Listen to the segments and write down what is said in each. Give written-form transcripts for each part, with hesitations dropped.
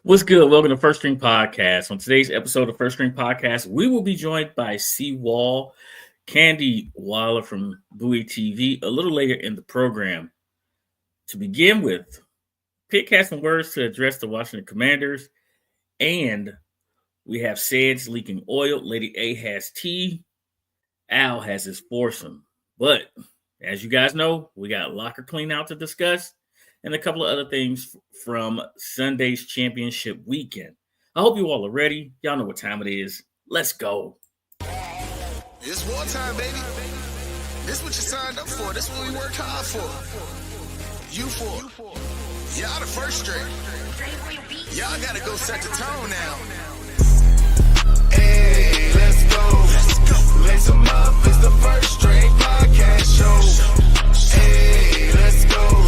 What's good? Welcome to First String Podcast. On today's episode of First String Podcast, we will be joined by CWall, Candy Waller from Bowie TV a little later in the program. To begin with, Pitt has some words to address the Washington Commanders, and we have Sands leaking oil. Lady A has tea. Al has his foursome. But as you guys know, we got locker clean out to discuss and a couple of other things from Sunday's championship weekend. I hope you all are ready. Y'all know what time it is. Let's go. It's wartime, baby. This is what you signed up for. This is what we worked hard for. You for. Y'all the first string. Y'all gotta go set the tone now. Hey, let's go. Lace 'em up. It's the First String Podcast Show. Hey, let's go.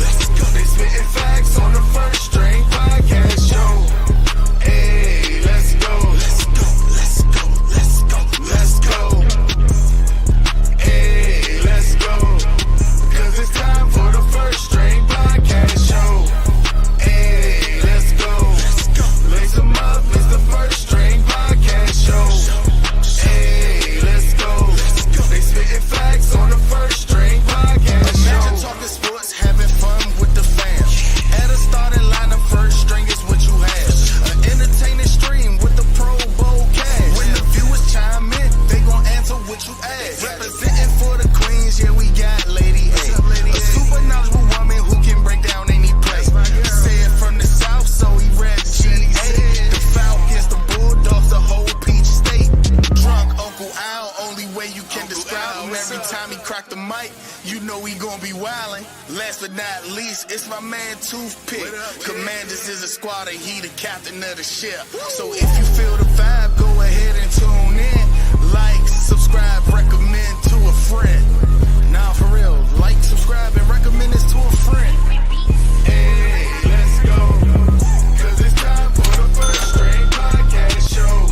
They spitting facts on the First String Podcast Show. Hey, let's go. Let's go. Hey, let's go. Cause it's time for the First String Podcast Show. Hey, let's go. Lace 'em up. It's the First String Podcast Show. Hey, let's go. They spitting facts on the First String Podcast Show. Imagine talking sports, having fun with the fam. At a starting lineup, First String is what you have. An entertaining stream with the Pro Bowl cast. When the viewers chime in, they gon' answer what you ask. Representing for the Queens, yeah, we got Lady A. A super knowledgeable woman who can break down any play. Say it from the South, so he read GA. The Falcons, the Bulldogs, the whole Peach State. Drunk Uncle Al, only way you can describe him. Every time he crack the mic, you know he gon' be wildin'. Last but not least, it's my man Toothpick. Commanders is a squad and he the captain of the ship. So if you feel the vibe, go ahead and tune in. Like, subscribe, recommend to a friend. Now for real, like, subscribe, and recommend this to a friend. Hey, let's go. Cause it's time for the First String Podcast Show.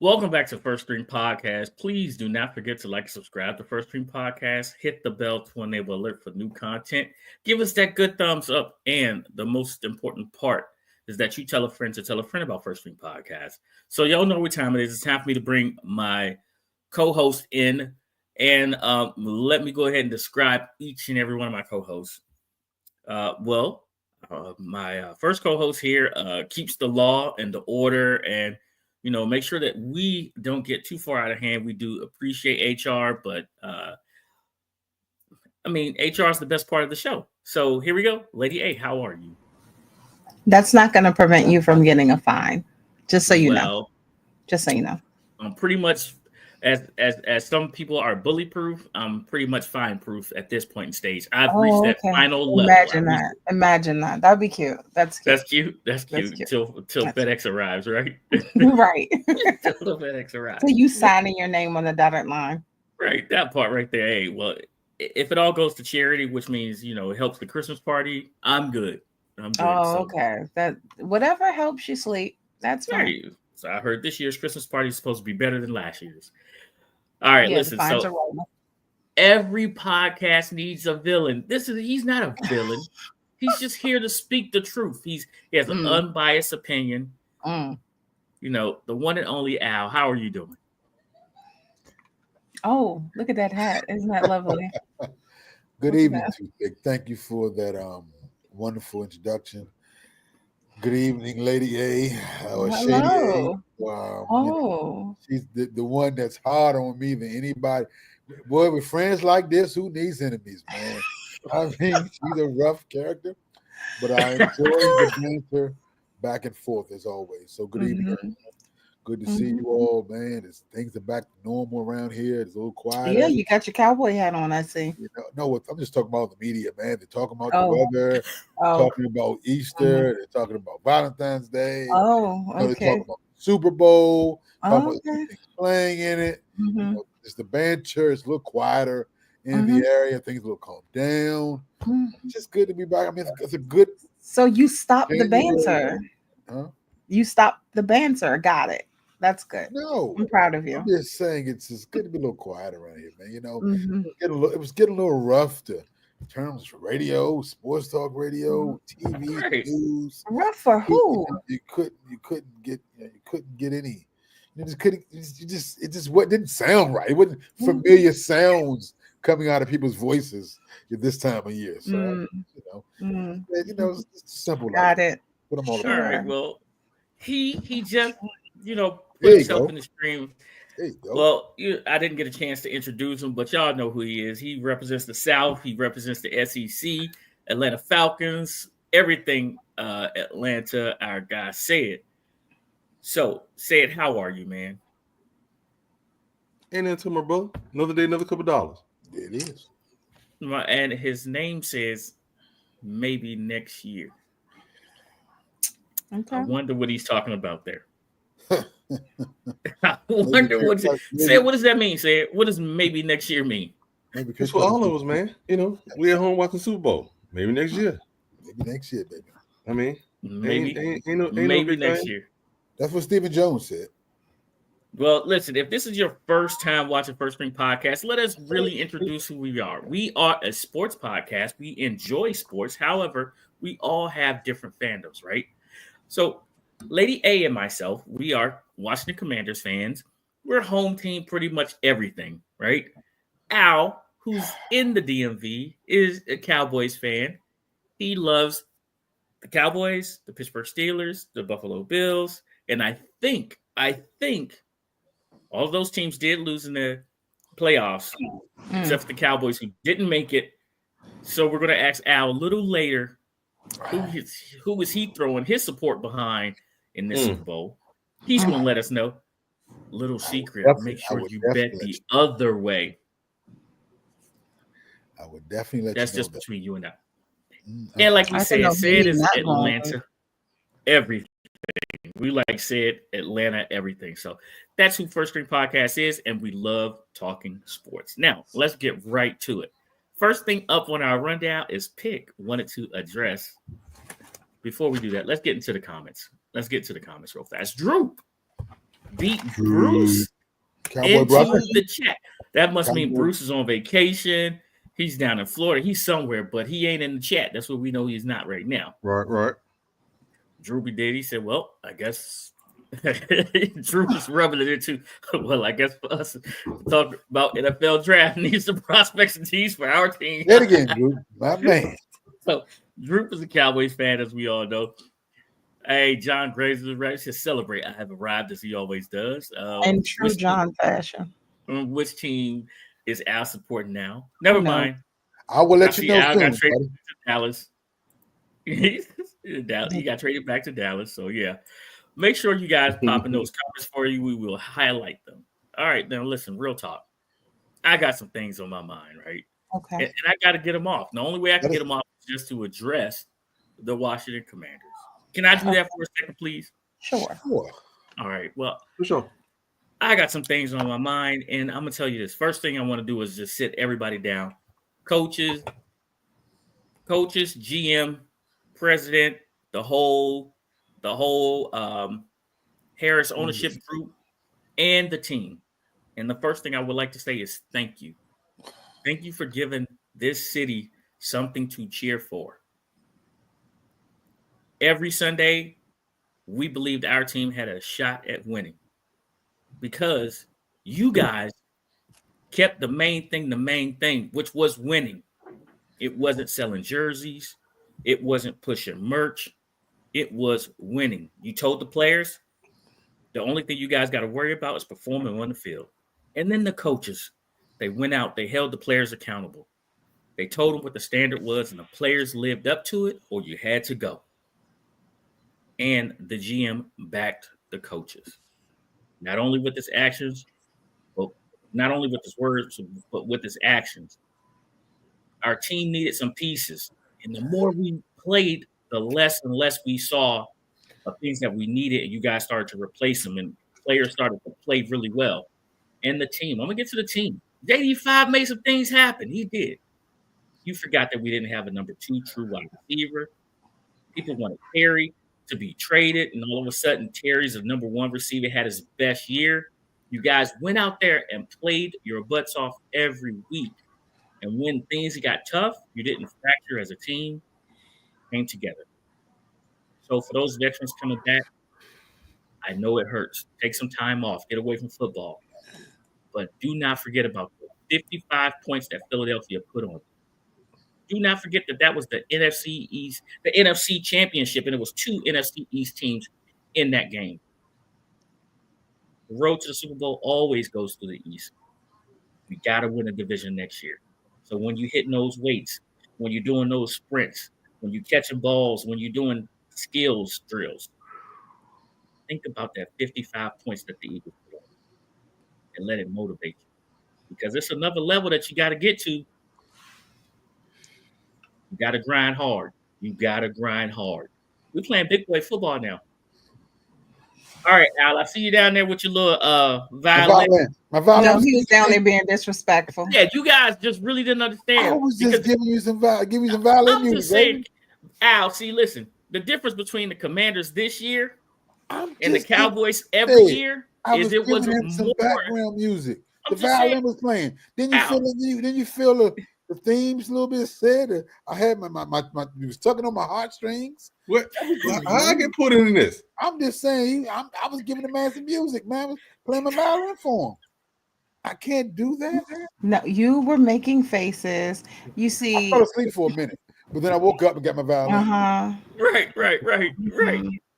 Welcome back to First String Podcast. Please do not forget to like and subscribe to First String Podcast. Hit the bell to enable alert for new content. Give us that good thumbs up. And the most important part is that you tell a friend to tell a friend about First String Podcast. So y'all know what time it is. It's time for me to bring my co-host in. And let me go ahead and describe each and every one of my co-hosts. My first co-host here keeps the law and the order and make sure that we don't get too far out of hand. We do appreciate HR, but HR is the best part of the show. So here we go. Lady A, how are you? That's not going to prevent you from getting a fine. Just so you know. Just so you know. I'm pretty much, as some people are bully proof, I'm pretty much fine proof at this point in stage. I've reached that final level. Imagine that. That'd be cute. That's cute. That's cute. Till FedEx arrives, right? Right. Till FedEx arrives. So you signing your name on the dotted line. Right. That part right there. Hey, well, if it all goes to charity, which means, it helps the Christmas party, I'm good. Okay. That whatever helps you sleep. That's fine. Right. So I heard this year's Christmas party is supposed to be better than last year's. All right, listen. So every podcast needs a villain. He's not a villain. He's just here to speak the truth. He has an unbiased opinion. The one and only Al. How are you doing? Oh, look at that hat. Isn't that lovely? Good evening, Toothpick. Thank you for that wonderful introduction. Good evening, Lady A. Hello. Shady A. Wow. She's the one that's harder on me than anybody. Boy, with friends like this, who needs enemies, man? I mean, she's a rough character, but I enjoy the banter back and forth as always. So good evening, everyone. Good to see you all, man. Things are back to normal around here. It's a little quiet. Yeah, you got your cowboy hat on, I see. I'm just talking about the media, man. They're talking about the weather, talking about Easter, they're talking about Valentine's Day. They're talking about the Super Bowl, talking about things playing in it. It's the banter. It's a little quieter in the area. Things a little calm down. It's just good to be back. I mean, it's a good. So you stopped the banter. Huh? You stopped the banter. Got it. That's good. No, I'm proud of you. I'm just saying it's good to be a little quiet around here, man. You know, Mm-hmm. it was getting a little rough to terms for radio, sports talk radio, TV, Right. news. Rough for who? You couldn't get you couldn't get any. You just couldn't. It just what didn't sound right. It wasn't familiar sounds coming out of people's voices at this time of year. So it's simple. Got like it. Put them all All right. Well, he just put There you himself go. in the stream. There you go. Well, I didn't get a chance to introduce him, but y'all know who he is. He represents the South. He represents the SEC, Atlanta Falcons, everything Atlanta. Our guy Said. So, Said, how are you, man? Ain't into my brother. Another day, another couple dollars. It is. And his name says maybe next year. Okay. I wonder what he's talking about there. I wonder what does that mean? Say what does maybe next year mean? Maybe it's for all of us, man. You know, we at home watching Super Bowl. Maybe next year. Maybe next year, baby. I mean, maybe no next year. That's what Stephen Jones said. Well, listen, if this is your first time watching First String Podcast, let us really introduce who we are. We are a sports podcast. We enjoy sports. However, we all have different fandoms, right? So Lady A and myself, we are Washington Commanders fans. We're home team pretty much everything, right? Al, who's in the DMV, is a Cowboys fan. He loves the Cowboys, the Pittsburgh Steelers, the Buffalo Bills, and I think all of those teams did lose in the playoffs, except for the Cowboys who didn't make it. So we're going to ask Al a little later who was he throwing his support behind in this Super Bowl. He's going to let us know. Little secret, make sure you bet the other way. I would definitely let That's you know. just between you and I. And like we said is Atlanta everything. We said Atlanta everything. So that's who First String Podcast is, and we love talking sports. Now, let's get right to it. First thing up on our rundown is Pick wanted to address. Before we do that, let's get into the comments. Let's get to the comments real fast. Droop beat Bruce into the chat. That must mean Bruce is on vacation. He's down in Florida. He's somewhere, but he ain't in the chat. That's what we know he's not right now. Right. Droopy did. He said, well, I guess Droop is rubbing it into, well, I guess for us to talk about NFL draft needs some prospects and teams for our team. That again, Droop. My man. So Droop is a Cowboys fan, as we all know. Hey, John Graves is right. He says, celebrate. I have arrived, as he always does. In true John fashion. Which team is Al supporting now? Never mind. I will let you know Al soon. Got traded to Dallas. He got traded back to Dallas. So, yeah. Make sure you guys pop in those comments for you. We will highlight them. All right. Now, listen, real talk. I got some things on my mind, right? Okay. And I got to get them off. The only way I can get them off is just to address the Washington Commanders. Can I do that for a second, please? Sure. All right. Well, for sure. I got some things on my mind, and I'm going to tell you this. First thing I want to do is just sit everybody down. Coaches, GM, president, the whole Harris ownership group, and the team. And the first thing I would like to say is thank you. Thank you for giving this city something to cheer for. Every Sunday, we believed our team had a shot at winning because you guys kept the main thing, which was winning. It wasn't selling jerseys. It wasn't pushing merch. It was winning. You told the players, the only thing you guys got to worry about is performing on the field. And then the coaches, they went out, they held the players accountable. They told them what the standard was, and the players lived up to it, or you had to go. And the GM backed the coaches. Not only with his actions, not only with his words, but with his actions. Our team needed some pieces. And the more we played, the less and less we saw of things that we needed, and you guys started to replace them, and players started to play really well. And the team, I'm going to get to the team. JD5 made some things happen. He did. You forgot that we didn't have a number 2 true wide receiver. People wanted Perry to be traded, and all of a sudden Terry's the number one receiver, had his best year. You guys went out there and played your butts off every week. And when things got tough, you didn't fracture as a team, came together. So for those veterans coming back, I know it hurts. Take some time off, get away from football. But do not forget about the 55 points that Philadelphia put on you. Do not forget that was the NFC East, the NFC Championship, and it was 2 NFC East teams in that game. The road to the Super Bowl always goes through the East. You got to win a division next year. So when you're hitting those weights, when you're doing those sprints, when you're catching balls, when you're doing skills drills, think about that 55 points that the Eagles put on and let it motivate you. Because it's another level that you got to get to. You got to grind hard. You got to grind hard. We're playing big boy football now. All right, Al, I see you down there with your little violin. My violin. No, he was down there being disrespectful. Yeah, you guys just really didn't understand. I was just giving you some violin I'm just saying, Al, see, listen, the difference between the Commanders this year and the Cowboys every year is it was some background music. The violin was playing. Then you feel the themes a little bit sad. I had my it was tugging on my heartstrings. What? How I get put in this? I'm just saying, I was giving the man some music, man. I was playing my violin for him. I can't do that. No, you were making faces. You see, I fell asleep for a minute, but then I woke up and got my violin. Right.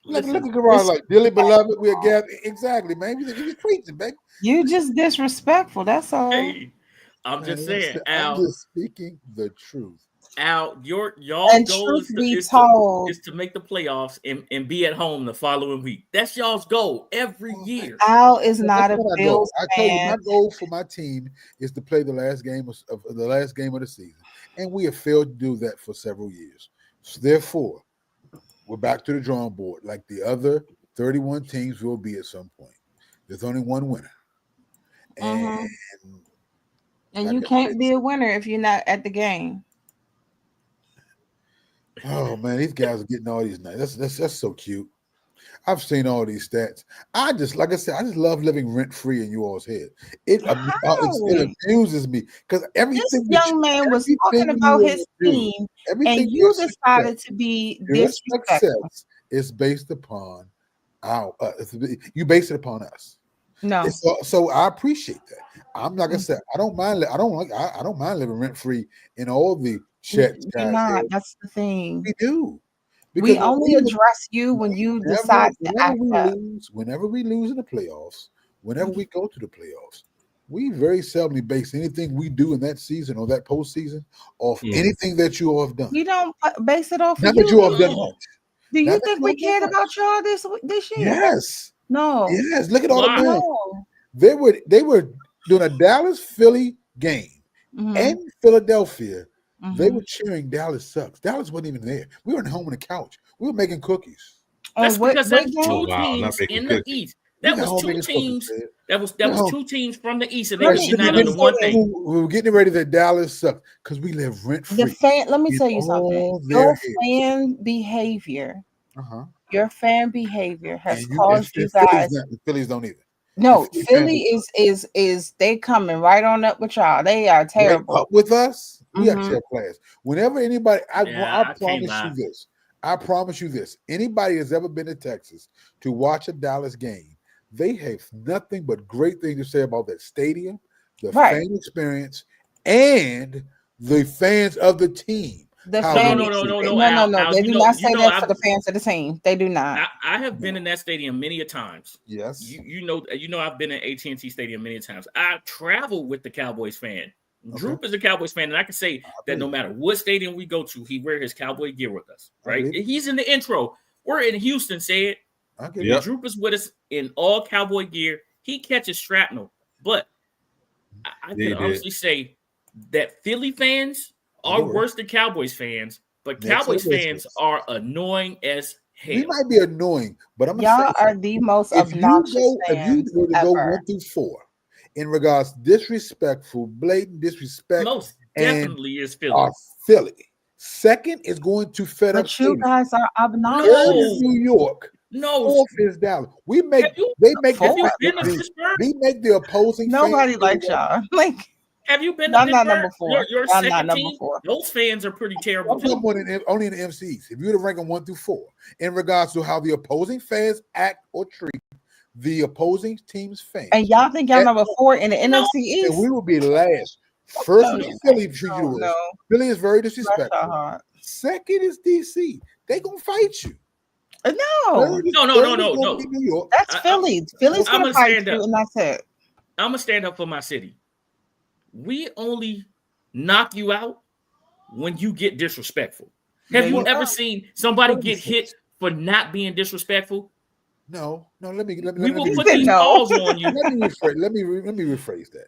Look at Garage like, dearly beloved, we are gathered. Exactly, man. You was preaching, baby. You just disrespectful. That's all. Hey, I'm just saying, Al. I'm just speaking the truth. Al, y'all's goal is to make the playoffs and be at home the following week. That's y'all's goal every year. Al is not a Bills fan. I tell you, my goal for my team is to play the last game of the season, and we have failed to do that for several years. So therefore, we're back to the drawing board, like the other 31 teams will be at some point. There's only one winner, and you can't be a winner if you're not at the game. Oh man, these guys are getting all these nights. That's so cute. I've seen all these stats. I just love living rent free in you all's head. It amuses me because everything. This young man was talking about his team, and you decided to be disrespectful. It's based upon you base it upon us. No, so I appreciate that. I'm like I said, I don't mind living rent free in all the checks. That's the thing. We do. We only address you when you decide to act up. Whenever we lose in the playoffs, whenever we go to the playoffs, we very seldom base anything we do in that season or that postseason off anything that you all have done. We don't base it off. Not that you all have done much. Do you think we cared about y'all this year? Yes. No. Yes. Look at all the men. They were doing a Dallas-Philly game and Philadelphia. They were cheering Dallas sucks. Dallas wasn't even there. We were home on the couch. We were making cookies. That's because there's two teams in the East. That was two teams. That was two teams from the East, and they were united on one thing. We were getting ready that Dallas sucked because we live rent free. Let me tell you something. Your fan behavior. Your fan behavior has caused you guys. The Phillies don't either. No, Philly is they coming right on up with y'all. They are terrible. Up with us. We actually have class. Whenever anybody, I promise you this. Anybody that's ever been to Texas to watch a Dallas game, they have nothing but great things to say about that stadium, the fan experience, and the fans of the team. No. They do not say that for the fans of the team. They do not. I have been in that stadium many a times. Yes. You know I've been in AT&T Stadium many times. I travel with the Cowboys fan. Droop is a Cowboys fan, and I can say that no matter what stadium we go to, he wears his Cowboy gear with us, right? He's in the intro. We're in Houston, say it. Droop is with us in all Cowboy gear. He catches shrapnel. But I can honestly say that Philly fans are worse than Cowboys fans, but Cowboys fans are annoying as hell. We might be annoying, but y'all are the most obnoxious fans if you were to go 1 through 4, in regards to disrespectful, blatant disrespect, most definitely is Philly. Philly. Second is going to fed up. But you guys are obnoxious. Third is New York. No. Fourth is Dallas. We make they make the opposing. Nobody likes y'all. Like, have you been to Pittsburgh? Not number 4. Your I'm second not number team, 4. Those fans are pretty terrible too. Only in the MCs. If you were to rank them 1 through 4 in regards to how the opposing fans act or treat the opposing team's fans, and y'all think y'all number 4 in the NFC East, and we will be last. First is Philly treat you the worst. Philly is very disrespectful. Second is DC. They gonna fight you. No. New York. That's Philly. Philly's gonna fight you, and that's it. I'm gonna stand up for my city. We only knock you out when you get disrespectful. Have you ever seen somebody get hit for not being disrespectful? No. Let me put these balls on you. Let me rephrase that.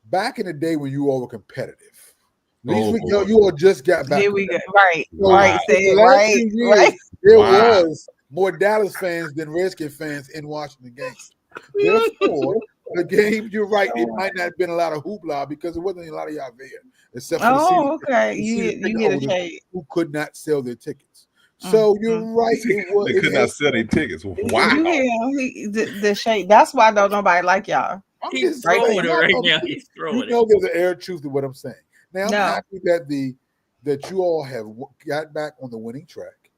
Back in the day when you all were competitive, you all just got back. Here we go. Right. Say it right. There was more Dallas fans than Redskin fans in Washington games. Therefore, the game, you're right, it might not have been a lot of hoopla because there wasn't a lot of y'all there, except for you get a shade who could not sell their tickets. So you're right. They could not sell their tickets. Wow. The shade. That's why nobody like y'all. He's throwing it right now. He's throwing it. There's an air of truth to what I'm saying. Now I'm happy that you all have got back on the winning track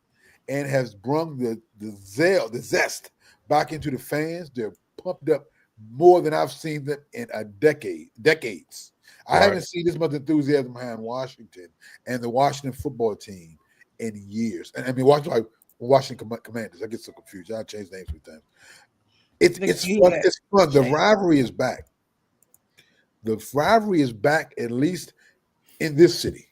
and has brung the zest back into the fans. They're pumped up more than I've seen them in decades. I haven't seen this much enthusiasm behind Washington and the Washington football team in years. And I mean, Washington Commanders. I get so confused. I change names sometimes. It's fun. It's fun. The rivalry is back. The rivalry is back, at least in this city.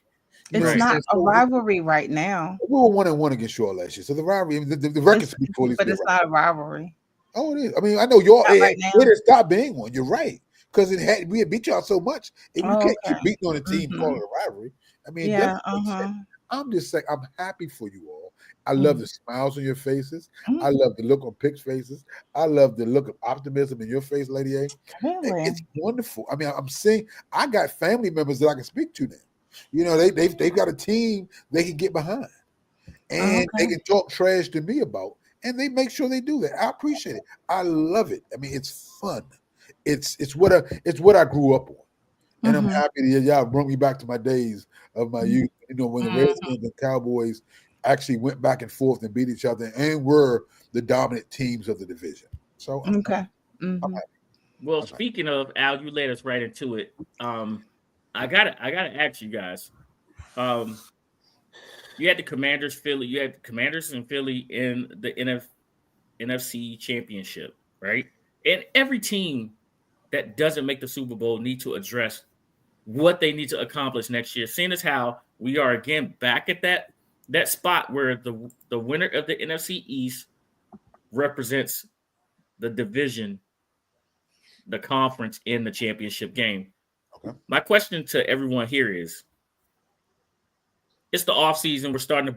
It's not a rivalry right now. We were 1-1 against y'all last year, so the rivalry, the record speaks for it. But it's not a rivalry. Oh, it is. I mean, I know y'all. It stopped being one. You're right, because we had beat y'all so much. If you can't keep beating on a team, call it a rivalry. I mean, I'm just saying, I'm happy for you all. I love the smiles on your faces. I love the look on Pick's faces. I love the look of optimism in your face, Lady A. Really? It's wonderful. I mean, I'm saying I got family members that I can speak to now. You know, they've got a team they can get behind, and they can talk trash to me about, and they make sure they do that. I appreciate it. I love it. I mean, it's fun. It's what I grew up on, and I'm happy that y'all brought me back to my days of my youth. You know, when the Redskins and Cowboys actually went back and forth and beat each other and were the dominant teams of the division. So I'm happy. Well, speaking of Al, you led us right into it. I gotta ask you guys. You had the Commanders, Philly. You had the Commanders in Philly in the NFC Championship, right? And every team that doesn't make the Super Bowl need to address what they need to accomplish next year. Seeing as how we are again back at that spot where the winner of the NFC East represents the division, the conference in the championship game. Okay. My question to everyone here is, it's the offseason. We're starting to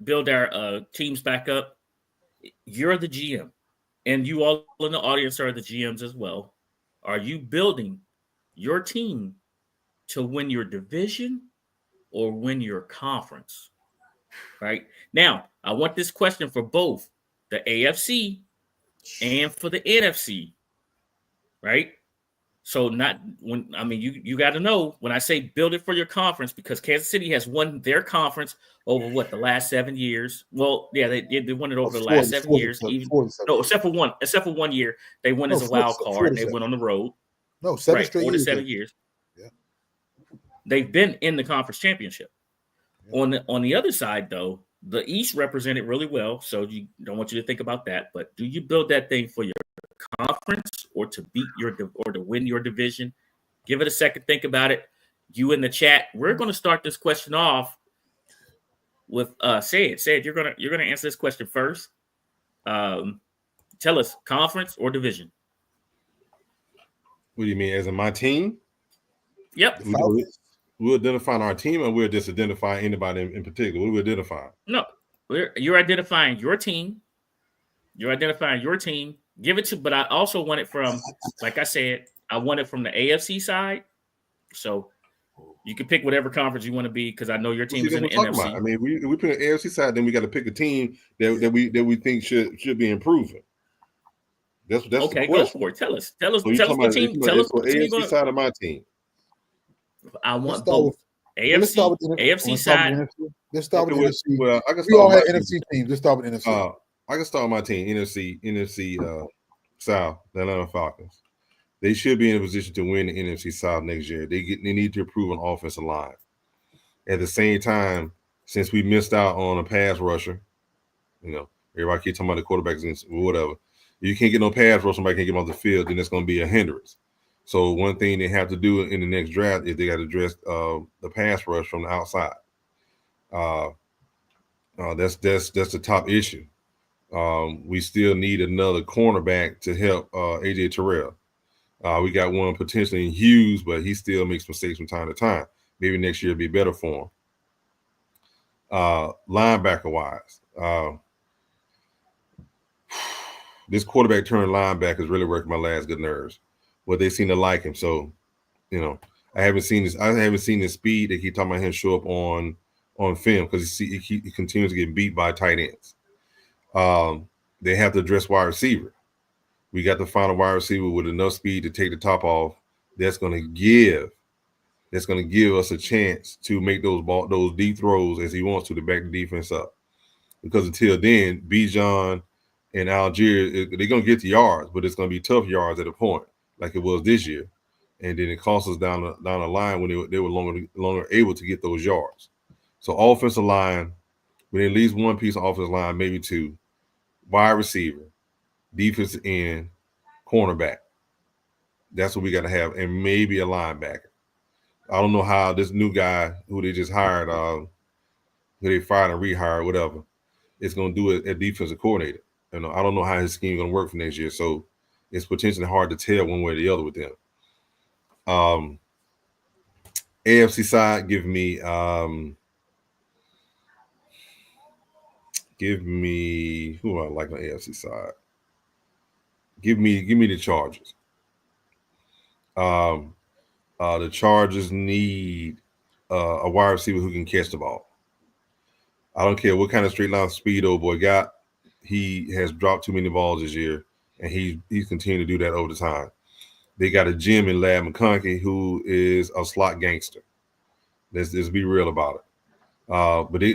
build our teams back up. You're the GM, and you all in the audience are the GMs as well. Are you building your team to win your division or win your conference? Right now, I want this question for both the AFC and for the NFC. Right. So you got to know when I say build it for your conference, because Kansas City has won their conference over the last 7 years. Well, yeah, they won it over the last 7 years. Except for 1 year, they won as a wild card. And they went on the road. No, 7 straight years. 7 years. Yeah, they've been in the conference championship. Yeah. On the other side, though, the East represented really well. So you don't want you to think about that. But do you build that thing for your conference or to win your division? Give it a second. Think about it. You in the chat. We're going to start this question off with Sayed. Sayed, you're gonna answer this question first. Tell us, conference or division? What do you mean, as in my team? Yep. We're identifying our team, or we're just identifying anybody in particular? What are we identifying? No, you're identifying your team. You're identifying your team. Give it to, but I also want it from, like I said, I want it from the AFC side. So You can pick whatever conference you want to be because I know your team is in the NFC. I mean, we pick an AFC side, then we got to pick a team that we think should be improving. That's okay. Go for it. Tell us what team. Tell us what team AFC side of my team. I want both. AFC side. Let's start with NFC. Well, I can we all had NFC teams. Let's start with NFC. I can start with my team. NFC South, the Atlanta Falcons. They should be in a position to win the NFC South next year. They need to improve on offensive line. At the same time, since we missed out on a pass rusher, everybody keep talking about the quarterbacks or whatever. You can't get no pass rusher, somebody can't get them off the field, then it's going to be a hindrance. So one thing they have to do in the next draft is they got to address the pass rush from the outside. That's the top issue. We still need another cornerback to help AJ Terrell. We got one potentially in Hughes, but he still makes mistakes from time to time. Maybe next year will be better for him. Linebacker-wise, this quarterback turned linebacker is really working my last good nerves. But they seem to like him. So, I haven't seen this. I haven't seen the speed that keep talking about him show up on film because he continues to get beat by tight ends. They have to address wide receiver. We got to find a wide receiver with enough speed to take the top off. That's going to give us a chance to make those deep throws as he wants to back the defense up. Because until then, Bijan and Algier, they're going to get the yards, but it's going to be tough yards at a point, like it was this year. And then it cost us down the line when they were longer able to get those yards. So offensive line, with at least one piece of offensive line, maybe two, wide receiver, defensive end, cornerback. That's what we got to have, and maybe a linebacker. I don't know how this new guy who they just hired, who they fired and rehired, whatever, is going to do it as defensive coordinator. I don't know how his scheme is going to work for next year, so it's potentially hard to tell one way or the other with them. AFC side, give me who I like on AFC side. Give me the Chargers. The Chargers need a wide receiver who can catch the ball. I don't care what kind of straight line speed old boy got. He has dropped too many balls this year, and he's continued to do that over the time. They got a gem in Lad McConkey who is a slot gangster. Let's be real about it. But they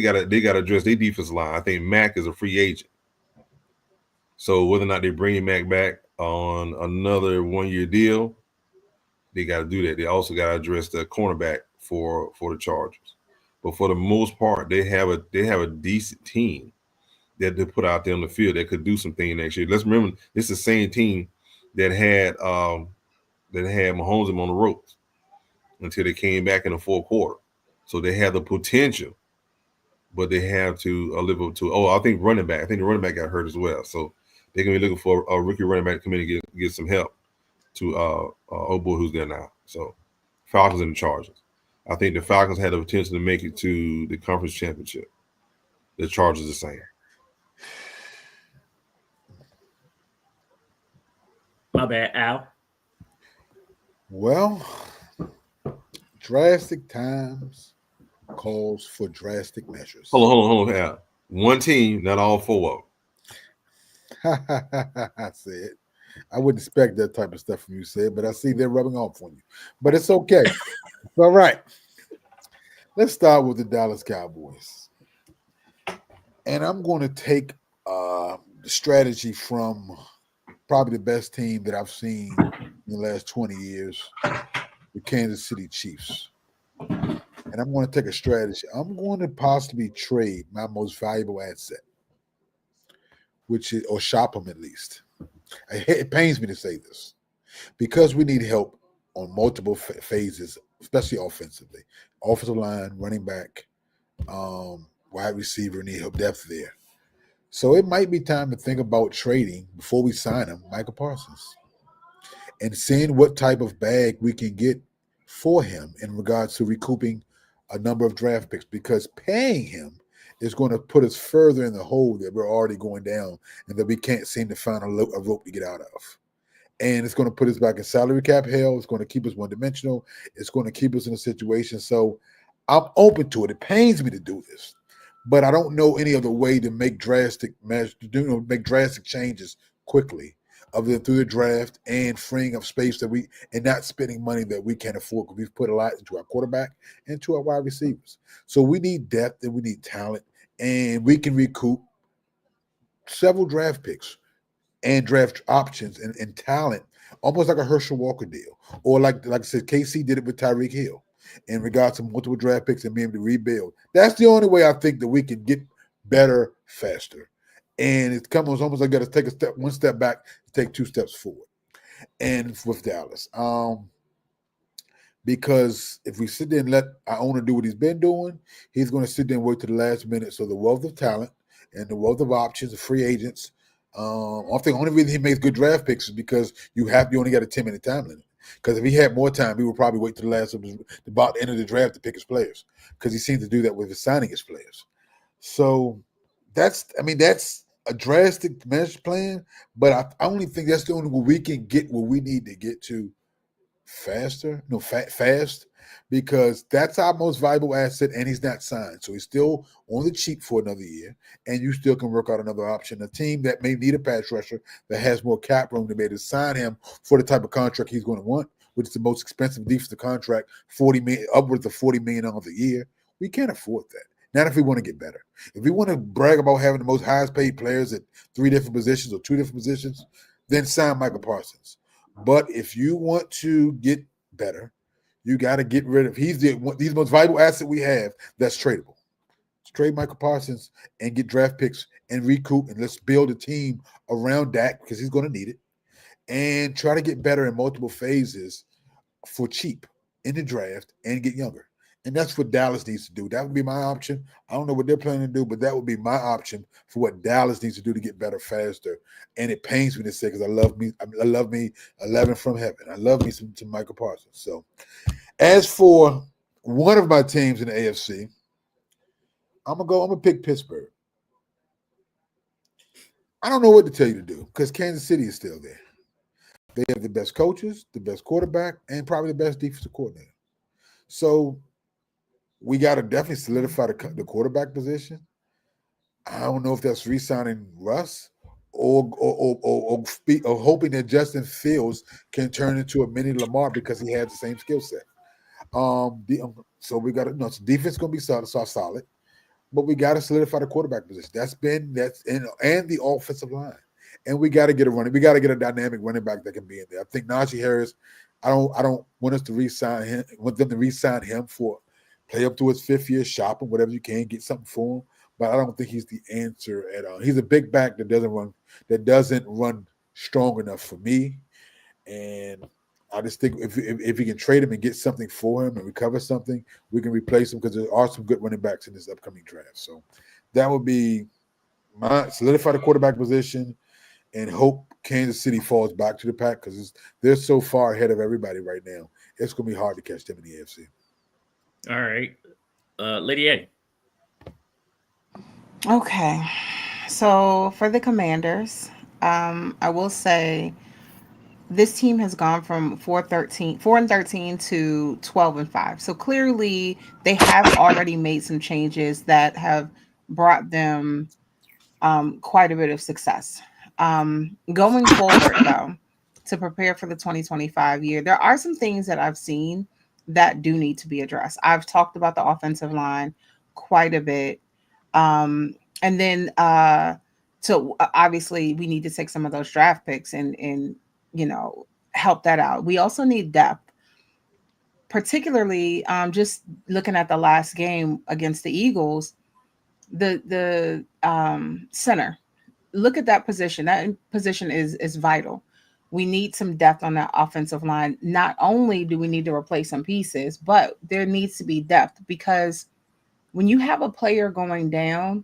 got to address their defensive line. I think Mack is a free agent. So whether or not they bring Mack back on another 1-year deal, they got to do that. They also got to address the cornerback for the Chargers. But for the most part, they have a decent team that they put out there on the field that could do some things next year. Let's remember, it's the same team that had Mahomes on the ropes until they came back in the fourth quarter. So they have the potential, but they have to live up to. I think running back. I think the running back got hurt as well. So they're gonna be looking for a rookie running back to come in and get some help to old boy who's there now. So Falcons and the Chargers. I think the Falcons had the potential to make it to the conference championship. The Chargers the same. My bad, Al. Well, drastic times calls for drastic measures. Hold on, Al. One team, not all four of them. I said, I wouldn't expect that type of stuff from you, said, but I see they're rubbing off on you. But it's okay. All right. Let's start with the Dallas Cowboys. And I'm going to take the strategy from probably the best team that I've seen in the last 20 years, the Kansas City Chiefs. And I'm going to take a strategy. I'm going to possibly trade my most valuable asset, or shop them at least. It pains me to say this because we need help on multiple phases, especially offensively. Offensive line, running back, wide receiver, need help depth there. So it might be time to think about trading before we sign him, Michael Parsons, and seeing what type of bag we can get for him in regards to recouping a number of draft picks, because paying him is going to put us further in the hole that we're already going down and that we can't seem to find a rope to get out of. And it's going to put us back in salary cap hell. It's going to keep us one-dimensional. It's going to keep us in a situation. So I'm open to it. It pains me to do this, but I don't know any other way to make drastic changes quickly, other than through the draft and freeing up space and not spending money that we can't afford, because we've put a lot into our quarterback and to our wide receivers. So we need depth and we need talent, and we can recoup several draft picks and draft options and talent, almost like a Herschel Walker deal. Or like I said, KC did it with Tyreek Hill in regards to multiple draft picks and being able to rebuild. That's the only way I think that we can get better faster. And it's almost like got to take one step back, take 2 steps forward. And with Dallas. Because if we sit there and let our owner do what he's been doing, he's going to sit there and wait to the last minute. So the wealth of talent and the wealth of options, of free agents, I think the only reason he makes good draft picks is because you only got a 10-minute time limit. Because if he had more time, he would probably wait to about the end of the draft to pick his players. Because he seems to do that with his signing his players. So that's a drastic managed plan. But I only think that's the only way we can get where we need to get to fast, because that's our most valuable asset, and he's not signed, so he's still on the cheap for another year, and you still can work out another option. A team that may need a pass rusher that has more cap room to be able to sign him for the type of contract he's going to want, which is the most expensive defensive contract, upwards of $40 million a year. We can't afford that. Not if we want to get better. If we want to brag about having the most highest paid players at 3 different positions or 2 different positions, then sign Michael Parsons. But if you want to get better, you got to get rid of he's the most valuable asset we have that's tradable. Let's trade Michael Parsons and get draft picks and recoup, and let's build a team around Dak because he's going to need it, and try to get better in multiple phases for cheap in the draft and get younger. And that's what Dallas needs to do. That would be my option. I don't know what they're planning to do, but that would be my option for what Dallas needs to do to get better faster. And it pains me to say, because I love me 11 from heaven. I love me some Michael Parsons. So as for one of my teams in the AFC, I'm gonna pick Pittsburgh. I don't know what to tell you to do because Kansas City is still there. They have the best coaches, the best quarterback, and probably the best defensive coordinator. So we got to definitely solidify the quarterback position. I don't know if that's re-signing Russ or hoping that Justin Fields can turn into a mini Lamar because he has the same skill set. So we got to so defense going to be solid, but we got to solidify the quarterback position. And the offensive line, and we got to get we got to get a dynamic running back that can be in there. I think Najee Harris. I don't want us to re-sign him. I want them to re-sign him for. Play up to his 5th year, shop him, whatever you can, get something for him. But I don't think he's the answer at all. He's a big back that doesn't run strong enough for me. And I just think if we can trade him and get something for him and recover something, we can replace him because there are some good running backs in this upcoming draft. So that would be my solidify the quarterback position and hope Kansas City falls back to the pack because they're so far ahead of everybody right now. It's going to be hard to catch them in the AFC. All right. Lady A. Okay. So for the Commanders, I will say this team has gone from 4-13 to 12-5. So clearly they have already made some changes that have brought them quite a bit of success. Going forward, though, to prepare for the 2025 year, there are some things that I've seen that do need to be addressed. I've talked about the offensive line quite a bit. And then so obviously we need to take some of those draft picks and help that out. We also need depth, particularly just looking at the last game against the Eagles, the center. Look at that position. That position is vital. We need some depth on that offensive line. Not only do we need to replace some pieces, but there needs to be depth because when you have a player going down,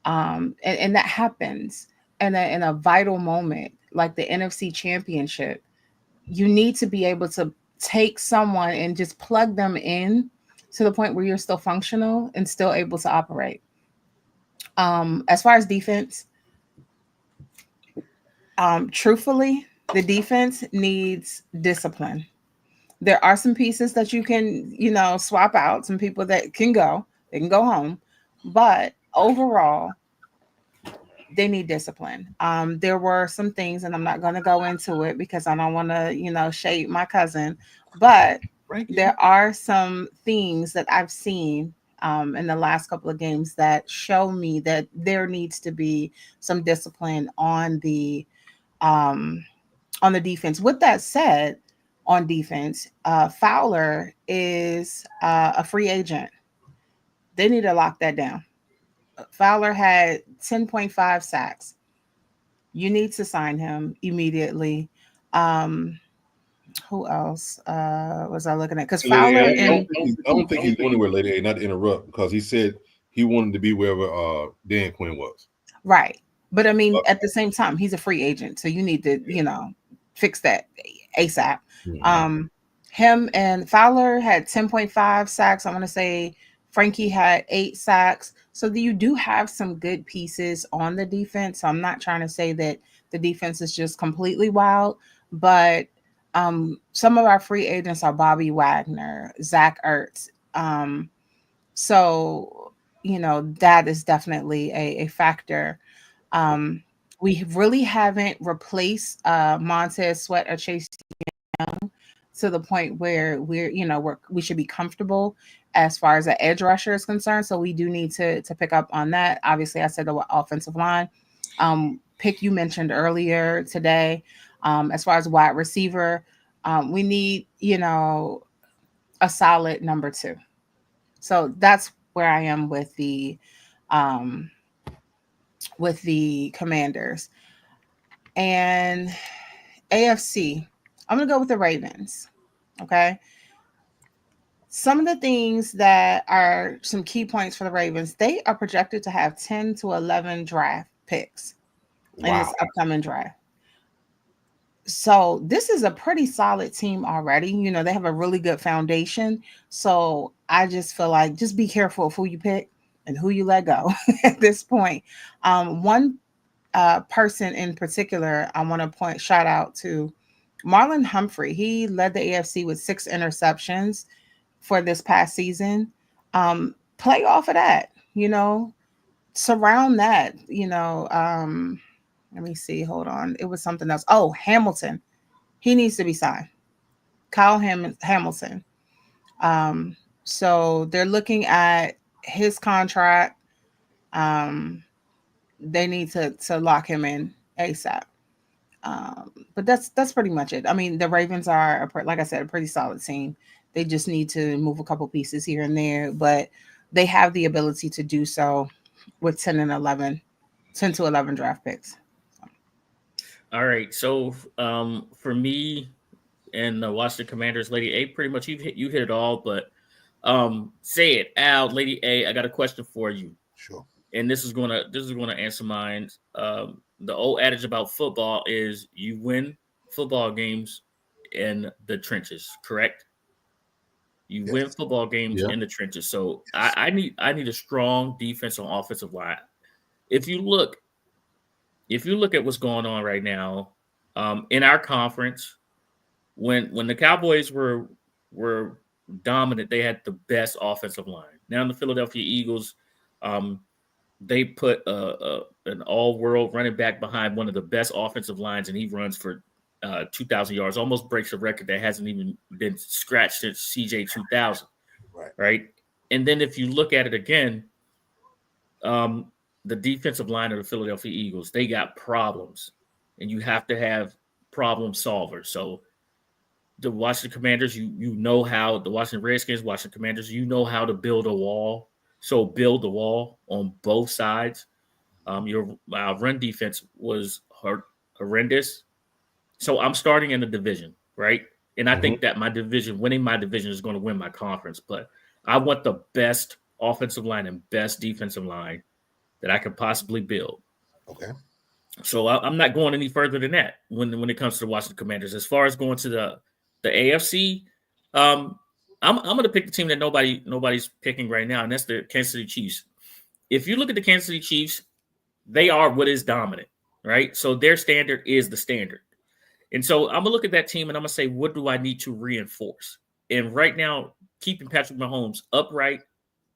and that happens in a vital moment like the NFC Championship, you need to be able to take someone and just plug them in to the point where you're still functional and still able to operate. As far as defense, truthfully, The defense needs discipline. There are some pieces that you can, swap out, some people that they can go home. But overall, they need discipline. There were some things, and I'm not going to go into it because I don't want to, shade my cousin, but Frankie. there are some things that I've seen in the last couple of games that show me that there needs to be some discipline um, on the defense. With that said, on defense, Fowler is a free agent. They need to lock that down. Fowler had 10.5 sacks. You need to sign him immediately. Who else was I looking at? Because And Lady A, Fowler and I don't think he's going anywhere, Lady A, not to interrupt, because he said he wanted to be wherever Dan Quinn was. right, but I mean, at the same time, he's a free agent, so you need to, fix that ASAP. Mhm. Him and Fowler had 10.5 sacks. I want to say Frankie had 8 sacks. So you do have some good pieces on the defense. So I'm not trying to say that the defense is just completely wild, but some of our free agents are Bobby Wagner, Zach Ertz. So, that is definitely a factor. We really haven't replaced Montez Sweat or Chase to the point where we should be comfortable as far as the edge rusher is concerned. So we do need to pick up on that. Obviously, I said the offensive line pick you mentioned earlier today. As far as wide receiver, we need a solid number 2. So that's where I am um, with the Commanders. And AFC, I'm gonna go with the Ravens. Okay. Some of the things that are some key points for the Ravens, they are projected to have 10 to 11 draft picks in this upcoming draft. So this is a pretty solid team already. They have a really good foundation. So I just feel like just be careful of who you pick and who you let go at this point. One person in particular, I want to shout out to Marlon Humphrey. He led the AFC with 6 interceptions for this past season. Play off of that, surround that, let me see, hold on. It was something else. Oh, Hamilton. He needs to be signed. Kyle Hamilton. So they're looking at his contract. They need to lock him in ASAP. But that's pretty much it. I mean, the Ravens are, like I said, a pretty solid team. They just need to move a couple pieces here and there, but they have the ability to do so with 10 to 11 draft picks. All right. So for me and the Washington Commanders, Lady A, pretty much you hit it all. But say it, Al, Lady A, I got a question for you. Sure. And this is gonna answer mine. The old adage about football is you win football games in the trenches, correct? You win football games in the trenches. So I need a strong defense on offensive line. If you look at what's going on right now in our conference, when the Cowboys were dominant, they had the best offensive line. Now in the Philadelphia Eagles, they put an all-world running back behind one of the best offensive lines, and he runs for 2,000 yards, almost breaks a record that hasn't even been scratched since CJ 2000. Right? And then if you look at it again, the defensive line of the Philadelphia Eagles, they got problems, and you have to have problem solvers. So the Washington Commanders, the Washington Redskins, Washington Commanders, how to build a wall. So build the wall on both sides. Your run defense was horrendous. So I'm starting in the division, right? And I think that winning my division is going to win my conference. But I want the best offensive line and best defensive line that I could possibly build. Okay. So I'm not going any further than that when it comes to the Washington Commanders. As far as going to the AFC, I'm going to pick the team that nobody's picking right now, and that's the Kansas City Chiefs. If you look at the Kansas City Chiefs, they are what is dominant, right? So their standard is the standard. And so I'm gonna look at that team and I'm gonna say, what do I need to reinforce? And right now, keeping Patrick Mahomes upright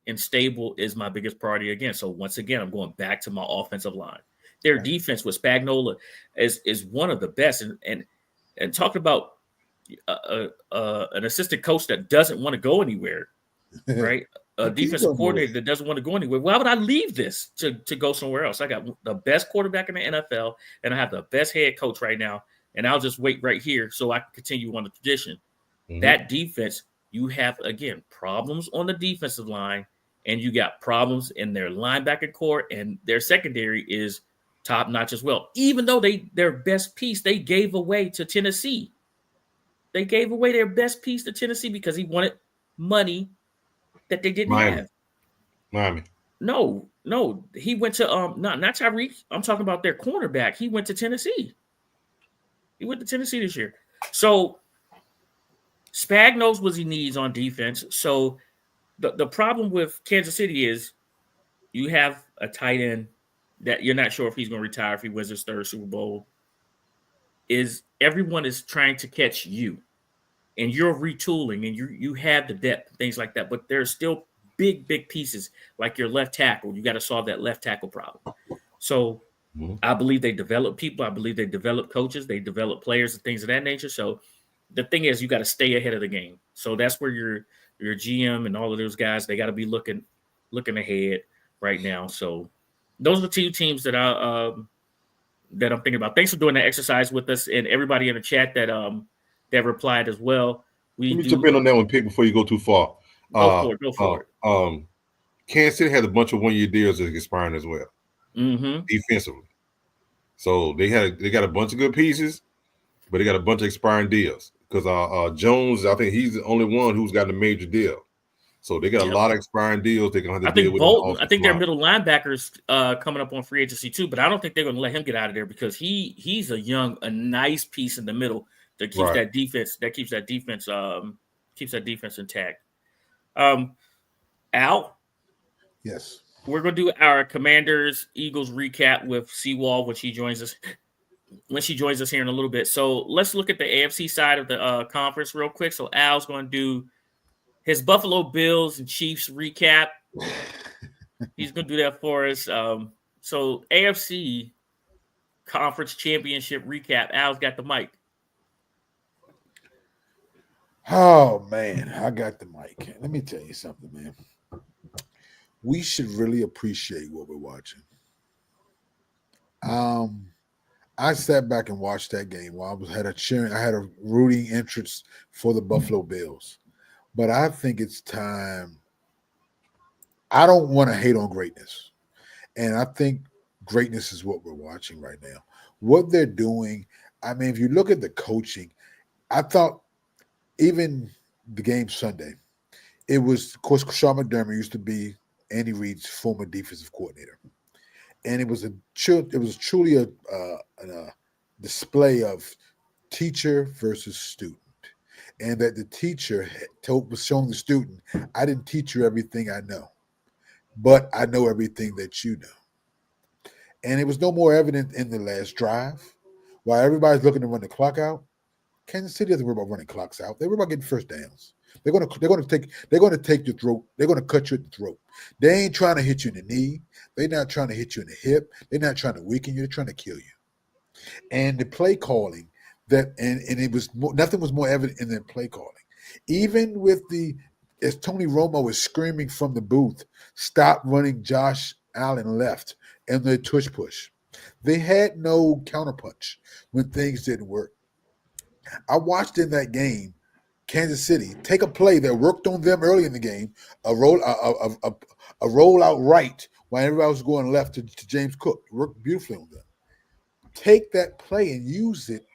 and stable is my biggest priority again. So once again, I'm going back to my offensive line. Their defense with Spagnuolo is one of the best. And talking about an assistant coach that doesn't want to go anywhere, right? A defensive coordinator that doesn't want to go anywhere. Why would I leave this to go somewhere else? I got the best quarterback in the NFL, and I have the best head coach right now, and I'll just wait right here so I can continue on the tradition. Mm-hmm. That defense, you have, again, problems on the defensive line, and you got problems in their linebacker core, and their secondary is top-notch as well. Even though their best piece, they gave away to Tennessee. They gave away their best piece to Tennessee because he wanted money that they didn't have. Miami. No. He went to not Tyreek. I'm talking about their cornerback. He went to Tennessee. He went to Tennessee this year. So Spag knows what he needs on defense. So the problem with Kansas City is you have a tight end that you're not sure if he's going to retire if he wins his third Super Bowl. Is everyone is trying to catch you, and you're retooling, and you have the depth, things like that. But there's still big pieces like your left tackle. You got to solve that left tackle problem. So I believe they develop people. I believe they develop coaches. They develop players and things of that nature. So the thing is, you got to stay ahead of the game. So that's where your GM and all of those guys, they got to be looking ahead right now. So those are the two teams that I'm thinking about. Thanks for doing that exercise with us, and everybody in the chat that replied as well. Let me jump in on that one, Pick, before you go too far. Go for it. Kansas City has a bunch of one-year deals that are expiring as well, defensively. So they got a bunch of good pieces, but they got a bunch of expiring deals because Jones, I think he's the only one who's got a major deal. So they got a lot of expiring deals they're going to have to deal with. I think their middle linebackers coming up on free agency too, but I don't think they're going to let him get out of there because he's a nice piece in the middle that keeps that defense intact. Al? Yes. We're going to do our Commanders Eagles recap with CWall when she joins us here in a little bit. So let's look at the AFC side of the conference real quick. So Al's going to do his Buffalo Bills and Chiefs recap. He's going to do that for us. So AFC Conference Championship recap. Al's got the mic. Oh, man, I got the mic. Let me tell you something, man. We should really appreciate what we're watching. I sat back and watched that game while I had a rooting interest for the Buffalo Bills. But I think it's time. I don't want to hate on greatness. And I think greatness is what we're watching right now. What they're doing, I mean, if you look at the coaching, I thought even the game Sunday, it was, of course, Sean McDermott used to be Andy Reid's former defensive coordinator. And it was truly a display of teacher versus student. And that the teacher was showing the student, I didn't teach you everything I know, but I know everything that you know. And it was no more evident in the last drive. While everybody's looking to run the clock out, Kansas City doesn't worry about running clocks out. They worry about getting first downs. They're going to take your throat. They're going to cut you at the throat. They ain't trying to hit you in the knee. They're not trying to hit you in the hip. They're not trying to weaken you. They're trying to kill you. And the play calling nothing was more evident in their play calling. Even with as Tony Romo was screaming from the booth, stop running Josh Allen left and the tush push. They had no counterpunch when things didn't work. I watched in that game Kansas City take a play that worked on them early in the game, a roll out right while everybody was going left to James Cook. It worked beautifully on them. Take that play and use it,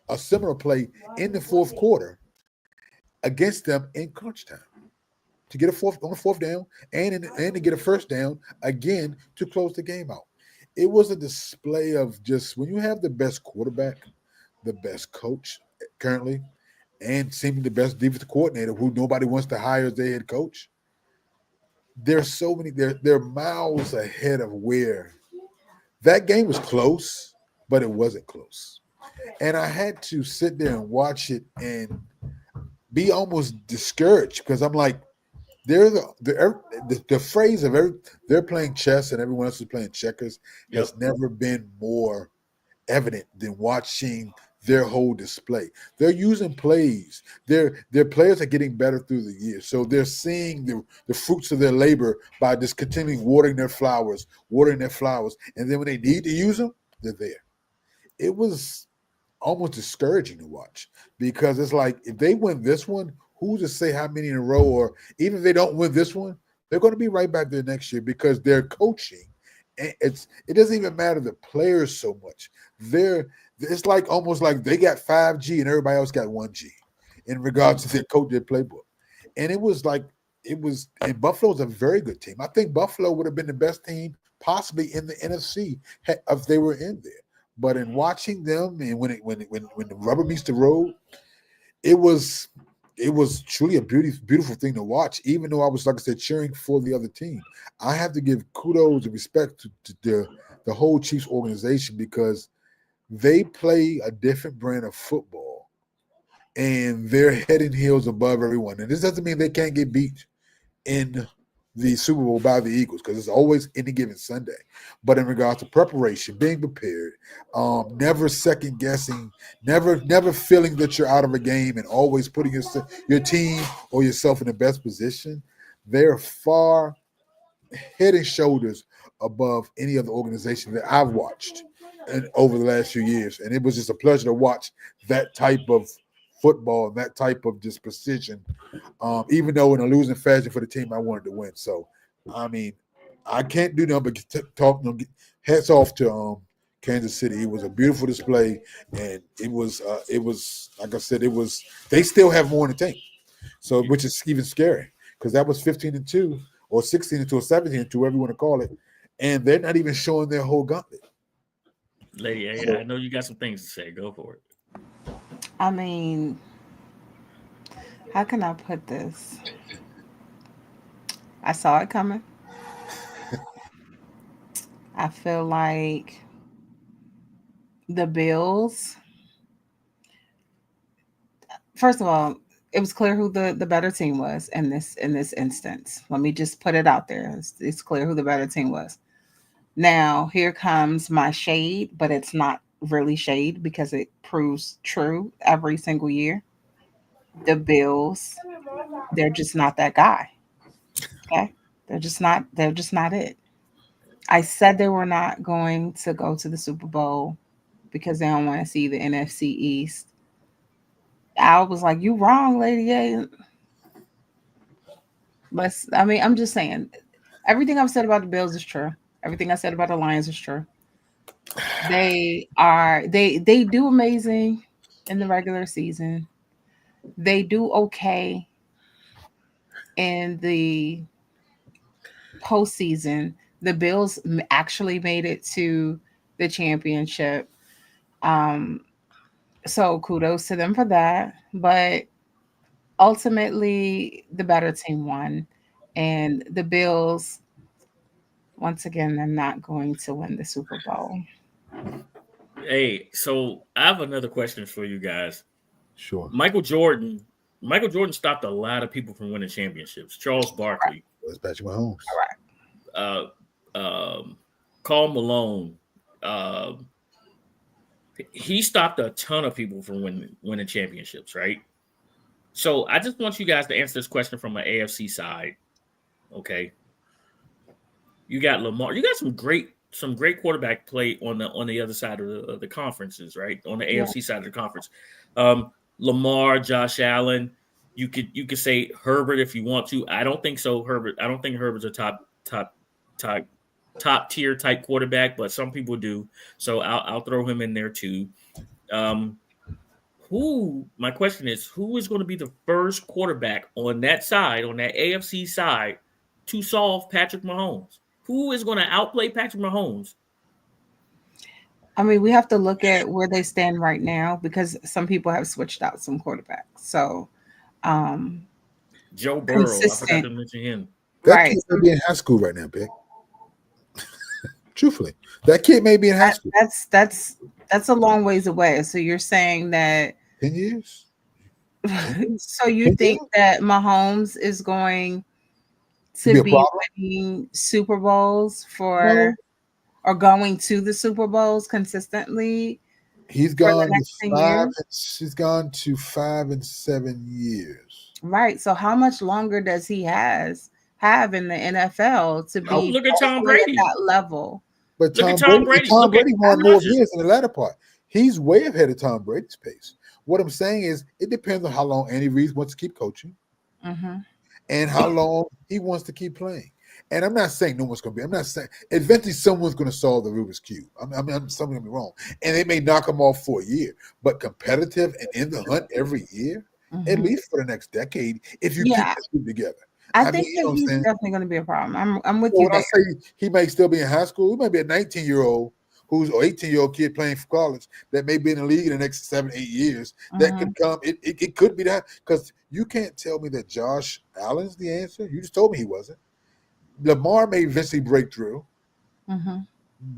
a similar play in the fourth quarter against them in crunch time to get a fourth down and to get a first down again to close the game out. It was a display of just when you have the best quarterback, the best coach currently, and seeming the best defensive coordinator who nobody wants to hire as their head coach. There's so many, they're miles ahead of where that game was close, but it wasn't close. And I had to sit there and watch it and be almost discouraged because I'm like, they're the phrase of they're playing chess and everyone else is playing checkers Yep. has never been more evident than watching their whole display. They're using plays. Their players are getting better through the years. So they're seeing the fruits of their labor by just continuing watering their flowers. And then when they need to use them, they're there. It was almost discouraging to watch because it's like if they win this one, who's to say how many in a row, or even if they don't win this one, they're going to be right back there next year because they're coaching. And it doesn't even matter the players so much. It's like almost like they got 5G and everybody else got 1G in regards to their coach, their playbook. And it was like and Buffalo's a very good team. I think Buffalo would have been the best team possibly in the NFC if they were in there. But in watching them and when the rubber meets the road, it was truly a beautiful thing to watch. Even though I was, like I said, cheering for the other team, I have to give kudos and respect to the whole Chiefs organization because they play a different brand of football and they're head and heels above everyone. And this doesn't mean they can't get beat in the Super Bowl by the Eagles because it's always any given Sunday. But in regards to preparation, being prepared, never second guessing, never feeling that you're out of a game, and always putting your team or yourself in the best position, they're far head and shoulders above any other organization that I've watched over the last few years. And it was just a pleasure to watch that type of football and that type of just precision even though in a losing fashion for the team I wanted to win. So, I mean, I can't do nothing but talk. Hats off to Kansas City. It was a beautiful display, and it was like I said, they still have more in the tank. So, which is even scary because that was 15-2 or 16-2 or 17-2, whatever you want to call it, and they're not even showing their whole gauntlet. Lady, I know you got some things to say. Go for it. I mean, how can I put this? I saw it coming. I feel like the Bills, first of all, it was clear who the better team was in this instance. Let me just put it out there. It's clear who the better team was. Now, here comes my shade, but it's not really shade because it proves true every single year. The Bills, they're just not that guy. Okay? They're just not it. I said they were not going to go to the Super Bowl because they don't want to see the NFC East. I was like, "You wrong, Lady A." But I mean, I'm just saying, everything I've said about the Bills is true. Everything I said about the Lions is true. They do amazing in the regular season. They do okay in the postseason. The Bills actually made it to the championship. Um, so kudos to them for that. But ultimately, the better team won, and the Bills, once again, they're not going to win the Super Bowl. Hey, so I have another question for you guys. Sure. Michael Jordan. Michael Jordan stopped a lot of people from winning championships. Charles Barkley, That's Patrick Mahomes. uh, Karl Malone. Uh, he stopped a ton of people from winning championships, right? So I just want you guys to answer this question from an AFC side. Okay, you got Lamar. You got some great quarterback play on the other side of the conferences, right? On the Yeah. AFC side of the conference, Lamar, Josh Allen. You could say Herbert if you want to. I don't think so. I don't think Herbert's a top top tier type quarterback, but some people do. So I'll throw him in there too. Um, my question is, who is going to be the first quarterback on that side, on that AFC side, to solve Patrick Mahomes? Who is going to outplay Patrick Mahomes? I mean, we have to look at where they stand right now because some people have switched out some quarterbacks. So, um, Joe Burrow. I forgot consistent, to mention him. That right? kid may be in high school right now, Big. Truthfully, that kid may be in high school. That's a long ways away. So you're saying that 10 years. so you think that Mahomes is going to be winning Super Bowls or going to the Super Bowls consistently? He's gone to 5. He's gone to 5 and 7 years. Right. So how much longer does he have in the NFL to be look at Tom Brady at that level? But Tom Brady won more of his in the latter part. He's way ahead of Tom Brady's pace. What I'm saying is, it depends on how long Andy Reid wants to keep coaching, and how long he wants to keep playing. And I'm not saying no one's going to be. I'm not saying eventually someone's going to solve the Rubik's Cube. Something's going to be wrong, and they may knock him off for a year. But competitive and in the hunt every year, at least for the next decade, if you keep this together. I think that he's definitely going to be a problem. I'm with you. I say he may still be in high school. He might be a 19-year-old who's or 18-year-old kid playing for college that may be in the league in the next 7-8 years. That could come. It could be that, because you can't tell me that Josh Allen's the answer. You just told me he wasn't. Lamar may eventually break through.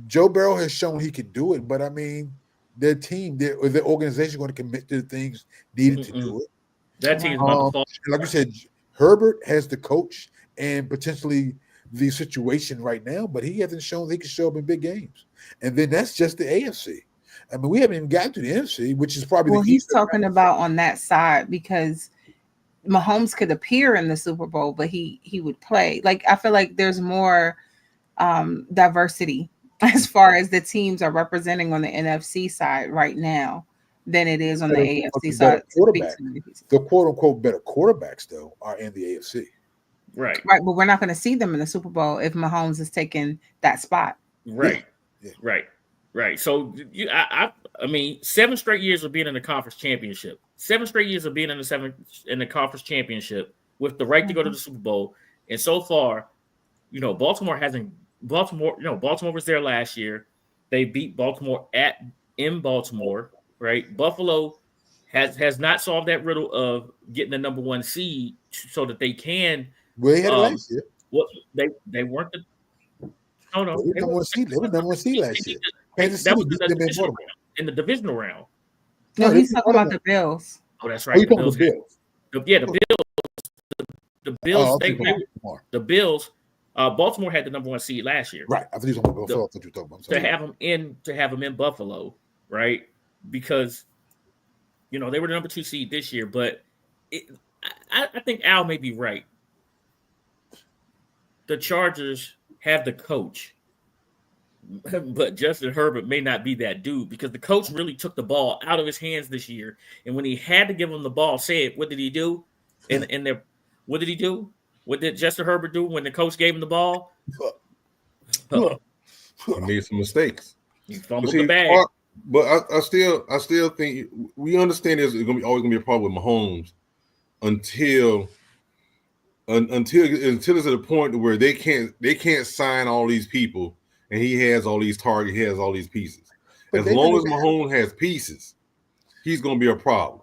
Joe Burrow has shown he can do it, but I mean, their team, their organization, going to commit to the things needed to do it. That team is about to fall. Like you said, Herbert has the coach and potentially the situation right now, but he hasn't shown that he can show up in big games. And then that's just the AFC. I mean, we haven't even gotten to the NFC, which is probably well, he's talking about on that side, because Mahomes could appear in the Super Bowl, but he would play. Like, I feel like there's more diversity as far as the teams are representing on the NFC side right now than it is on the AFC side. The quote-unquote better quarterbacks, though, are in the AFC. Right. But we're not going to see them in the Super Bowl if Mahomes is taking that spot. Right. Right. So I mean, 7 straight years of being in the conference championship. 7 straight years of being in the conference championship with the right to go to the Super Bowl. And so far, Baltimore was there last year. They beat Baltimore in Baltimore, right? Buffalo has not solved that riddle of getting the number 1 seed so that they can. Well, they had it last year. Well, they weren't the. No, they were number 1 seed last year. That was in the divisional round. No, he's talking about the Bills. Oh, that's right. The Bills. The Bills. The Bills. Baltimore had the number 1 seed last year. Right. I thought you were talking about Buffalo. To have them in Buffalo, right? Because they were the number 2 seed this year, but I think Al may be right. The Chargers have the coach, but Justin Herbert may not be that dude, because the coach really took the ball out of his hands this year. And when he had to give him the ball, what did he do? What did he do? What did Justin Herbert do when the coach gave him the ball? He made some mistakes. He fumbled the bag. But I still think we understand there's always gonna be a problem with Mahomes until it's at a point where they can't sign all these people, and he has all these targets, he has all these pieces. As long as Mahomes has pieces, he's gonna be a problem.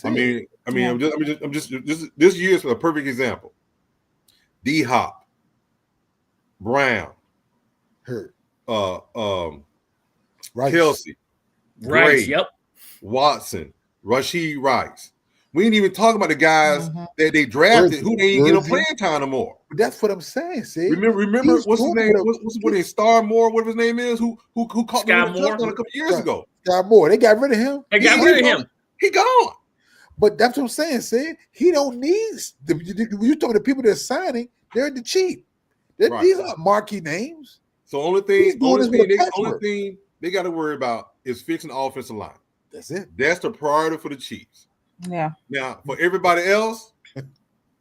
I mean, I'm just this year's a perfect example. D Hop, Brown, Kelsey, Rice, yep, Watson, Rashid Rice. We ain't even talking about the guys that they drafted who they ain't get no playing time no more. That's what I'm saying. See, remember what's his name? What's his name? Star Moore, whatever his name is, who caught Sky the touchdown a couple years ago. Sky Moore, they got rid of him. They got rid of him. He gone. But that's what I'm saying. See, he don't need you talking to people that are signing. They're the cheap. These aren't marquee names. So only thing they got to worry about is fixing the offensive line. That's it. That's the priority for the Chiefs. Yeah. Now, for everybody else,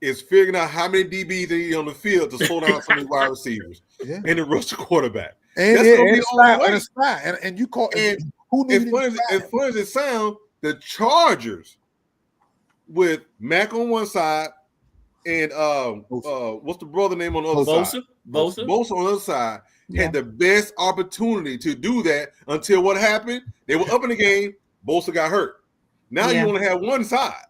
it's figuring out how many DBs they need on the field to slow down some of the wide receivers and the rush quarterback. And that's going to be the slide. And you call and who as fun as it sounds, the Chargers with Mac on one side and what's the brother name on the other side? Bosa on the other side had the best opportunity to do that until what happened? They were up in the game. Bosa got hurt. Now you only have one side.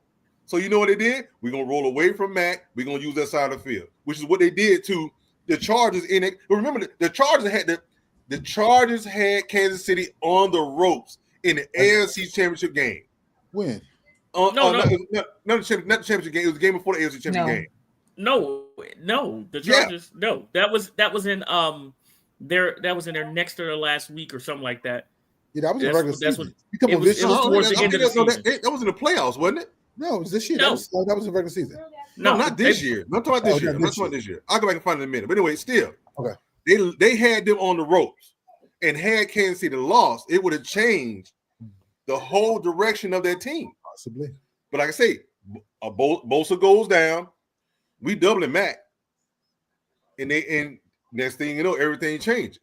So you know what they did? We're going to roll away from Mac. We're going to use that side of the field, which is what they did to the Chargers in it. But remember, the Chargers had The Chargers had Kansas City on the ropes in the AFC Championship game. When? No. Not the championship game. It was the game before the AFC Championship game. No. The Chargers. Yeah. No, that was in that was in their next or their last week or something like that. Yeah, that was in the regular season. It was towards the end of the season. That was in the playoffs, wasn't it? No, it was this year. No. That was in the regular season. No, not this year. I'm talking about this year. I'm not talking about this year. I'll go back and find it in a minute. But anyway, still. Okay. They had them on the ropes, and had Kansas City lost, it would have changed the whole direction of their team. Possibly. But like I say, Bosa goes down, we doubling Mac, and next thing you know, everything changes.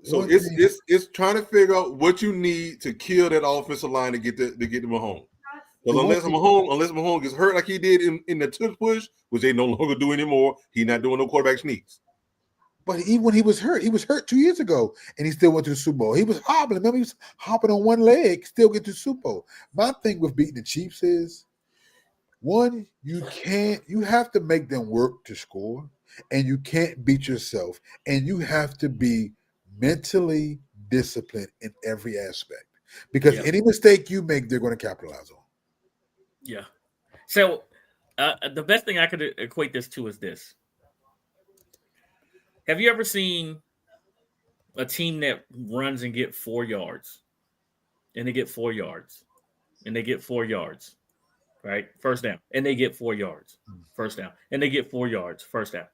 So it's trying to figure out what you need to kill that offensive line to get them Mahomes. Because unless Mahomes gets hurt like he did in the tush push, which they no longer do anymore, he's not doing no quarterback sneaks. But even when he was hurt 2 years ago, and he still went to the Super Bowl. He was hobbling. Remember, he was hopping on one leg, still get to the Super Bowl. My thing with beating the Chiefs is, one, you have to make them work to score, and you can't beat yourself, and you have to be mentally disciplined in every aspect. Because any mistake you make, they're going to capitalize on. Yeah. So the best thing I could equate this to is this. Have you ever seen a team that runs and get 4 yards? And they get 4 yards. And they get 4 yards. Right? First down. And they get 4 yards. First down. And they get 4 yards. First down.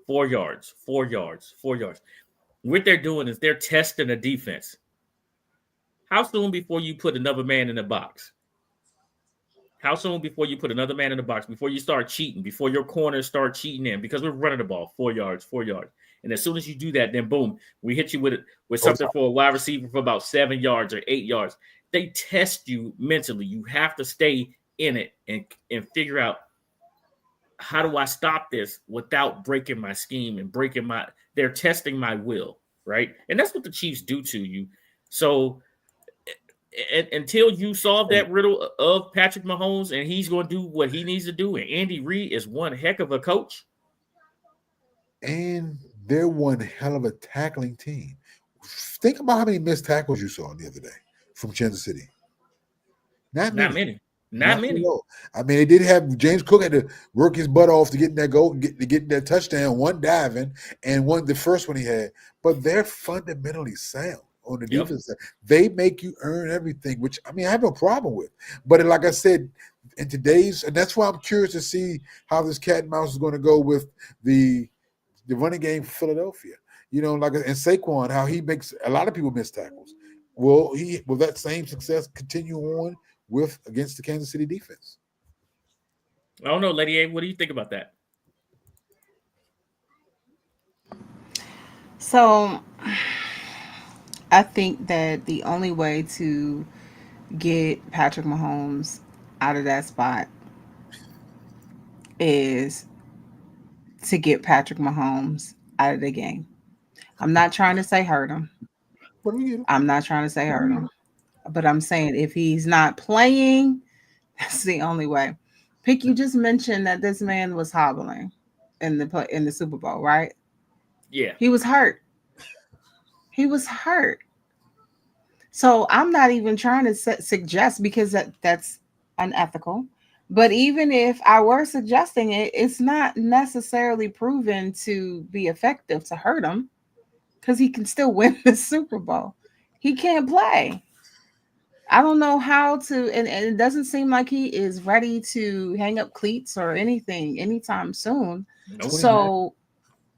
4 yards. 4 yards. 4 yards. What they're doing is they're testing a defense. How soon before you put another man in the box? How soon before you put another man in the box? Before you start cheating? Before your corners start cheating in? Because we're running the ball 4 yards, 4 yards. And as soon as you do that, then boom, we hit you with something for a wide receiver for about 7 yards or 8 yards. They test you mentally. You have to stay in it and figure out, how do I stop this without breaking my scheme and they're testing my will, right? And that's what the Chiefs do to you. So until you solve that riddle of Patrick Mahomes and he's going to do what he needs to do, and Andy Reid is one heck of a coach. And they're one hell of a tackling team. Think about how many missed tackles you saw the other day from Kansas City. Not many. Not many. I mean, they did have James Cook had to work his butt off to get in that goal, get that touchdown, one diving, and one the first one he had. But they're fundamentally sound on the defense side. They make you earn everything, which I mean I have no problem with. But like I said, in today's, and that's why I'm curious to see how this cat and mouse is going to go with the running game for Philadelphia. You know, like and Saquon, how he makes a lot of people miss tackles. Will that same success continue on against the Kansas City defense? I don't know, Lady A. What do you think about that? So, I think that the only way to get Patrick Mahomes out of that spot is to get Patrick Mahomes out of the game. I'm not trying to say hurt him. I'm not trying to say hurt him. But I'm saying if he's not playing, that's the only way. Pick, you just mentioned that this man was hobbling in the Super Bowl, right? Yeah. He was hurt. So I'm not even trying to suggest, because that's unethical. But even if I were suggesting it, it's not necessarily proven to be effective to hurt him, because he can still win the Super Bowl. He can't play. I don't know how to, and it doesn't seem like he is ready to hang up cleats or anything anytime soon. Nope. So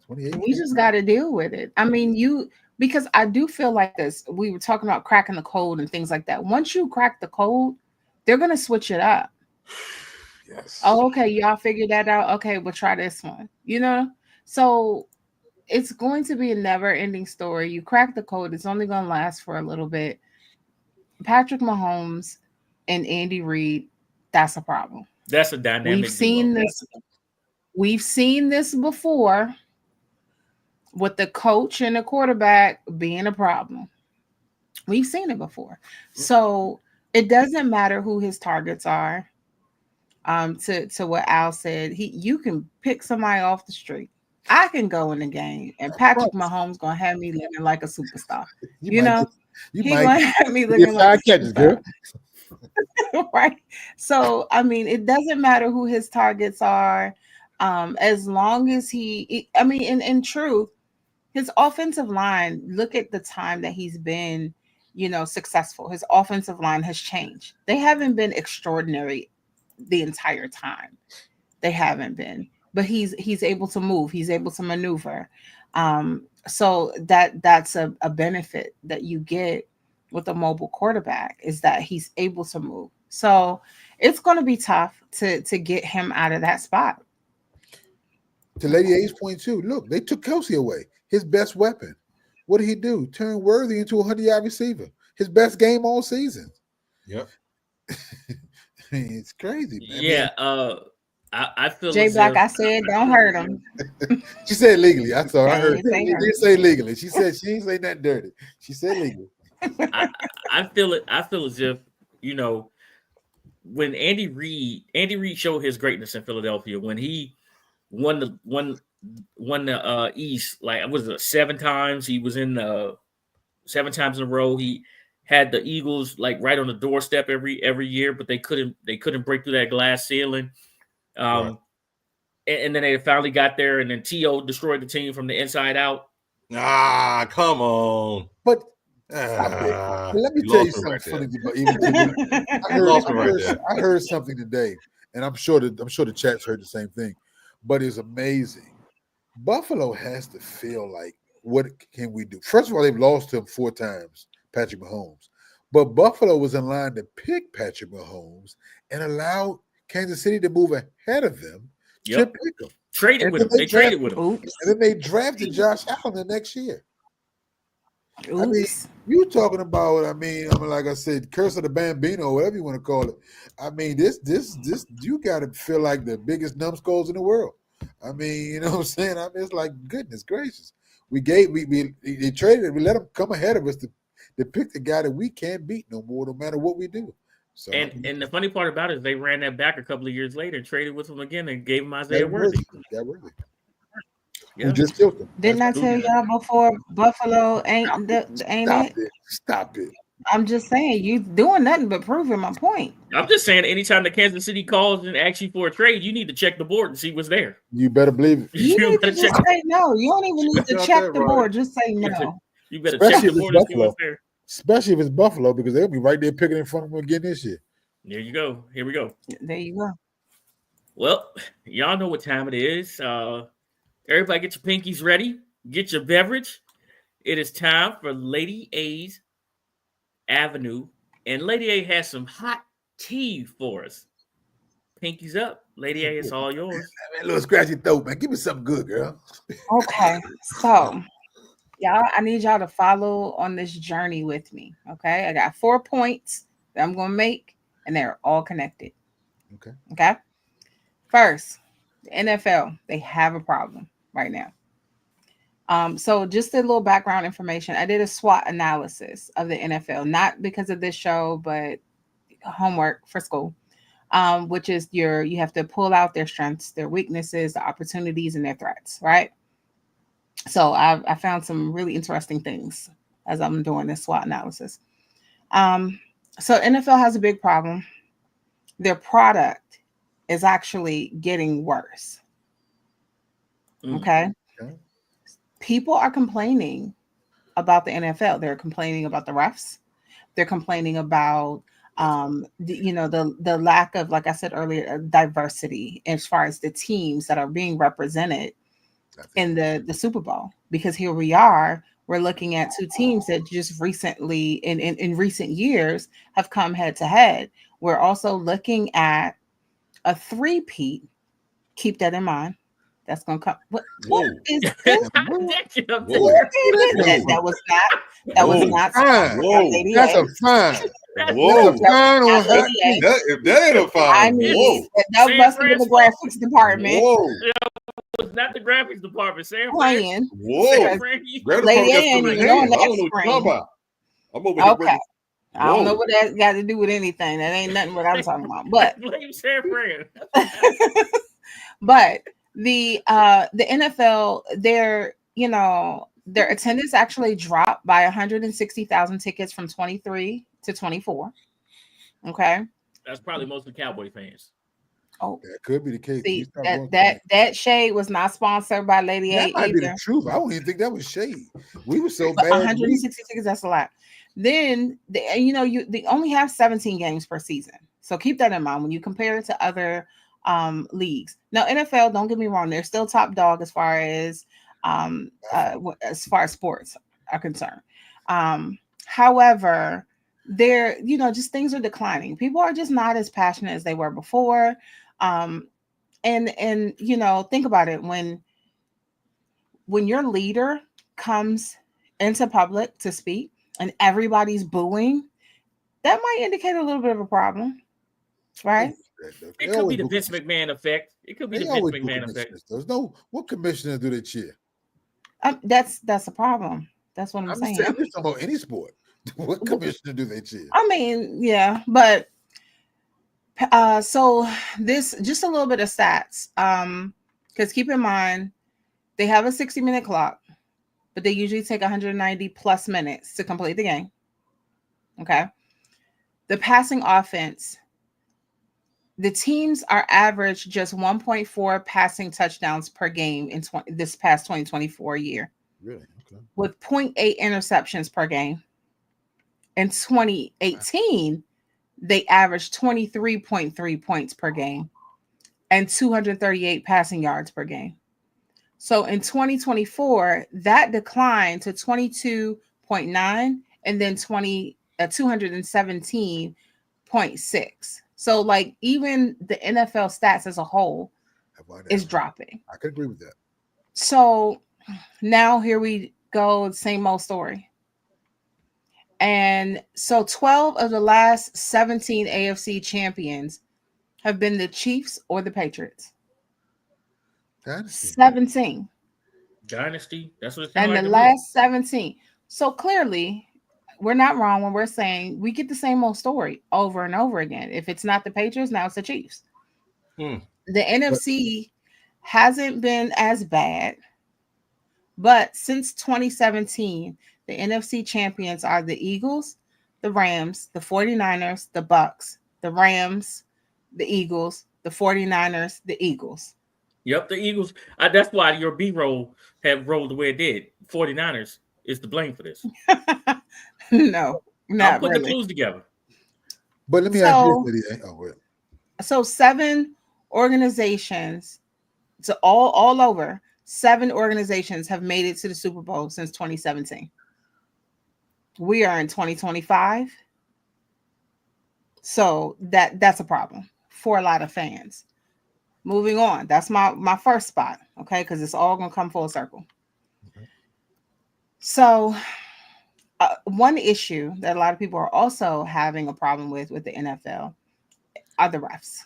we just got to deal with it. I mean, because I do feel like this. We were talking about cracking the code and things like that. Once you crack the code, they're going to switch it up. Yes. Oh, okay. Y'all figured that out. Okay, we'll try this one. You know? So it's going to be a never-ending story. You crack the code. It's only going to last for a little bit. Patrick Mahomes and Andy Reid, that's a problem. That's a dynamic. We've seen this before with the coach and the quarterback being a problem. We've seen it before. So it doesn't matter who his targets are. To what Al said, you can pick somebody off the street. I can go in the game, and Patrick Mahomes gonna have me looking like a superstar. You might He gonna have me be looking like a catches, superstar, girl. right? So I mean, it doesn't matter who his targets are, as long as I mean, in truth, his offensive line. Look at the time that he's been, successful. His offensive line has changed. They haven't been extraordinary the entire time. They haven't been, but he's able to move. He's able to maneuver. So that's a benefit that you get with a mobile quarterback, is that he's able to move. So it's going to be tough to get him out of that spot. To Lady A's point too. Look, they took Kelsey away, his best weapon. What did he do? Turn Worthy into a 100-yard receiver. His best game all season. Yep. I mean, it's crazy, man. Yeah. I feel Jay Black, I said, don't hurt him. She said legally. I saw. I heard. She did say legally. She said she ain't say nothing dirty. She said legally. I feel it. I feel as if, when Andy Reid showed his greatness in Philadelphia when he won the East, like, was it 7 times? He was in 7 times in a row. He had the Eagles like right on the doorstep every year, but they couldn't break through that glass ceiling. Right. And then they finally got there, and then T.O. destroyed the team from the inside out. Ah, come on. But let me tell you something funny. I heard something today, and I'm sure the chat's heard the same thing. But it's amazing. Buffalo has to feel like, what can we do? First of all, they've lost to him 4 times, Patrick Mahomes. But Buffalo was in line to pick Patrick Mahomes and allowed Kansas City to move ahead of them to pick him. Traded with him. They traded with him. And then they drafted Josh Allen the next year. Oops. I mean, you talking about, I mean, like I said, curse of the Bambino, whatever you want to call it. I mean, this, you got to feel like the biggest numbskulls in the world. I mean, you know what I'm saying? I mean, it's like, goodness gracious. They traded it. We let them come ahead of us to pick the guy that we can't beat no more, no matter what we do. So, and the funny part about it is they ran that back a couple of years later and traded with him again and gave him Isaiah Worthy. Who just killed him. Didn't I tell y'all before, Buffalo ain't it? Stop it. I'm just saying, you doing nothing but proving my point. I'm just saying, anytime the Kansas City calls and asks you for a trade, you need to check the board and see what's there. You better believe it. You need to just say no. You don't even need to check the board. Just say no. You better check the board and see what's there. Especially if it's Buffalo, because they'll be right there picking in front of them again this year. There you go. Here we go. There you go. Well, y'all know what time it is. Everybody get your pinkies ready. Get your beverage. It is time for Lady A's Avenue. And Lady A has some hot tea for us. Pinkies up. Lady A, it's all yours. Man, a little scratchy throat, man. Give me something good, girl. Okay. So, y'all, I need y'all to follow on this journey with me. Okay. I got 4 points that I'm going to make, and they're all connected. Okay. First, the NFL, they have a problem right now. So just a little background information. I did a SWOT analysis of the NFL, not because of this show, but homework for school, which is you have to pull out their strengths, their weaknesses, the opportunities, and their threats, right? So I found some really interesting things as I'm doing this SWOT analysis. So NFL has a big problem. Their product is actually getting worse. Okay. People are complaining about the NFL. They're complaining about the refs. They're complaining about the lack of, like I said earlier, diversity as far as the teams that are being represented in the Super Bowl. Because here we're looking at 2 teams that just recently in recent years have come head to head. We're also looking at a 3-peat. Keep that in mind. That's gonna come. What is this? That was not. Whoa, that's a fine. Whoa, if that ain't a fine. That must have been the graphics department. Whoa. It's not the graphics department. Sam playing. Whoa. Lady ain't even on that screen. I'm over here. Okay. I don't know what that got to do with anything. That ain't nothing what I'm talking about. But blame Sam Fran. But The NFL, their attendance actually dropped by 160,000 tickets from 23 to 24. Okay. That's probably mostly Cowboy fans. Oh, That could be the case. We see stopped that going to that games. that shade was not sponsored by Lady A That might be the either. truth. I don't even think that was shade. We were so But bad. 160 tickets, that's a lot. Then they only have 17 games per season. So keep that in mind when you compare it to other leagues. Now, NFL, don't get me wrong, they're still top dog as far as sports are concerned. However, they're just things are declining. People are just not as passionate as they were before. And think about it, when your leader comes into public to speak and everybody's booing, that might indicate a little bit of a problem, right? It could be the Vince McMahon effect. It could be the Vince McMahon effect. There's no, what commissioner do they cheer? That's a problem. That's what I'm saying. I'm just talking about any sport. What commissioner do they cheer? I mean, yeah, but so this just a little bit of stats. Because keep in mind, they have a 60-minute clock, but they usually take 190 plus minutes to complete the game. Okay. The passing offense, the teams are average just 1.4 passing touchdowns per game in this past 2024 year. Really? Okay. With 0.8 interceptions per game. In 2018, they averaged 23.3 points per game and 238 passing yards per game. So in 2024, that declined to 22.9 and then 217.6. So like even the NFL stats as a whole is dropping. I could agree with that. So now here we go, same old story. And so 12 of the last 17 AFC champions have been the Chiefs or the Patriots. Dynasty. 17. Dynasty. That's what it's and like the last 17. So clearly, we're not wrong when we're saying we get the same old story over and over again. If it's not the Patriots, now it's the Chiefs. The NFC hasn't been as bad, but since 2017, the NFC champions are the Eagles, the Rams, the 49ers, the Bucks, the Rams, the Eagles, the 49ers, the Eagles. Yep, the Eagles. That's why your B-roll have rolled the way it did. 49ers is to blame for this. No, not I'm putting really. the clues together. But let me ask you this. So 7 organizations, so all over, 7 organizations have made it to the Super Bowl since 2017. We are in 2025. So that's a problem for a lot of fans. Moving on. That's my first spot, okay? Because it's all going to come full circle. Okay. So one issue that a lot of people are also having a problem with the NFL are the refs,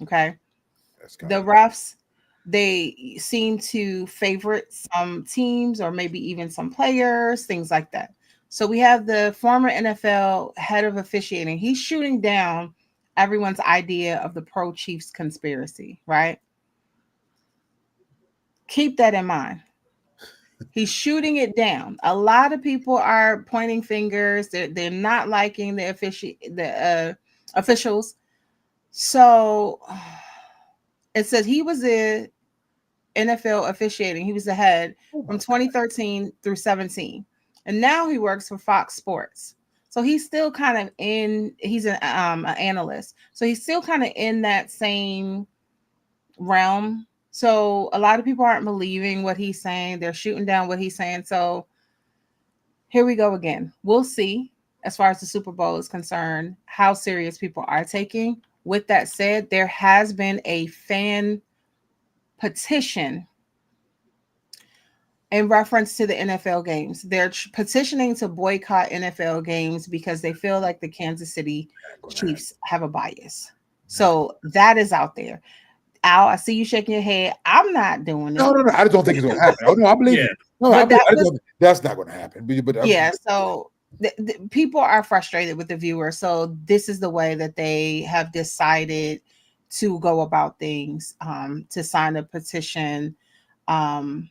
okay? The refs, they seem to favorite some teams or maybe even some players, things like that. So we have the former NFL head of officiating. He's shooting down everyone's idea of the pro Chiefs conspiracy, right? Keep that in mind. He's shooting it down. A lot of people are pointing fingers. They're not liking the officials. So it says he was the NFL officiating. He was the head from 2013 through 17. And now he works for Fox Sports. So he's still kind of he's an analyst. So he's still kind of in that same realm. So a lot of people aren't believing what he's saying. They're shooting down what he's saying. So here we go again. We'll see, as far as the Super Bowl is concerned, how serious people are taking. With that said, there has been a fan petition in reference to the NFL games. They're petitioning to boycott NFL games because they feel like the Kansas City Chiefs have a bias. So that is out there. Al, I see you shaking your head. I'm not doing it. No. I just don't think it's going to happen. Oh, no, I believe you. No, that's not going to happen. But yeah, so the people are frustrated with the viewers. So this is the way that they have decided to go about things, to sign a petition. And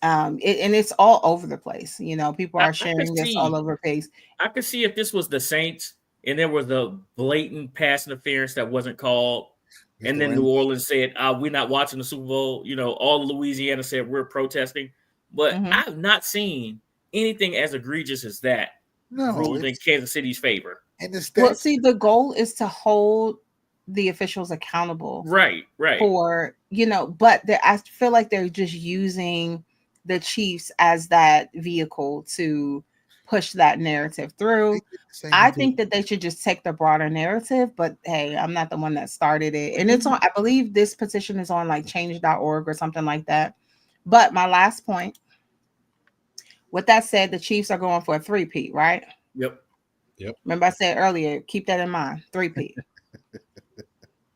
it's all over the place. You know, people are sharing this all over the place. I could see if this was the Saints and there was a blatant pass interference that wasn't called, and then New Orleans said, we're not watching the Super Bowl. You know, all of Louisiana said we're protesting. But I've not seen anything as egregious as that ruled in Kansas City's favor. And well, see, the goal is to hold the officials accountable. Right. For, you know, but I feel like they're just using the Chiefs as that vehicle to push that narrative through. I think that they should just take the broader narrative, but hey, I'm not the one that started it. And it's on, I believe this petition is on like change.org or something like that. But my last point, with that said, the Chiefs are going for a 3-peat, right? Yep. Remember I said earlier, keep that in mind, 3-peat.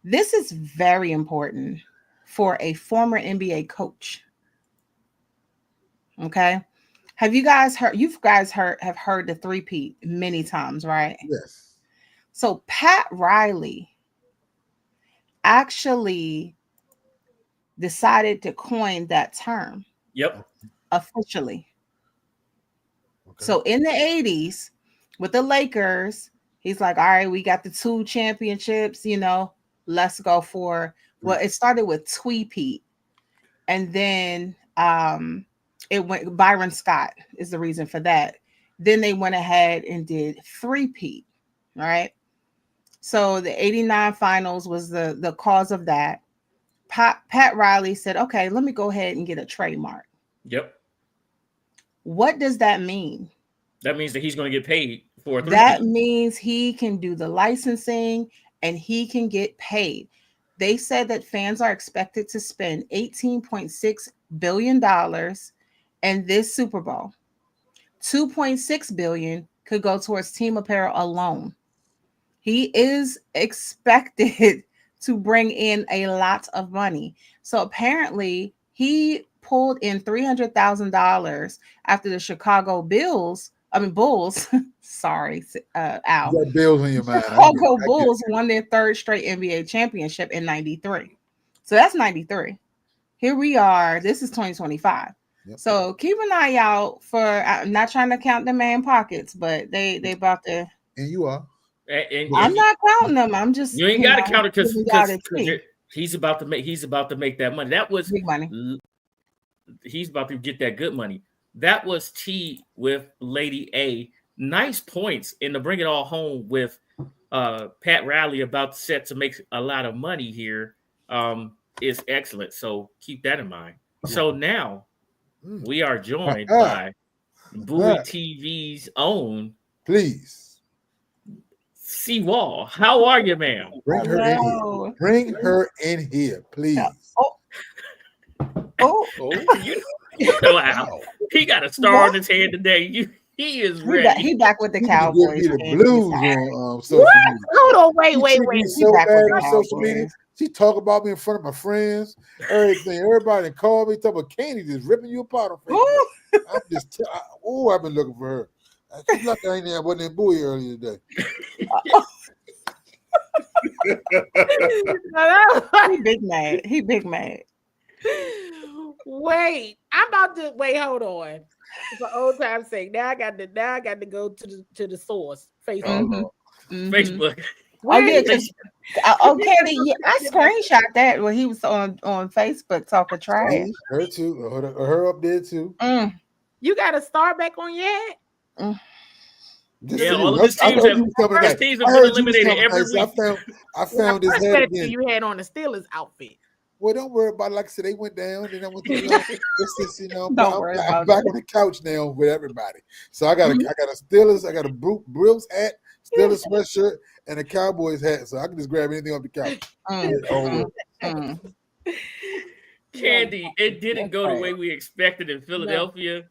This is very important for a former NBA coach. Okay. Have you guys heard? Have heard the 3-peat many times, right? Yes. So Pat Riley actually decided to coin that term. Yep. Officially. Okay. So in the 80s with the Lakers, he's like, all right, we got the 2 championships, you know, let's go for, well, it started with Twee-peat. And then it went, Byron Scott is the reason for that. Then they went ahead and did 3-peat, right? So the 89 finals was the cause of that. Pat Riley said, okay, let me go ahead and get a trademark. Yep. What does that mean? That means that he's going to get paid for a 3-peat. That means he can do the licensing and he can get paid. They said that fans are expected to spend $18.6 billion in this Super Bowl. $2.6 billion could go towards team apparel alone. He is expected to bring in a lot of money. So apparently he pulled in $300,000 after the Chicago Bulls. Sorry, Al. You got Bills in your mind. Chicago Bulls won their 3rd straight NBA championship in 93. So that's 93. Here we are. This is 2025. Yep. So keep an eye out for, I'm not trying to count the man pockets, but they about to. And you are. I'm not counting them. I'm just. You ain't got to count it because he's about to make that money. That was big money. He's about to get that good money. That was T with Lady A. Nice points, and to bring it all home with Pat Riley about set to make a lot of money here is excellent. So keep that in mind. So now we are joined by Bowie TV's own, please, CWall. How are you, ma'am? Bring her in here. Bring her in here, please. You know how he got a star on his head today. He is ready. He back with the Cowboys. Give me the blues on social media. Hold on, wait. So bad on social media. She talk about me in front of my friends, everything. Everybody called me, talk about Candy just ripping you apart on Facebook. I'm just, I've been looking for her. She's lucky I ain't there. I wasn't in Bowie earlier today. He big mad. Wait, I'm about to wait. Hold on. For old time's sake, now I got to go to the source, Facebook. Facebook. Oh yeah, Candy, I screenshot that when he was on Facebook talking trash. Her too. Her up there too. You got a star back on yet? All of his teams have been eliminated every week. I found this head again. You had on the Steelers outfit. Well, don't worry about it. Like I said, they went down. Then I went to I'm back on the couch now with everybody. So I got a Steelers, I got a Brewers hat, Steelers sweatshirt, and a Cowboys hat. So I can just grab anything off the couch. Candy, it didn't go the way we expected in Philadelphia.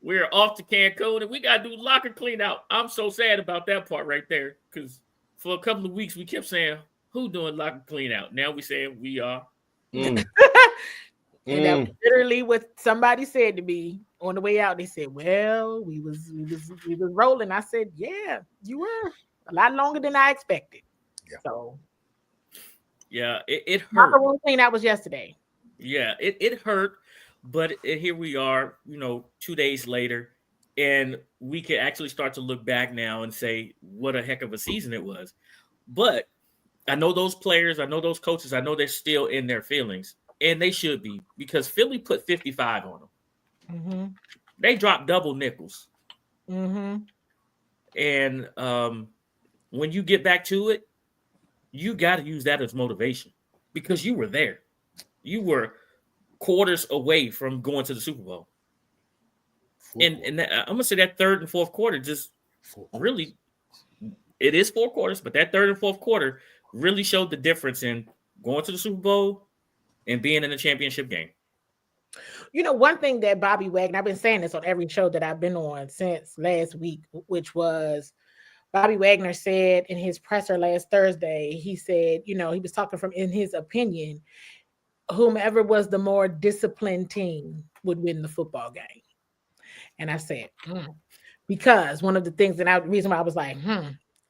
We're off to Cancun, and we got to do locker clean out. I'm so sad about that part right there because for a couple of weeks we kept saying, who doing locker clean out? Now we saying we are. And that was literally what somebody said to me on the way out. They said, well, we was rolling. I said, yeah, you were a lot longer than I expected. Yeah. So Yeah, it hurt. Macaroni thing that was yesterday. Yeah, it hurt, but here we are, 2 days later, and we can actually start to look back now and say what a heck of a season it was. But I know those players, I know those coaches, I know they're still in their feelings, and they should be because Philly put 55 on them. Mm-hmm. They dropped double nickels, Mm-hmm. and when you get back to it, you got to use that as motivation because you were there. You were quarters away from going to the Super Bowl. And I'm gonna say that third and fourth quarter just really, it is 4 quarters, but that third and fourth quarter really showed the difference in going to the Super Bowl and being in the championship game. One thing that Bobby Wagner, I've been saying this on every show that I've been on since last week, which was Bobby Wagner said in his presser last Thursday, he said, he was talking from, in his opinion, whomever was the more disciplined team would win the football game. And I said, because one of the things, and the reason why I was like,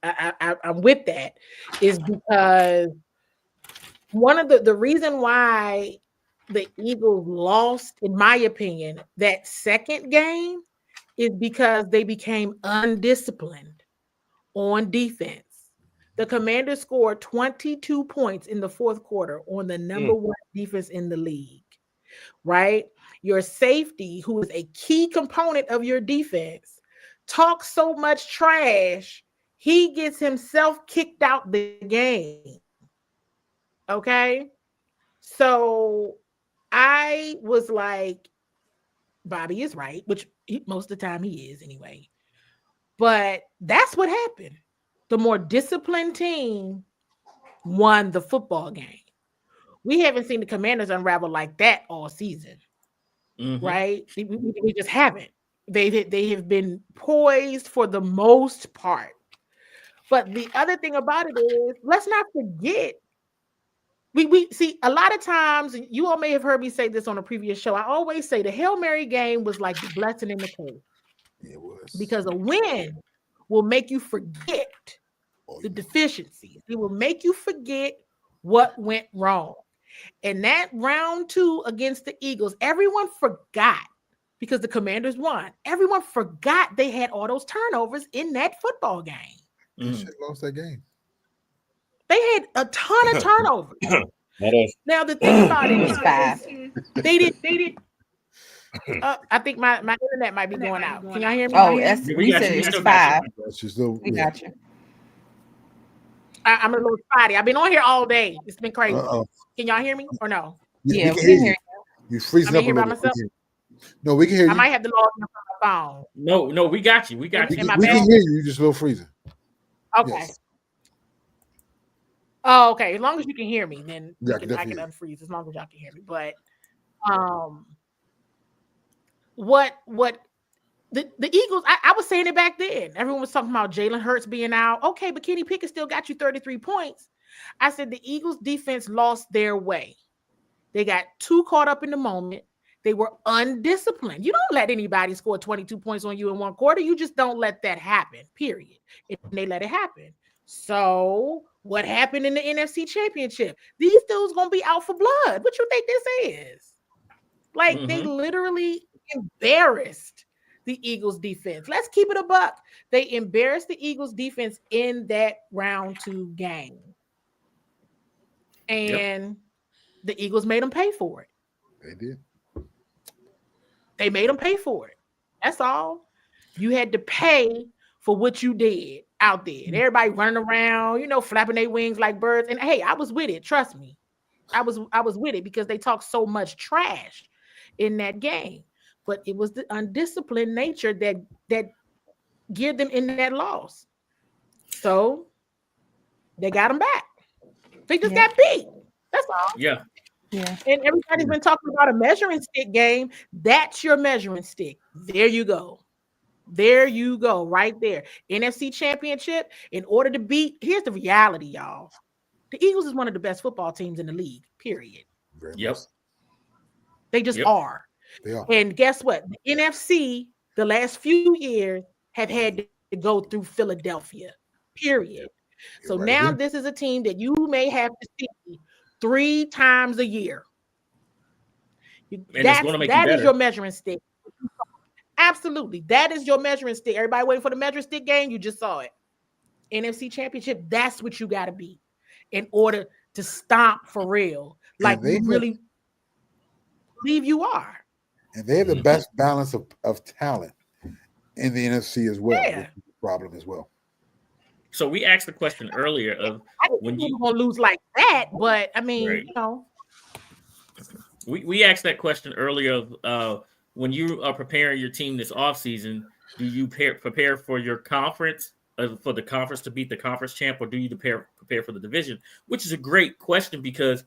I'm with that is because one of the reason why the Eagles lost, in my opinion, that second game is because they became undisciplined on defense. The Commanders scored 22 points in the fourth quarter on the number one defense in the league, right? Your safety, who is a key component of your defense, talks so much trash, he gets himself kicked out the game. Okay? So I was like, Bobby is right, which most of the time he is anyway. But that's what happened. The more disciplined team won the football game. We haven't seen the Commanders unravel like that all season, right? We just haven't. They have been poised for the most part. But the other thing about it is, let's not forget, we see a lot of times, you all may have heard me say this on a previous show. I always say the Hail Mary game was like the blessing in the curse. It was. Because a win will make you forget the deficiencies. It will make you forget what went wrong. And that round 2 against the Eagles, everyone forgot because the Commanders won. Everyone forgot they had all those turnovers in that football game. They should have lost that game. They had a ton of turnovers. Now the thing about it is, they did. I think my internet might be going out. Can y'all hear me? Oh, we said it's 5. We got you. I'm a little spotty. I've been on here all day. It's been crazy. Can y'all hear me or no? Yeah, we can hear you. You're freezing up a little bit. No, we can hear you. I might have to log in from my phone. No, we got you. We got you. We can hear you. You're just a little freezing. Okay. Yes. Oh, okay. As long as you can hear me, then I can unfreeze. As long as y'all can hear me. But what the Eagles, I was saying it back then. Everyone was talking about Jalen Hurts being out. Okay, but Kenny Pickett still got you 33 points. I said the Eagles defense lost their way. They got too caught up in the moment. They were undisciplined. You don't let anybody score 22 points on you in one quarter. You just don't let that happen, period. And they let it happen. So what happened in the NFC Championship? These dudes going to be out for blood. What you think this is? Like, they literally embarrassed the Eagles defense. Let's keep it a buck. They embarrassed the Eagles defense in that round 2 game. And the Eagles made them pay for it. They did. They made them pay for it. That's all. You had to pay for what you did out there. And everybody running around, flapping their wings like birds. And hey, I was with it. Trust me. I was with it because they talked so much trash in that game. But it was the undisciplined nature that geared them in that loss. So they got them back. They just got beat. That's all. Yeah. Yeah. And everybody's been talking about a measuring stick game. That's your measuring stick. There you go. There you go. Right there. NFC Championship. In order to beat, here's the reality, y'all. The Eagles is one of the best football teams in the league, period. Yep. They just are. They are. And guess what? The NFC, the last few years, have had to go through Philadelphia, period. So now this is a team that you may have to see 3 times a year. And it's going to make you That better. is your measuring stick. Absolutely. That is your measuring stick. Everybody waiting for the measuring stick game. You just saw it. NFC Championship. That's what you got to be in order to stomp for real. Like we really believe you are. And they have the best balance of talent in the NFC as well. Yeah. Which is a problem as well. So we asked the question earlier of when you gonna lose like that, but I mean, Right. you know. We asked that question earlier of when you are preparing your team this offseason, do you prepare for your conference, for the conference to beat the conference champ, or do you prepare for the division? Which is a great question because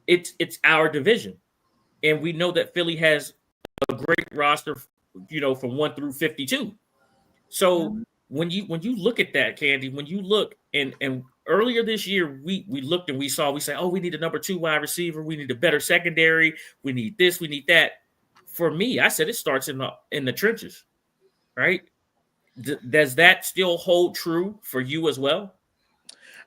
it's our division. And we know that Philly has a great roster, from 1 through 52. So when you look at that, Candy, when you look and earlier this year, we looked and we say, oh, we need a number 2 wide receiver, we need a better secondary, we need this, we need that. For me, I said it starts in the trenches, right? Does that still hold true for you as well?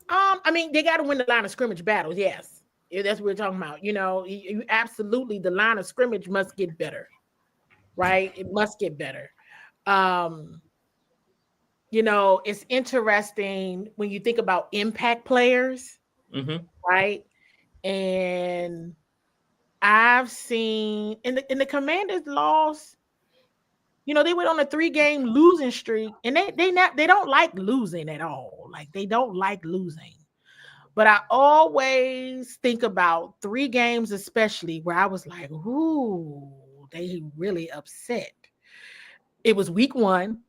I mean, they got to win the line of scrimmage battles. Yes, that's what we're talking about. You absolutely, the line of scrimmage must get better, right? It must get better. It's interesting when you think about impact players, right? And I've seen in the Commanders lost. They went on a 3-game losing streak, and they don't like losing at all. Like they don't like losing. But I always think about 3 games, especially where I was like, "Ooh, they really upset." It was week 1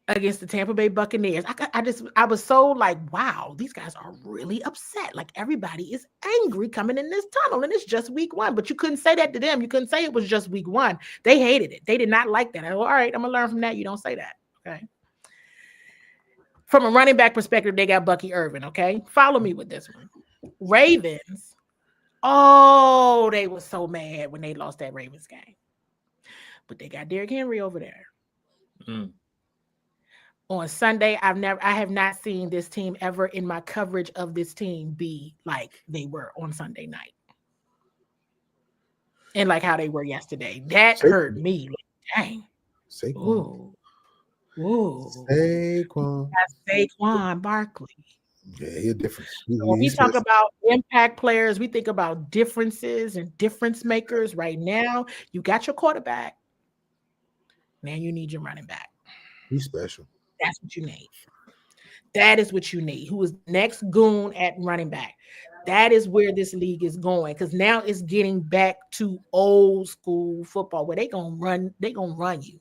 against the Tampa Bay Buccaneers. I was so like, wow, these guys are really upset. Like everybody is angry coming in this tunnel, and it's just week 1. But you couldn't say that to them. You couldn't say it was just week 1. They hated it. They did not like that. All right, I'm gonna learn from that. You don't say that. Okay. From a running back perspective, they got Bucky Irvin. Okay, follow me with this one. Ravens. Oh, they were so mad when they lost that Ravens game. But they got Derrick Henry over there. On Sunday, I have not seen this team ever in my coverage of this team be like they were on Sunday night. And like how they were yesterday. That hurt me. Like, dang. Saquon. Ooh. Saquon. That's Saquon Barkley. Yeah, he's different. When we talk about impact players, we think about differences and difference makers. Right now, you got your quarterback. Now you need your running back. He's special. That's what you need. That is what you need. Who is the next goon at running back? That is where this league is going, because now it's getting back to old school football where they're gonna run you,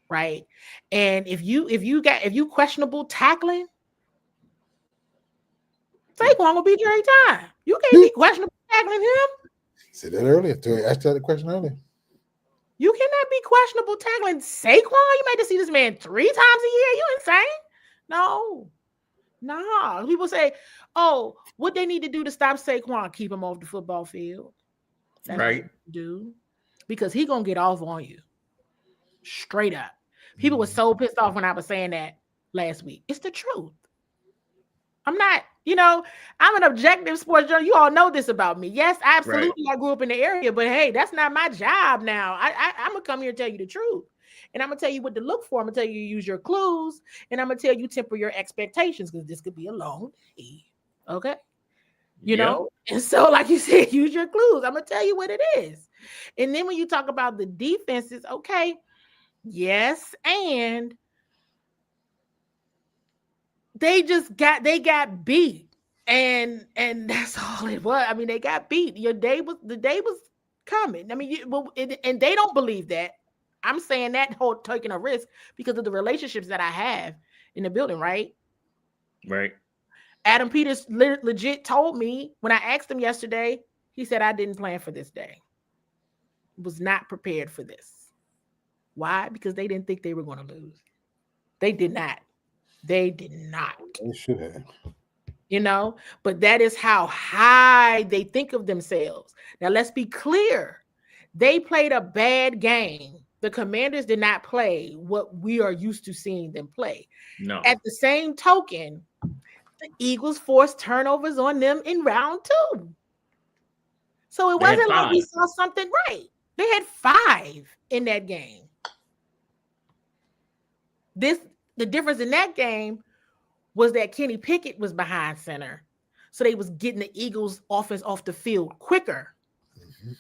right? And if you questionable tackling, Saquon will beat you every time. You can't be questionable tackling him. Said that earlier. I asked that question earlier. You cannot be questionable tackling Saquon. You made to see this man 3 times a year. You insane? No. People say, oh, what they need to do to stop Saquon, keep him off the football field. That's right. Do. Because he going to get off on you. Straight up. People were so pissed off when I was saying that last week. It's the truth. I'm not, I'm an objective sports journalist. You all know this about me. Yes, absolutely. Right. I grew up in the area, but hey, that's not my job now. I'm going to come here and tell you the truth. And I'm going to tell you what to look for. I'm going to tell you use your clues. And I'm going to tell you temper your expectations, because this could be a long day. Okay? You know? And so, like you said, use your clues. I'm going to tell you what it is. And then when you talk about the defenses, okay, yes, and they got beat. And that's all it was. I mean, they got beat. The day was coming. I mean, and they don't believe that. I'm saying that whole taking a risk because of the relationships that I have in the building, right? Right. Adam Peters legit told me when I asked him yesterday, he said, I didn't plan for this day. Was not prepared for this. Why? Because they didn't think they were going to lose. They did not. They should have. But that is how high they think of themselves. Now, let's be clear. They played a bad game. The Commanders did not play what we are used to seeing them play. No. At the same token, the Eagles forced turnovers on them in round 2. So it wasn't like we saw something right. They had 5 in that game. The difference in that game was that Kenny Pickett was behind center. So they was getting the Eagles offense off the field quicker.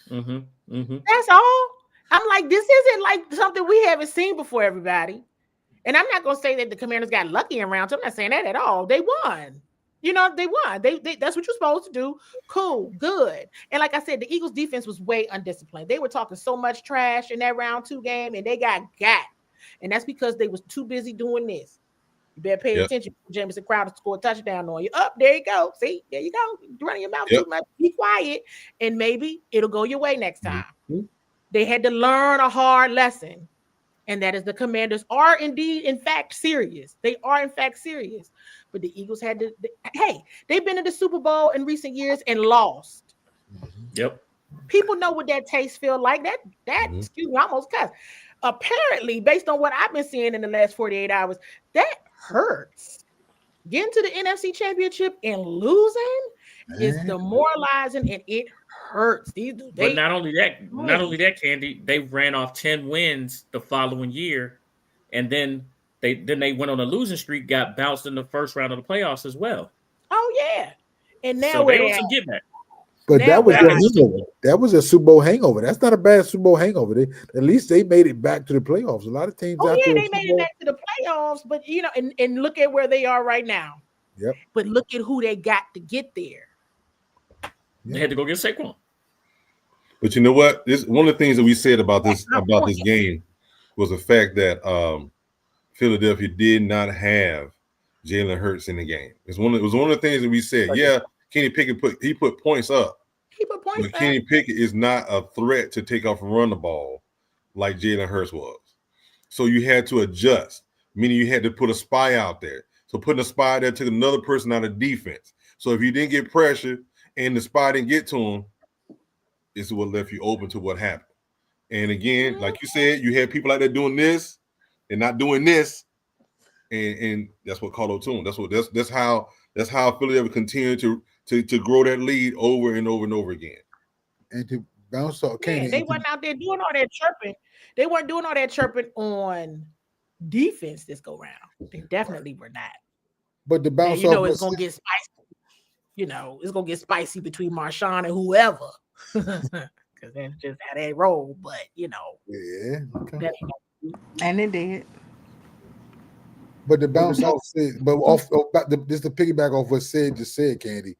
That's all. I'm like, this isn't like something we haven't seen before, everybody. And I'm not going to say that the Commanders got lucky in round 2. I'm not saying that at all. They won. You know, they won. They that's what you're supposed to do. Cool, good. And like I said, the Eagles defense was way undisciplined. They were talking so much trash in that round 2 game, and they got. And that's because they was too busy doing this. You better pay attention. Jamison Crowder scored a touchdown on you. Up, there you go. See, there you go. You're running your mouth too much. Be quiet, and maybe it'll go your way next time. They had to learn a hard lesson, and that is the Commanders are indeed, in fact, serious. They are, in fact, serious. But the Eagles had to. They've been in the Super Bowl in recent years and lost. Yep. People know what that taste feels like. That excuse me, I almost cussed. Apparently, based on what I've been seeing in the last 48 hours, that hurts. Getting to the NFC Championship and losing is demoralizing, and it hurts. But not only that, Candy, they ran off 10 wins the following year, and then they went on a losing streak, got bounced in the first round of the playoffs as well. Oh yeah, and now so they also get that. But that was a hangover. That was a Super Bowl hangover. That's not a bad Super Bowl hangover. At least they made it back to the playoffs. A lot of teams. Oh yeah, they made it back to the playoffs. But you know, and look at where they are right now. Yep. But look at who they got to get there. They had to go get Saquon. But you know what? This one of the things that we said about this game was the fact that Philadelphia did not have Jalen Hurts in the game. It was one of the things that we said. Yeah, Kenny Pickett put points up. But Kenny Pickett is not a threat to take off and run the ball like Jalen Hurts was. So you had to adjust, meaning you had to put a spy out there. So putting a spy there took another person out of defense. So if you didn't get pressure and the spy didn't get to him, it's what left you open to what happened. And again, like you said, you had people out there doing this and not doing this, and that's what called to him. That's how Philadelphia continued to grow that lead over and over and over again. And to bounce off, they weren't out there doing all that chirping. They weren't doing all that chirping on defense this go round. They definitely were not. But the bounce off, it's gonna get spicy. It's gonna get spicy between Marshawn and whoever, because that's just how they roll. But okay. And it did. But the bounce off said, just to piggyback off what Sid just said, Candy,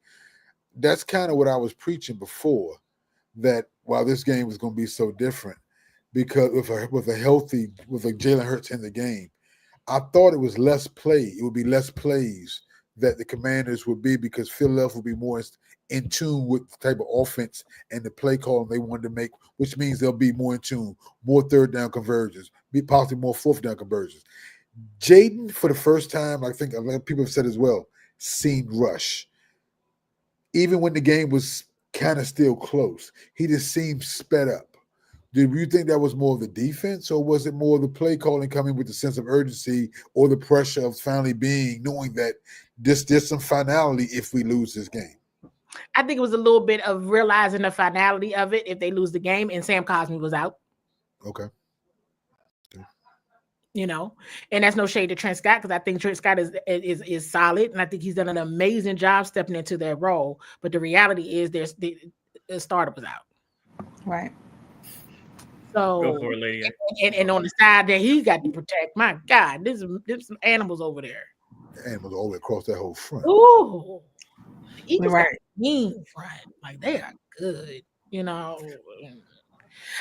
that's kind of what I was preaching before. That while this game was going to be so different, because with a Jalen Hurts in the game, I thought it was less play. It would be less plays that the Commanders would be, because Philadelphia would be more in tune with the type of offense and the play call they wanted to make, which means they'll be more in tune, more third down conversions, possibly more fourth down conversions. Jaden, for the first time, I think a lot of people have said as well, seen rush. Even when the game was kind of still close, he just seemed sped up. Do you think that was more of the defense, or was it more of the play calling coming with the sense of urgency or the pressure of finally knowing that there's some finality if we lose this game? I think it was a little bit of realizing the finality of it if they lose the game, and Sam Cosmi was out. Okay. And that's no shade to Trent Scott, because I think Trent Scott is solid, and I think he's done an amazing job stepping into that role. But the reality is, the starter was out. Right. So, go for it, lady. And on the side that he got to protect, my God, there's some animals over there. Animals all the way across that whole front. Ooh, the Eagles got a mean front, like they are good.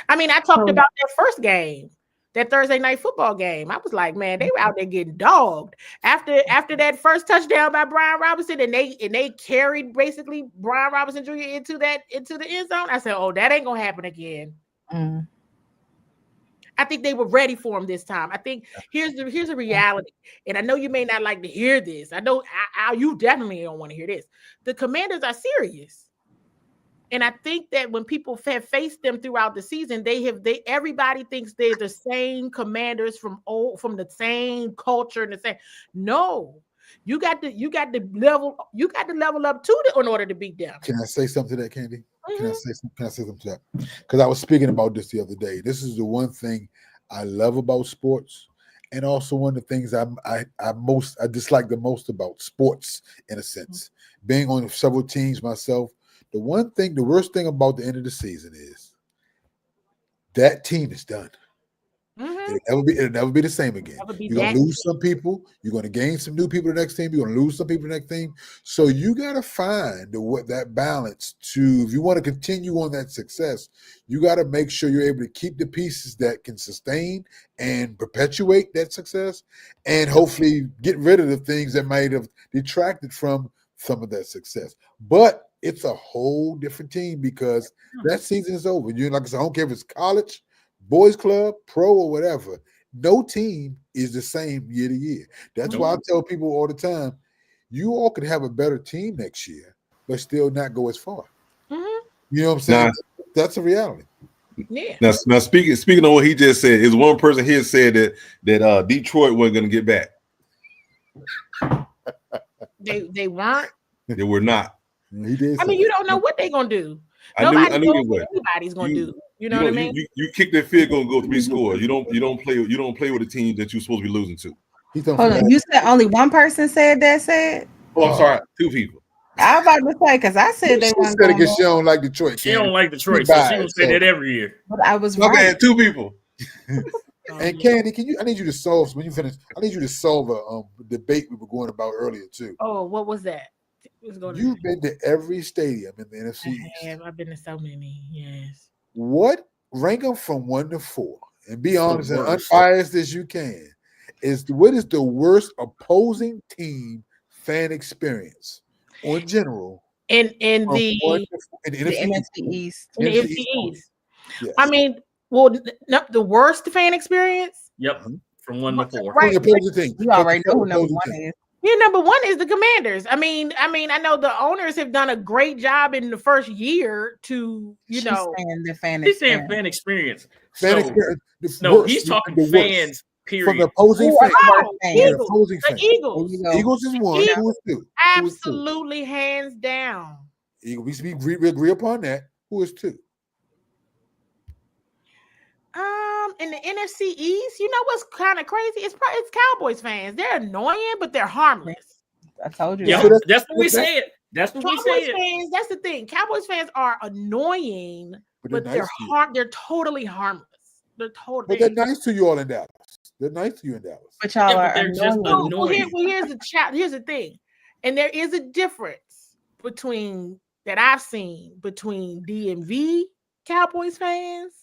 I mean, I talked about that first game. That Thursday night football game, I was like, man, they were out there getting dogged after that first touchdown by Brian Robinson, and they carried basically Brian Robinson Jr. into the end zone. I said, oh, that ain't gonna happen again. I think they were ready for him this time. I think here's a reality, and I know you may not like to hear this. I know you definitely don't want to hear this. The Commanders are serious. And I think that when people have faced them throughout the season, everybody thinks they're the same Commanders from the same culture and the same. No, you got to level up too in order to beat them. Can I say something to that, Candy? Can I say something to that? Because I was speaking about this the other day. This is the one thing I love about sports, and also one of the things I dislike the most about sports, in a sense. Being on several teams myself, the worst thing about the end of the season is that team is done. It'll never be the same again. You're gonna lose some people. You're gonna gain some new people the next team. You're gonna lose some people the next team. So you gotta find that balance to, if you want to continue on that success, you gotta make sure you're able to keep the pieces that can sustain and perpetuate that success, and hopefully get rid of the things that might have detracted from some of that success. But it's a whole different team because that season is over. You, like I said, I don't care if it's college, boys club, pro, or whatever. No team is the same year to year. That's why I tell people all the time, you all could have a better team next year, but still not go as far. You know what I'm saying? That's a reality. Yeah. Now speaking of what he just said, is one person here said that Detroit wasn't going to get back. They weren't. They were not. He did. I mean, you don't know what they're gonna do. Nobody knows what anybody's gonna do. You know what I mean? You kick that field goal and go 3 scores. You don't play with a team that you're supposed to be losing to. Hold on, you said only one person said that? Oh, I'm sorry, 2 people. I was about to say, because I said they weren't going to. She don't like Detroit. She don't like Detroit, so she will say that every year. But I was right. Bad, 2 people. And Candy, I need you to solve, when you finish, I need you to solve a debate we were going about earlier too. Oh, what was that? You've been to every stadium in the NFC East. I've been to so many, yes. What, rank them from 1 to 4, and be honest and unbiased as you can, what is the worst opposing team fan experience or general in the NFC East? In the NFC East. Yes. I mean, well, the worst fan experience? Yep, from 1 to 4. Right. You already know who number 1 is. Yeah, number 1 is the Commanders. I mean, I know the owners have done a great job in the first year to, She's saying the fan He's saying fan experience. No, he's talking fans, period. From the opposing fans. Eagles. Eagles is 1. Who is 2? Absolutely, hands down. Eagles. We agree upon that. Who is 2? In the NFC East, you know what's kind of crazy? It's Cowboys fans. They're annoying, but they're harmless. I told you. Yeah, that's what we said. That's what we said. Fans, that's the thing. Cowboys fans are annoying, but they're totally harmless. They're totally. But they're nice to you all in Dallas. They're nice to you in Dallas. But y'all are annoying. Here's the thing, and there is a difference between DMV Cowboys fans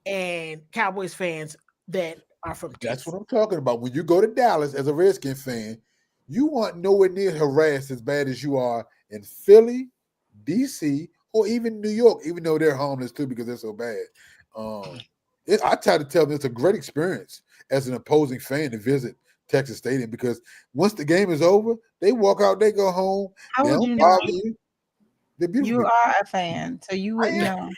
and Cowboys fans that are from Texas. That's what I'm talking about. When you go to Dallas as a Redskin fan, you want nowhere near harassed as bad as you are in Philly, DC, or even New York, even though they're homeless too because they're so bad. I try to tell them it's a great experience as an opposing fan to visit Texas Stadium because once the game is over, they walk out, they go home. How would you know? They're beautiful. You are a fan, so you would know.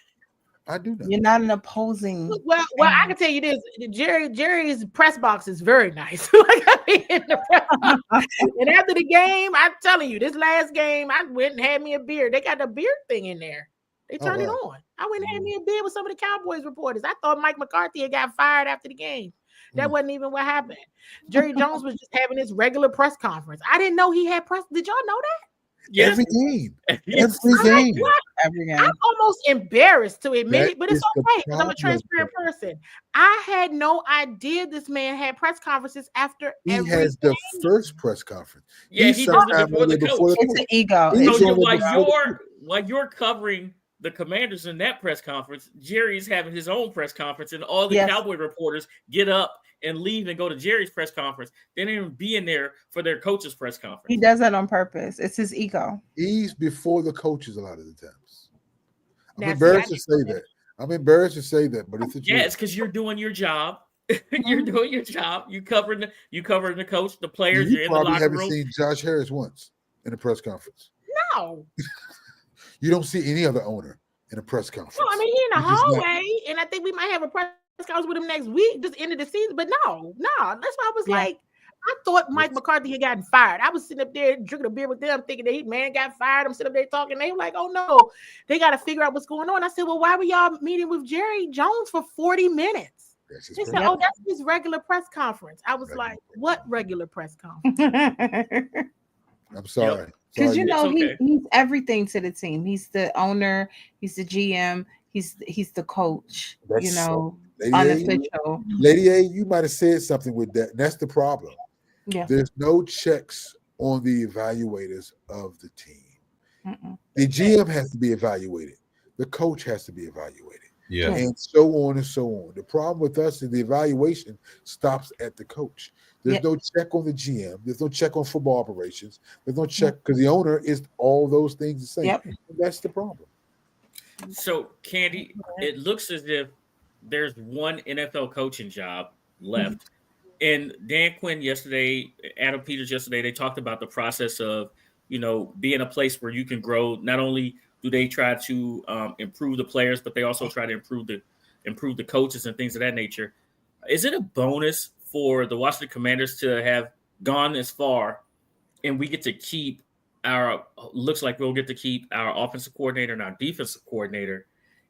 I do know. You're not an opposing. Well, I can tell you this: Jerry's press box is very nice. In the press box. And after the game, I'm telling you, this last game, I went and had me a beer. They got a beer thing in there. They turned it on. I went and had me a beer with some of the Cowboys reporters. I thought Mike McCarthy had got fired after the game. That wasn't even what happened. Jerry Jones was just having his regular press conference. I didn't know he had press. Did y'all know that? Yes. Every game. I'm almost embarrassed to admit it, but it's okay because I'm a transparent person. I had no idea this man had press conferences after he has the first press conference. Yeah, he does it before the coach. It's an ego. So while you're covering the Commanders in that press conference, Jerry's having his own press conference, and all the Cowboy reporters get up and leave and go to Jerry's press conference. They didn't even be in there for their coach's press conference. He does that on purpose. It's his ego. He's before the coaches a lot of the times. I'm embarrassed to say that, but it's the truth. Yeah, it's because you're doing your job. You're doing your job. You covering the coach, the players. You're in the locker room. You probably haven't seen Josh Harris once in a press conference. No. You don't see any other owner in a press conference. No, I mean he in the hallway, and I think we might have a press conference with him next week, just end of the season. But no, that's why I was like, I thought Mike McCarthy had gotten fired. I was sitting up there drinking a beer with them, thinking that man got fired. I'm sitting up there talking. They were like, "Oh no, they got to figure out what's going on." I said, "Well, why were y'all meeting with Jerry Jones for 40 minutes?" They said, "Oh, that's his regular press conference." I was like, "What regular press conference?" I'm sorry. Because he's everything to the team. He's the owner. He's the GM. He's the coach. Lady unofficial. Lady A, you might have said something with that. That's the problem. Yeah. There's no checks on the evaluators of the team. The GM has to be evaluated. The coach has to be evaluated. Yeah. And so on and so on. The problem with us is the evaluation stops at the coach. There's no check on the GM. There's no check on football operations. There's no check because the owner is all those things the same. Yep. That's the problem. So, Candy, it looks as if there's one NFL coaching job left. And Dan Quinn yesterday, Adam Peters yesterday, they talked about the process of, being a place where you can grow. Not only do they try to improve the players, but they also try to improve the coaches and things of that nature. Is it a bonus for the Washington Commanders to have gone this far, and we get to keep looks like we'll get to keep our offensive coordinator and our defensive coordinator,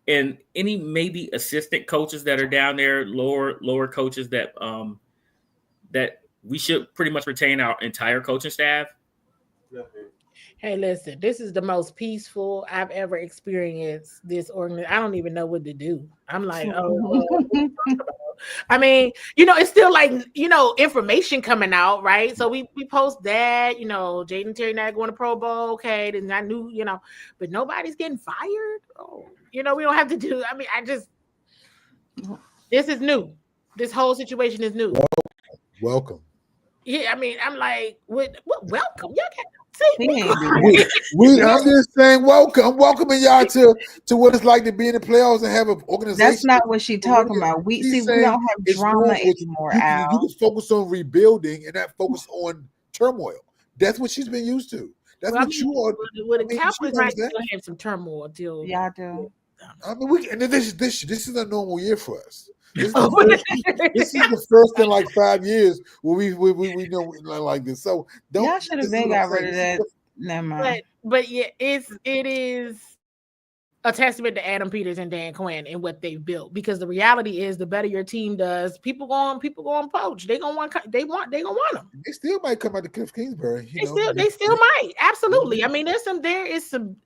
and any maybe assistant coaches that are down there, lower coaches that we should pretty much retain our entire coaching staff? Hey, listen, this is the most peaceful I've ever experienced this organization. I don't even know what to do. I'm like, I mean, it's still like, information coming out, right? So we post that, Jaden Terry not going to Pro Bowl, okay, then I knew, but nobody's getting fired. Oh, we don't have to do. I mean, this is new. This whole situation is new. Welcome. Yeah, I mean, I'm like, what welcome? Y'all can't I'm just saying, welcoming y'all to what it's like to be in the playoffs and have an organization. That's not what she's talking about. We don't have drama anymore. You can focus on rebuilding and not focus on turmoil. That's what she's been used to. That's what you are. Well, the Cowboys might still have some turmoil until y'all do. I mean, this is a normal year for us. This is the first in like 5 years where we know like this. So y'all should have been got rid of that. Never mind. But yeah, it is a testament to Adam Peters and Dan Quinn and what they've built. Because the reality is, the better your team does, people going poach. They gonna want them. They still might come out to Cliff Kingsbury. They still might. Absolutely. I mean, there is some.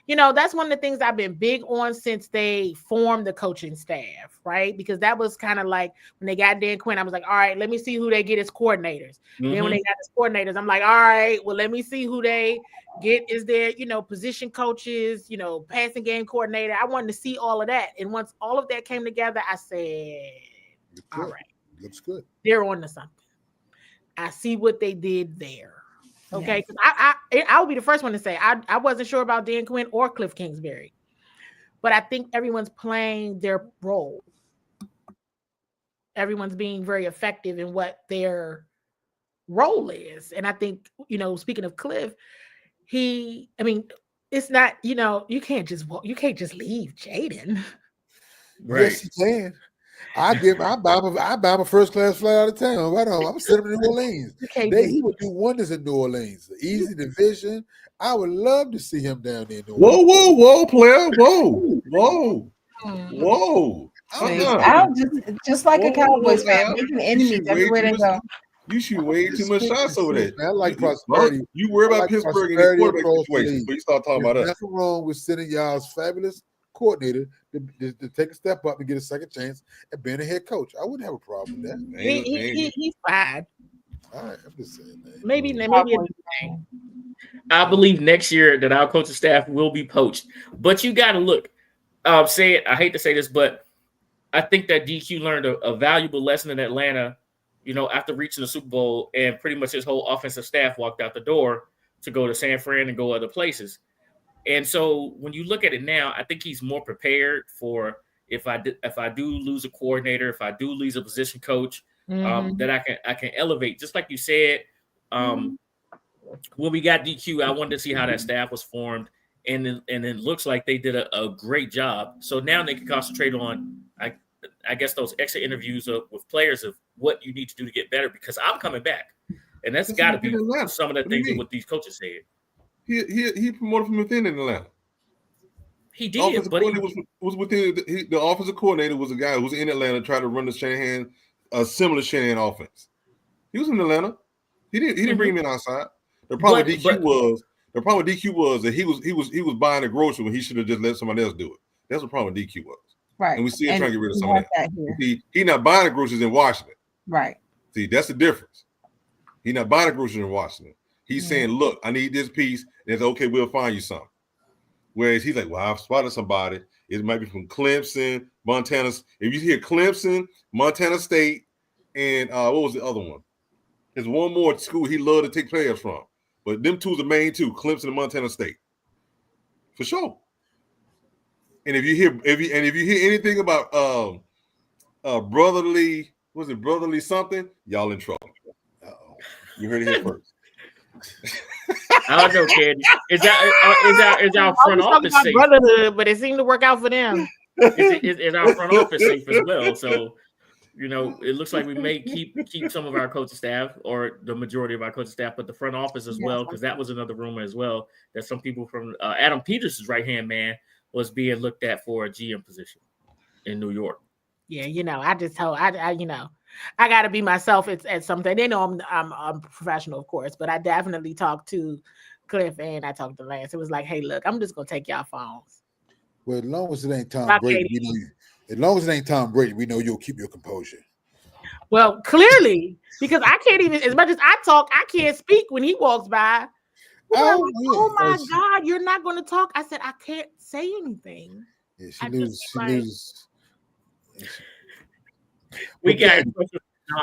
That's one of the things I've been big on since they formed the coaching staff, right? Because that was kind of like when they got Dan Quinn, I was like, all right, let me see who they get as coordinators. Then when they got as coordinators, I'm like, all right, well, let me see who they get as their, position coaches, passing game coordinator. I wanted to see all of that. And once all of that came together, I said, all right. Looks good. They're on to something. I see what they did there. Okay, because I will be the first one to say I wasn't sure about Dan Quinn or Cliff Kingsbury, but I think everyone's playing their role. Everyone's being very effective in what their role is, and I think speaking of Cliff, it's not you can't just leave Jaden. Right. Yes, you can. I buy him a first class flight out of town. Right on. I'm sending him to New Orleans. He would do wonders in New Orleans. The easy division. I would love to see him down there in New Orleans. Whoa, player. Whoa. I'll just like a Cowboys fan, making enemies everywhere they go. You shoot way too much shots over there. I like prosperity. You worry about Pittsburgh and the quarterback situation, but you start talking about us. Nothing wrong with sending y'all's fabulous coordinator to take a step up and get a second chance at being a head coach. I wouldn't have a problem with that. He's fine. All right, I'm just saying that. Maybe I believe next year that our coaching staff will be poached. But you got to look. I hate to say this, but I think that DQ learned a valuable lesson in Atlanta, after reaching the Super Bowl, and pretty much his whole offensive staff walked out the door to go to San Fran and go other places. And so when you look at it now, I think he's more prepared for if I do lose a coordinator, if I do lose a position coach, that I can elevate. Just like you said, when we got DQ, I wanted to see how that staff was formed, and it looks like they did a great job. So now they can concentrate on, I guess, those extra interviews with players of what you need to do to get better. Because I'm coming back. And that's got to be Atlanta. some of the What do you things that mean? what these coaches said. He promoted from within in Atlanta. He The did, offensive but coordinator was within. The offensive coordinator was a guy who was in Atlanta trying to run the Shanahan, a similar Shanahan offense. He was in Atlanta. He didn't bring him in outside. The problem with DQ was that he was buying the grocery when he should have just let somebody else do it. That's what the problem with DQ was. Right. And we still And trying to get rid of we some of want that. here. See, he not buying the groceries in Washington. Right. See, that's the difference. He not buying the groceries in Washington. He's saying, look, I need this piece. And it's okay, we'll find you some. Whereas he's like, well, I've spotted somebody. It might be from Clemson, Montana. If you hear Clemson, Montana State, and what was the other one? There's one more school he loved to take players from. But them two are the main two, Clemson and Montana State. For sure. And if you hear anything about brotherly something, y'all in trouble. Uh-oh. You heard it here first. I don't know, Candy. Is our front office safe? Brotherhood, but it seemed to work out for them. Is our front office safe as well? So, it looks like we may keep some of our coaching staff or the majority of our coaching staff, but the front office as well, because that was another rumor as well that some people from Adam Peterson's right-hand man was being looked at for a GM position in New York. Yeah, I just told I got to be myself at something. They know I'm a professional, of course, but I definitely talked to Cliff and I talked to Lance. It was like, hey, look, I'm just gonna take y'all phones. Well, as long as it ain't Tom Brady, we know you. As long as it ain't Tom Brady, we know you'll keep your composure. Well, clearly, because I can't even, as much as I talk, I can't speak when he walks by. Oh my God, you're not going to talk. I said, I can't say anything. Yeah, she loses. We got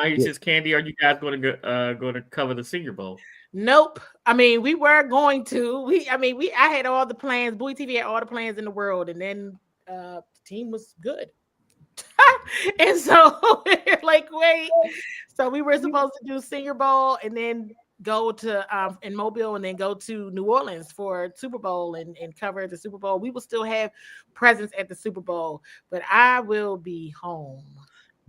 he says, Candy, are you guys going to cover the Senior Bowl? Nope. I mean, we were going to. I had all the plans. Bowie TV had all the plans in the world, and then the team was good. And so we're like, wait. So we were supposed to do Senior Bowl and then go to in Mobile and then go to New Orleans for Super Bowl and cover the Super Bowl. We will still have presence at the Super Bowl, but I will be home.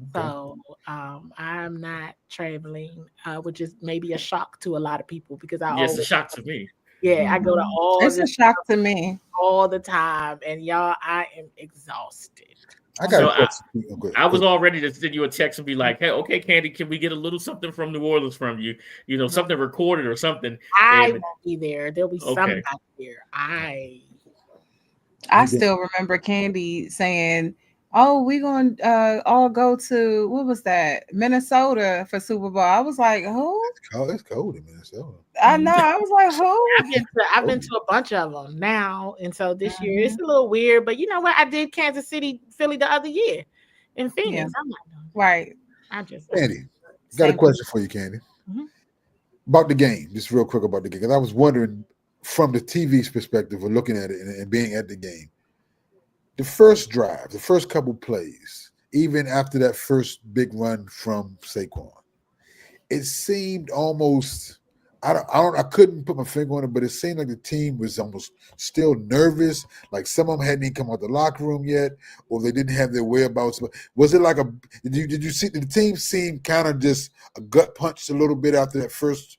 Okay. So I'm not traveling, which is maybe a shock to a lot of people because it's a shock to me. Yeah, I go to all. It's a shock to me all the time, and y'all, I am exhausted. I was all ready to send you a text and be like, "Hey, okay, Candy, can we get a little something from New Orleans from you? Something recorded or something." I won't be there. There'll be somebody there. I still remember Candy saying, "Oh, we're going to all go to, what was that, Minnesota for Super Bowl." I was like, who? It's cold in Minnesota. I know. I was like, who? I've been to a bunch of them now. And so this year it's a little weird. But you know what? I did Kansas City, Philly the other year in Phoenix. Yeah. I'm not doing that. Right. Candy, got a question for you, Candy. Mm-hmm. About the game. Just real quick about the game. Because I was wondering from the TV's perspective of looking at it and being at the game. The first drive, the first couple plays, even after that first big run from Saquon, it seemed almost, I couldn't put my finger on it, but it seemed like the team was almost still nervous, like some of them hadn't even come out the locker room yet, or they didn't have their whereabouts. Was it like did you see, did the team seem kind of just a gut punch a little bit after that first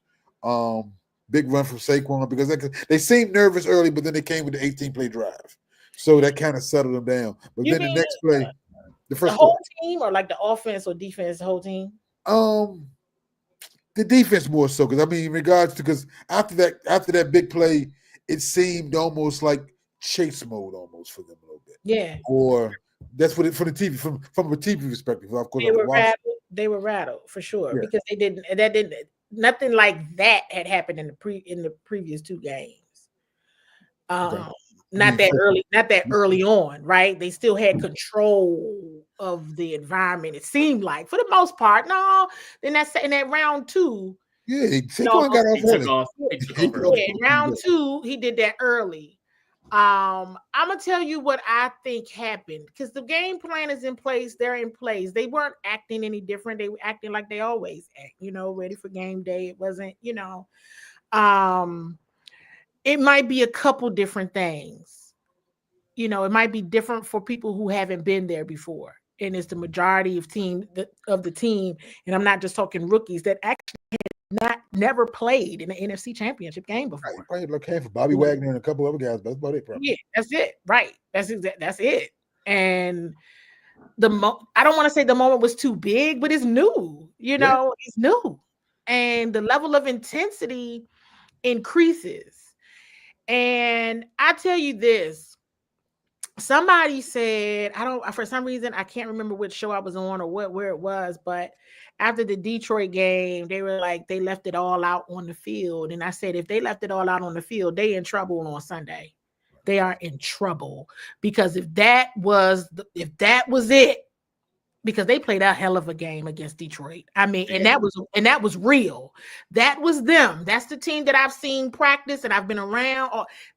big run from Saquon? Because they seemed nervous early, but then they came with the 18-play drive. So that kind of settled them down. But then the next play, the whole team, or like the offense or defense, the whole team? The defense more so, because in regards to, because after that big play, it seemed almost like chase mode almost for them a little bit. Yeah. Or that's what it from the TV from a TV perspective. Of course, they were rattled for sure because nothing like that had happened in the previous two games. Not that early on, right? They still had control of the environment. It seemed like, for the most part. No, then in that round two. Yeah, Saquon got off early. In round two, he did that early. I'm gonna tell you what I think happened, because the game plan is in place. They're in place. They weren't acting any different. They were acting like they always act. Ready for game day. It wasn't. It might be a couple different things. It might be different for people who haven't been there before. And it's the majority of the team. And I'm not just talking rookies that actually had never played in the NFC Championship game before. Right, probably looking for Bobby Wagner and a couple other guys, but that's about it. Probably. Yeah, that's it. Right. That's it. And I don't want to say the moment was too big, but it's new. It's new, and the level of intensity increases. And I tell you this. Somebody said, for some reason, I can't remember which show I was on or where it was, but after the Detroit game, they were like, they left it all out on the field. And I said, if they left it all out on the field, they in trouble on Sunday. They are in trouble, because if that was it, because they played a hell of a game against Detroit. I mean, and that was real. That was them. That's the team that I've seen practice and I've been around.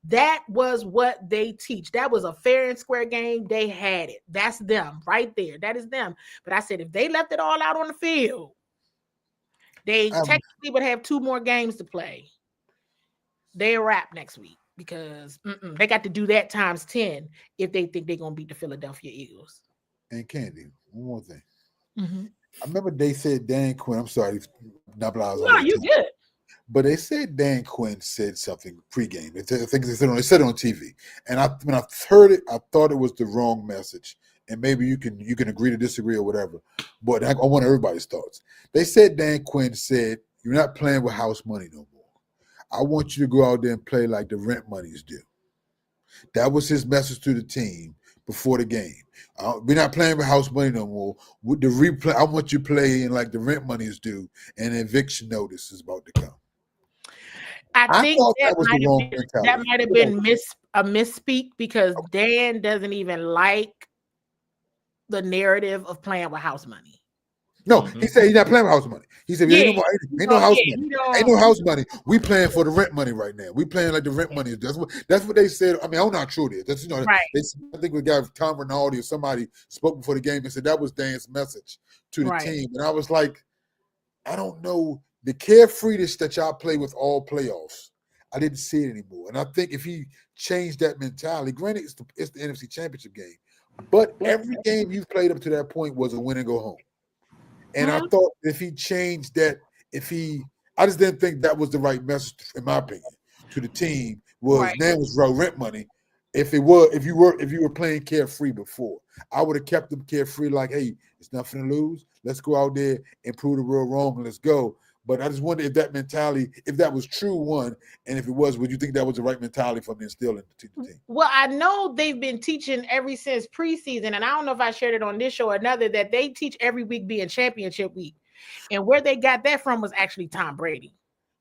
That was what they teach. That was a fair and square game. They had it. That's them right there. That is them. But I said, if they left it all out on the field, they technically would have 2 more games to play. They a wrap next week, because they got to do that times 10 if they think they're going to beat the Philadelphia Eagles. And Candy, one more thing. Mm-hmm. I remember they said Dan Quinn. I'm sorry, no, you good. But they said Dan Quinn said something pregame. I think they said it on TV. And when I heard it, I thought it was the wrong message. And maybe you can agree to disagree or whatever. But I want everybody's thoughts. They said Dan Quinn said, "You're not playing with house money no more. I want you to go out there and play like the rent money is due." That was his message to the team before the game. We're not playing with house money no more. With the replay, I want you playing like the rent money is due, and the eviction notice is about to come. I think that might have been a misspeak, because Dan doesn't even like the narrative of playing with house money. No, he said he's not playing with house money. He said, ain't no house money. Ain't no house money. We playing for the rent money right now. We playing like the rent money. That's what they said. I mean, I don't know how true it is. That's right. I think we got Tom Rinaldi or somebody spoke before the game and said that was Dan's message to the team. And I was like, I don't know. The carefreeness that y'all play with all playoffs, I didn't see it anymore. And I think if he changed that mentality, granted it's the NFC Championship game, but every game you've played up to that point was a win and go home. And I thought if he changed that, I just didn't think that was the right message, in my opinion, to the team. Now was rent money. If you were playing carefree before, I would have kept them carefree. Like, hey, it's nothing to lose. Let's go out there and prove the world wrong, and let's go. But I just wonder if that mentality, if that was true, one, and if it was, would you think that was the right mentality for them to instill into the team? Well, I know they've been teaching ever since preseason, and I don't know if I shared it on this show or another, that they teach every week being championship week. And where they got that from was actually Tom Brady.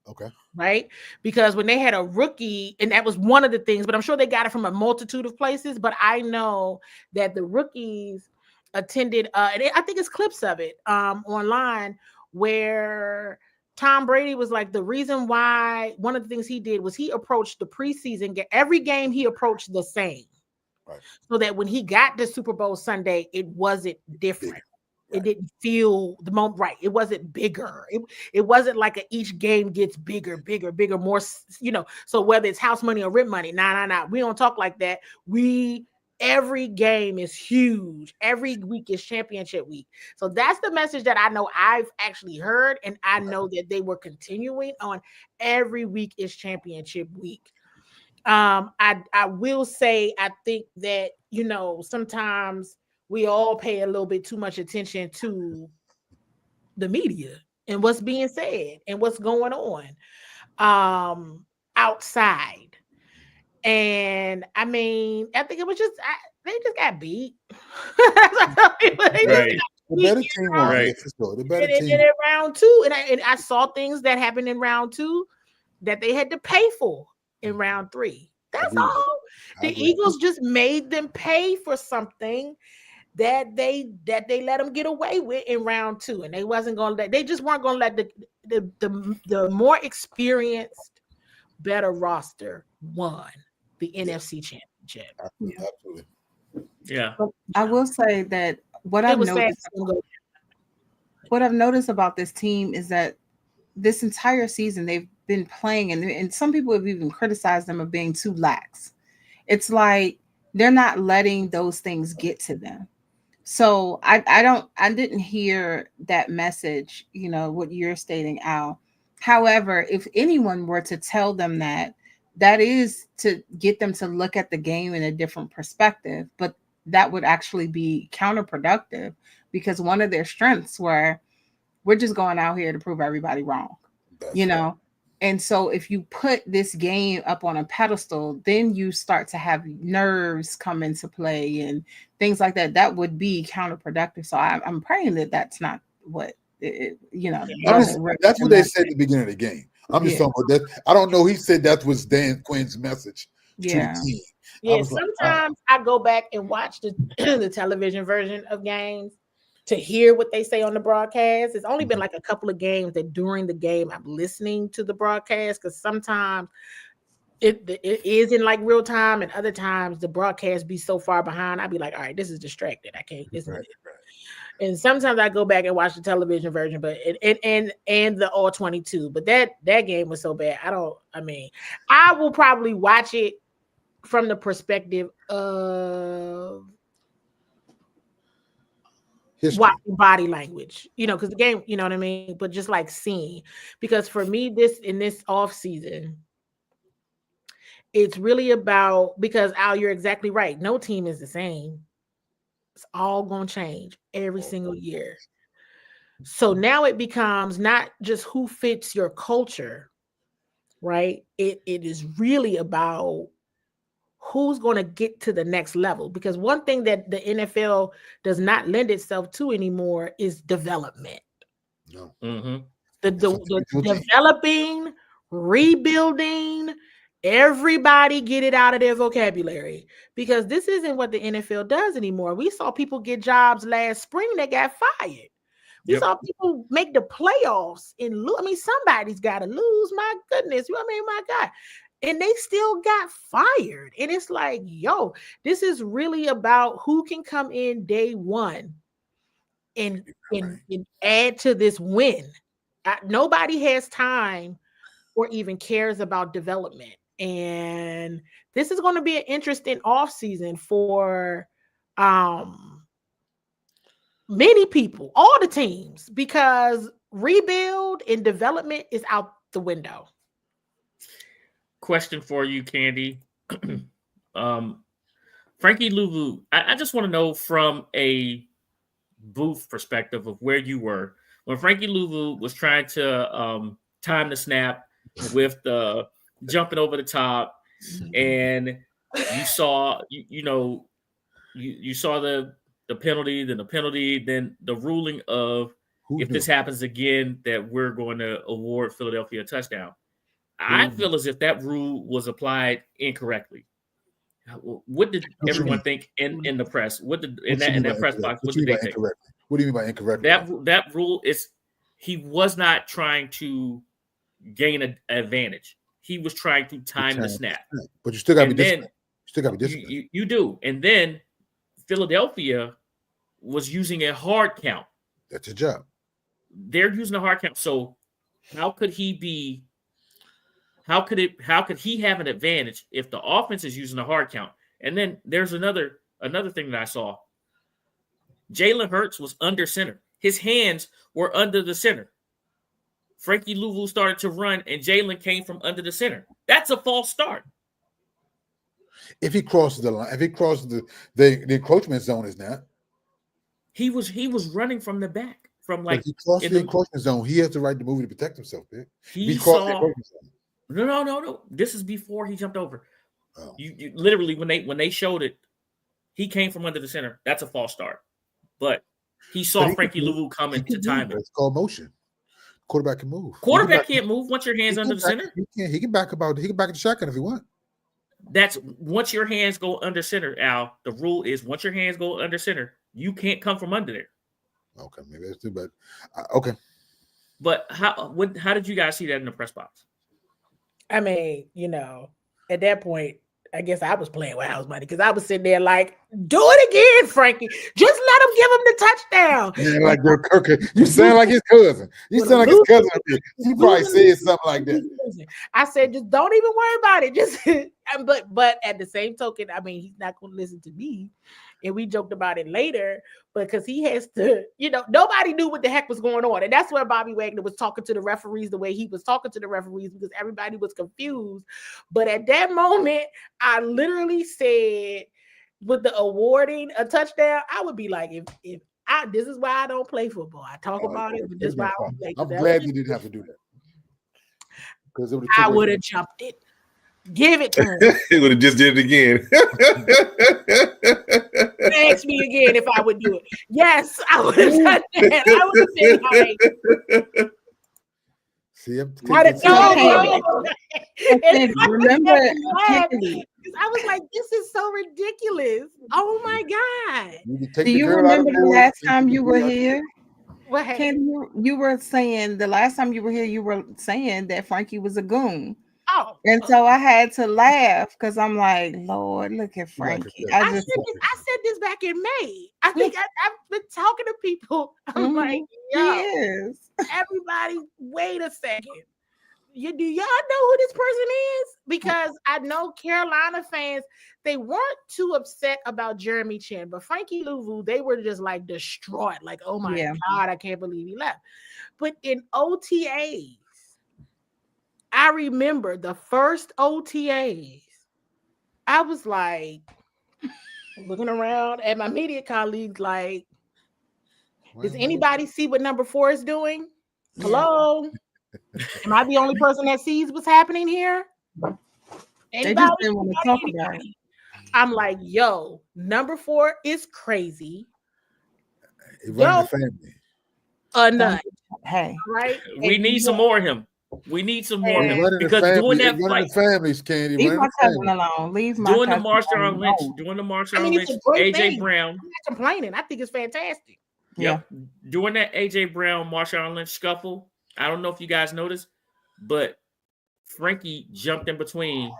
Okay. Right? Because when they had a rookie, and that was one of the things, but I'm sure they got it from a multitude of places, but I know that the rookies attended, and I think it's clips of it online, where Tom Brady was like, the reason why, one of the things he did was he approached the preseason game. Every game he approached the same. Right. So that when he got to Super Bowl Sunday, it wasn't different. Right. It didn't feel the moment right. It wasn't bigger. It wasn't like each game gets bigger, more, so whether it's house money or rent money, nah. We don't talk like that. Every game is huge. Every week is championship week. So that's the message that I know I've actually heard. And I know that they were continuing on. Every week is championship week. I will say, I think that, sometimes we all pay a little bit too much attention to the media and what's being said and what's going on outside. And I mean, I think it was just they just got beat. The better team won. Right. The better team in round 2, and I saw things that happened in round 2 that they had to pay for in round 3. That's all. The Eagles just made them pay for something that they let them get away with in round 2, and they wasn't going to let. They just weren't going to let the more experienced, better roster won the NFC Championship. Absolutely. Yeah. I will say that what I've noticed about this team is that this entire season they've been playing, and some people have even criticized them of being too lax. It's like they're not letting those things get to them. So I didn't hear that message, what you're stating, Al, However, if anyone were to tell them that, that is to get them to look at the game in a different perspective, but that would actually be counterproductive because one of their strengths were we're just going out here to prove everybody wrong, That's you right. know? And so if you put this game up on a pedestal, then you start to have nerves come into play and things like that. That would be counterproductive. So I'm praying that that's not what doesn't really That's what they mess. said at the beginning of the game. I'm just Yeah. talking about that. I don't know. He said that was Dan Quinn's message to the Yeah. team. I Yeah, was like, all right. sometimes I go back and watch the the television version of games to hear what they say on the broadcast. It's only been like a couple of games that during the game I'm listening to the broadcast because sometimes it is in like real time, and other times the broadcast be so far behind. I'd be like, all right, this is distracted. I can't listen to Right, this. And sometimes I go back and watch the television version, but and the all 22. But that game was so bad. I will probably watch it from the perspective of history. watching body language, because the game, you know what I mean? But just like seeing, because for me, this off season, it's really about, because Al, you're exactly right. No team is the same. It's all going to change every single year. So now it becomes not just who fits your culture, right? It is really about who's going to get to the next level. Because one thing that the NFL does not lend itself to anymore is development. No. Mm-hmm. The developing, rebuilding, everybody get it out of their vocabulary, because this isn't what the NFL does anymore. We saw people get jobs last spring that got fired. We Yep. saw people make the playoffs and lose. I mean, somebody's got to lose. My goodness. I mean, my God. And they still got fired. And it's like, yo, this is really about who can come in day one and add to this win. Nobody has time or even cares about development. And this is going to be an interesting off season for many people, all the teams, because rebuild and development is out the window. Question for you, Candy. Frankie Louvu, I just want to know from a booth perspective of where you were when Frankie Louvu was trying to time the snap with the jumping over the top, and you saw you saw the penalty, then the penalty, then the ruling of if this happens again that we're going to award Philadelphia a touchdown. I feel as if that rule was applied incorrectly. What did everyone think in the press? What did in that press box? What did they think? What do you mean by incorrect? That rule is he was not trying to gain an advantage. He was trying to time the snap. But you still got to be disciplined. You still got to be disciplined. You do. And then Philadelphia was using a hard count. That's your job. They're using a hard count. So how could he be? How could he have an advantage if the offense is using a hard count? And then there's another thing that I saw. Jalen Hurts was under center. His hands were under the center. Frankie Louvu started to run, and Jalen came from under the center. That's a false start. If he crosses the line, if he crosses the encroachment zone is not. He was running from the back. From like if he crosses the encroachment zone, he has the right to move to protect himself, man. He saw. No. This is before he jumped over. Oh. You literally when they showed it, he came from under the center. That's a false start. But he saw Frankie Louvu coming to time it. It's called motion. Quarterback can move. Quarterback can't move once your hands under the center. He can back about. He can back in the shotgun if he wants. That's once your hands go under center, Al. The rule is once your hands go under center, you can't come from under there. Okay, maybe that's too bad. Okay. But how did you guys see that in the press box? I mean, at that point, I guess I was playing with house money because I was sitting there like, Do it again, Frankie. Just let him give him the touchdown. Yeah, like your Kirk. You sound like his cousin. You sound like his cousin. He probably said something like that. I said, just don't even worry about it. Just but at the same token, I mean, he's not going to listen to me. And we joked about it later because he has to, nobody knew what the heck was going on. And that's where Bobby Wagner was talking to the referees the way he was talking to the referees because everybody was confused. But at that moment, I literally said, with the awarding a touchdown, I would be like, if this is why I don't play football. I talk about it, but this is why I don't play. I'm glad you didn't have to do that. Because I would have jumped it. Give it to him. He would have just did it again. Ask me again if I would do it. Yes, I would have done that. I would have been like, see, remember, I was like, this is so ridiculous. Oh my God. Do you remember the last time you were here? What happened? You were saying the last time you were here, you were saying that Frankie was a goon. Oh, and so I had to laugh because I'm like, Lord, look at Frankie. I said this back in May. I think I've been talking to people. I'm like, yo, everybody, wait a second. Do y'all know who this person is? Because I know Carolina fans, they weren't too upset about Jeremy Chin, but Frankie Louvu, they were just like distraught. Like, oh my God, I can't believe he left. But in OTAs, I remember the first OTAs, I was like, looking around at my media colleagues like, does anybody see what number 4 is doing? Hello? Am I the only person that sees what's happening here? They just didn't want to talk about it. I'm like, yo, number 4 is crazy. Yo, the family. A nut. Hey. Right? We need some more of him. We need some more of him. Because doing that fight. Families, Candy. Leave my cousin alone. Leave my doing the Marshawn Lynch. Doing the Marshawn Lynch. AJ Brown. I'm not complaining. I think it's fantastic. Yep. Doing that AJ Brown, Marshawn Lynch scuffle. I don't know if you guys noticed, but Frankie jumped in between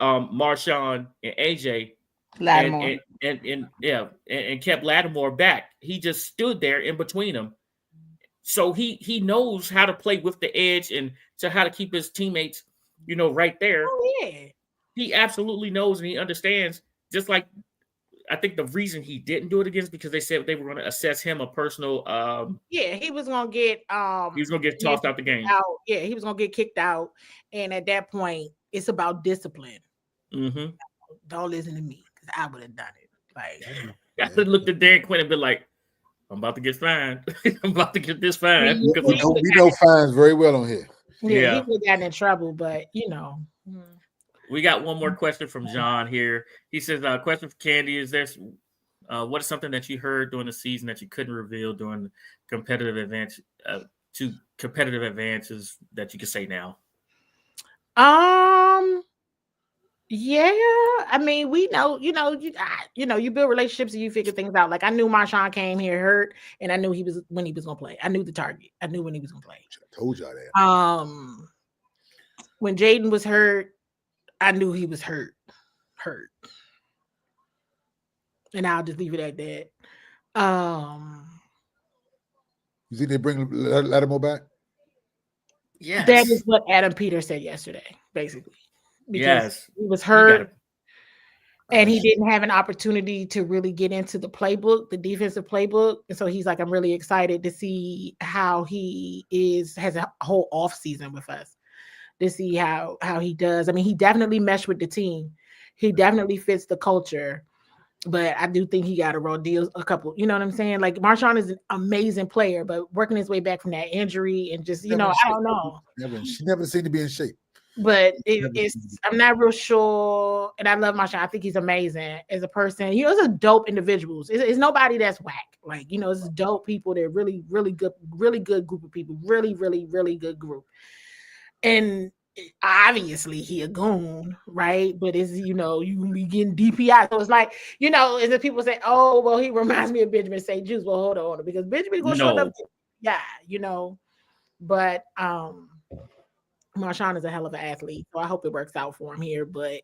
Marshawn and AJ Lattimore. And kept Lattimore back. He just stood there in between them. So he knows how to play with the edge and to how to keep his teammates, right there. Oh, yeah. He absolutely knows and he understands. Just like I think the reason he didn't do it again is because they said they were going to assess him a personal. He was going to get. He was going to get tossed out the game. Yeah, he was going to get kicked out, and at that point, it's about discipline. Mm-hmm. Don't listen to me because I would have done it. Like I would look at Dan Quinn and be like, I'm about to get fined. I'm about to get this fine. We know fines very well on here. Yeah, he would have gotten in trouble, but We got one more question from John here. He says, question for Candy, is there what is something that you heard during the season that you couldn't reveal during competitive advantage competitive advances that you can say now? Yeah, I mean, we know, you build relationships and you figure things out. Like I knew Marshawn came here hurt, and I knew when he was gonna play. I knew the target. I knew when he was gonna play. I told y'all that. When Jaden was hurt, I knew he was hurt. And I'll just leave it at that. You think they bring Lattimore back? Yes. That is what Adam Peters said yesterday, basically. Because he was hurt and he didn't have an opportunity to really get into the playbook, the defensive playbook. And so he's like, I'm really excited to see how he has a whole off season with us to see how he does. I mean, he definitely meshed with the team. He definitely fits the culture. But I do think he got to roll deals a couple. You know what I'm saying? Like Marshawn is an amazing player, but working his way back from that injury and just, I don't know. She never seemed to be in shape. But I'm not real sure. And I love Marshawn. I think he's amazing as a person. It's a dope individuals. It's nobody that's whack. Like, it's dope people. They're really, really good group of people. Really, really, really good group. And obviously he a goon, right? But it's, you be getting DPI. So it's like, as the people say, oh, well, he reminds me of Benjamin St. Juice. Well, hold on. Because Benjamin gonna show up. Yeah, But Marshawn is a hell of an athlete, so I hope it works out for him here. But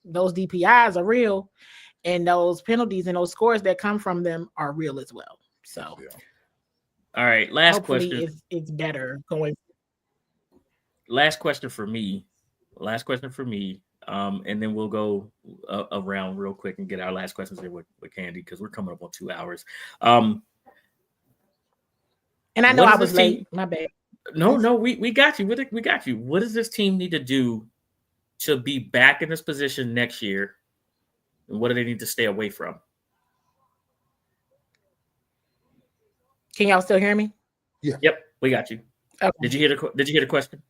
those DPIs are real, And those penalties and those scores that come from them are real as well. So, all right, last hopefully question. it's better going. Last question for me. And then we'll go around real quick and get our last questions in with Candy because we're coming up on 2 hours. And I know I was late. My bad. No, we got you. We got you. What does this team need to do to be back in this position next year? And what do they need to stay away from? Can y'all still hear me? Yeah. Yep, we got you. Okay. Did you hear the question?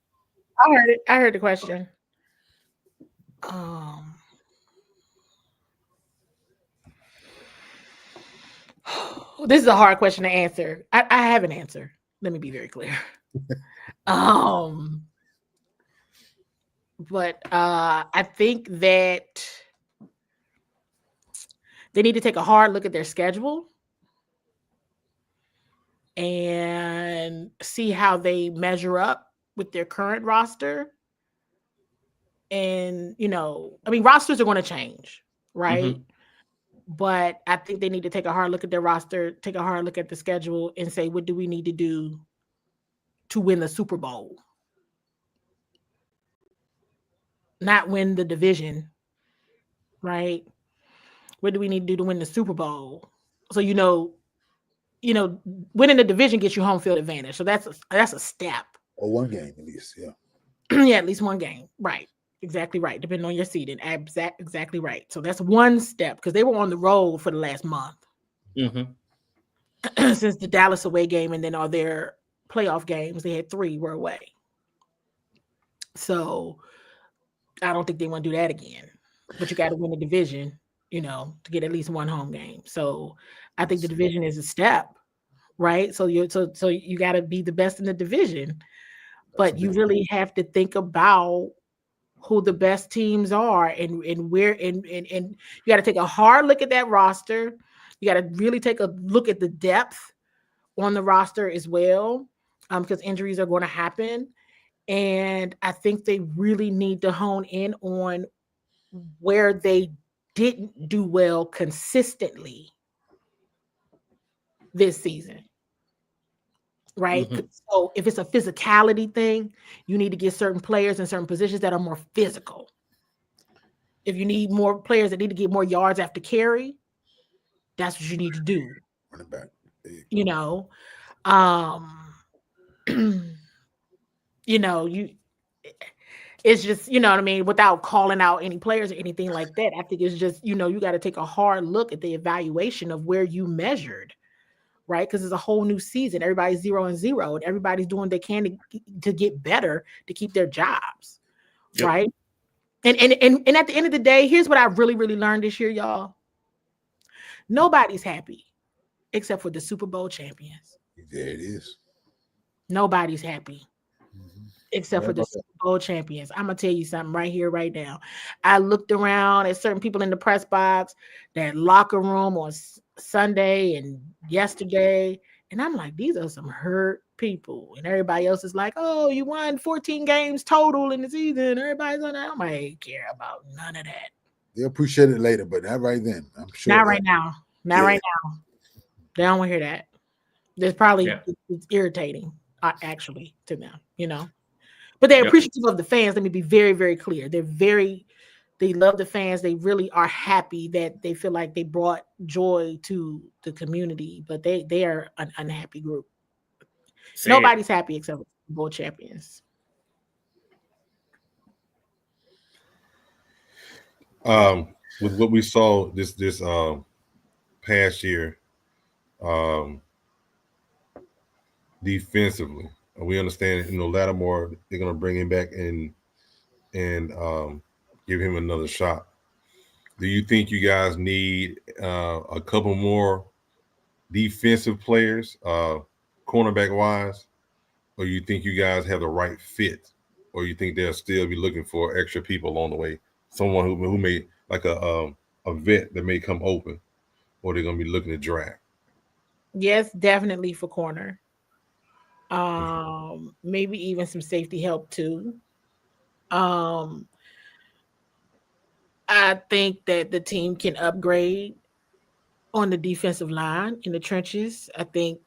I heard it. I heard the question. This is a hard question to answer. I have an answer. Let me be very clear. But I think that they need to take a hard look at their schedule and see how they measure up with their current roster. And, rosters are going to change, right? Mm-hmm. But I think they need to take a hard look at their roster, take a hard look at the schedule and say, what do we need to do to win the Super Bowl? Not win the division, right? What do we need to do to win the Super Bowl? So, winning the division gets you home field advantage. So that's a step. Or one game at least, yeah. Yeah, at least one game, right. Exactly right. Depending on your seeding. Exactly right. So that's one step because they were on the road for the last month. Mm-hmm. Since the Dallas away game and then all their playoff games, they had 3 were away. So I don't think they want to do that again. But you got to win the division, to get at least one home game. So I think the division is a step, right? So you got to be the best in the division. But you really have to think about who the best teams are and where and you got to take a hard look at that roster. You got to really take a look at the depth on the roster as well, because injuries are going to happen. And I think they really need to hone in on where they didn't do well consistently this season. Right. Mm-hmm. So if it's a physicality thing, you need to get certain players in certain positions that are more physical. If you need more players that need to get more yards after carry, that's what you need to do. Running back. It's just, what I mean, without calling out any players or anything like that. I think it's just, you got to take a hard look at the evaluation of where you measured. Right, because it's a whole new season. Everybody's 0-0, and everybody's doing what they can to get better to keep their jobs, yep. Right? And at the end of the day, here's what I really, really learned this year, y'all. Nobody's happy except for the Super Bowl champions. There it is. Nobody's happy except for the Super Bowl champions. I'm gonna tell you something right here, right now. I looked around at certain people in the press box, that locker room on Sunday and yesterday, and I'm like, these are some hurt people. And everybody else is like, oh, you won 14 games total in the season. Everybody's on that. I don't care about none of that. They'll appreciate it later, but not right then. I'm sure. Not right now. Right now. They don't want to hear that. There's probably it's irritating, actually, to them, But they're appreciative of the fans. Let me be very, very clear. They love the fans. They really are happy that they feel like they brought joy to the community, but they are an unhappy group. Nobody's happy except Super Bowl champions. With what we saw this past year, defensively, we understand, Lattimore, they're going to bring him back and give him another shot. Do you think you guys need a couple more defensive players, cornerback wise, or you think you guys have the right fit, or you think they'll still be looking for extra people along the way, someone who may, like a vet that may come open, or they're going to be looking to draft? Yes, definitely for corner. Maybe even some safety help too. I think that the team can upgrade on the defensive line in the trenches. I think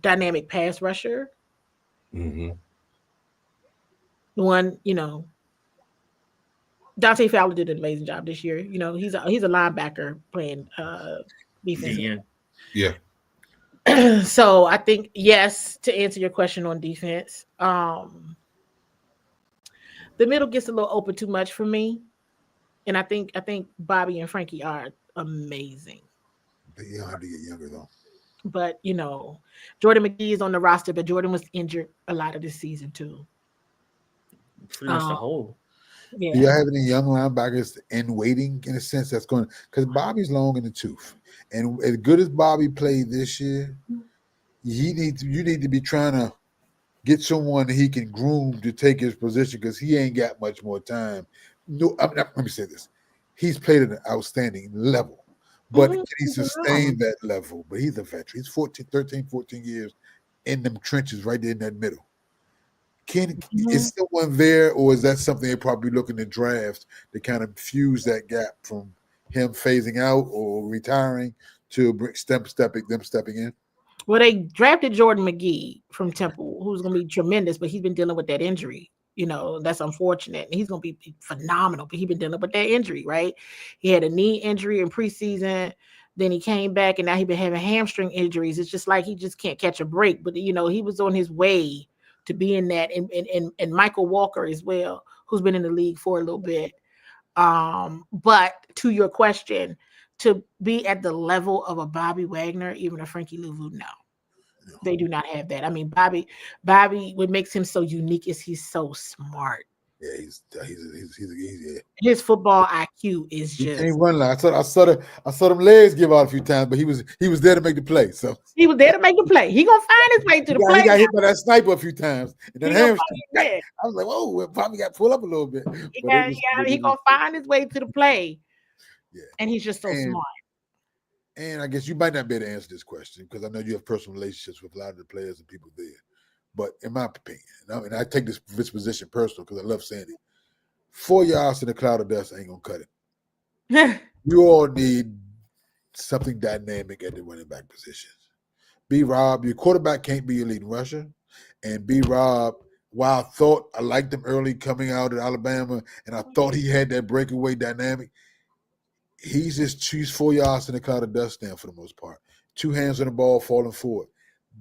dynamic pass rusher. Mm-hmm. One, Dante Fowler did an amazing job this year. He's a linebacker playing defensive. DN. Yeah. So I think yes, to answer your question on defense, the middle gets a little open too much for me, and I think Bobby and Frankie are amazing. They have to get younger though. But Jordan McGee is on the roster, but Jordan was injured a lot of this season too. Pretty much the whole. Yeah. Do you have any young linebackers in waiting in a sense that's going because Bobby's long in the tooth, and as good as Bobby played this year, you need to be trying to get someone that he can groom to take his position because he ain't got much more time. No, let me say this: he's played at an outstanding level, but can he sustain that level? But he's a veteran. He's 14 years in them trenches right there in that middle. Is someone there, or is that something they're probably looking to draft to kind of fuse that gap from him phasing out or retiring to them stepping in? Well, they drafted Jordan McGee from Temple, who's going to be tremendous, but he's been dealing with that injury. That's unfortunate. And he's going to be phenomenal, but he's been dealing with that injury, right? He had a knee injury in preseason. Then he came back, and now he's been having hamstring injuries. It's just like he just can't catch a break. But, he was on his way to be in that. And Michael Walker as well, who's been in the league for a little bit. But to your question, to be at the level of a Bobby Wagner, even a Frankie Louvu, no. They do not have that. I mean, Bobby, what makes him so unique is he's so smart. Yeah, he's his football IQ is just. He can't run like I saw them legs give out a few times, but he was there to make the play. So he was there to make the play. He gonna find his way to the play. He got hit by that sniper a few times, and then I was like, "Whoa!" Probably got pulled up a little bit. He gonna find his way to the play. Yeah, and he's just so smart. And I guess you might not be able to answer this question because I know you have personal relationships with a lot of the players and people there. But in my opinion, I take this position personal because I love saying it. 4 yards in a cloud of dust ain't gonna cut it. You all need something dynamic at the running back position. B-Rob, your quarterback can't be your leading rusher. And B-Rob, while I thought I liked him early coming out of Alabama, and I thought he had that breakaway dynamic, he's 4 yards in a cloud of dust now for the most part. 2 hands on the ball falling forward.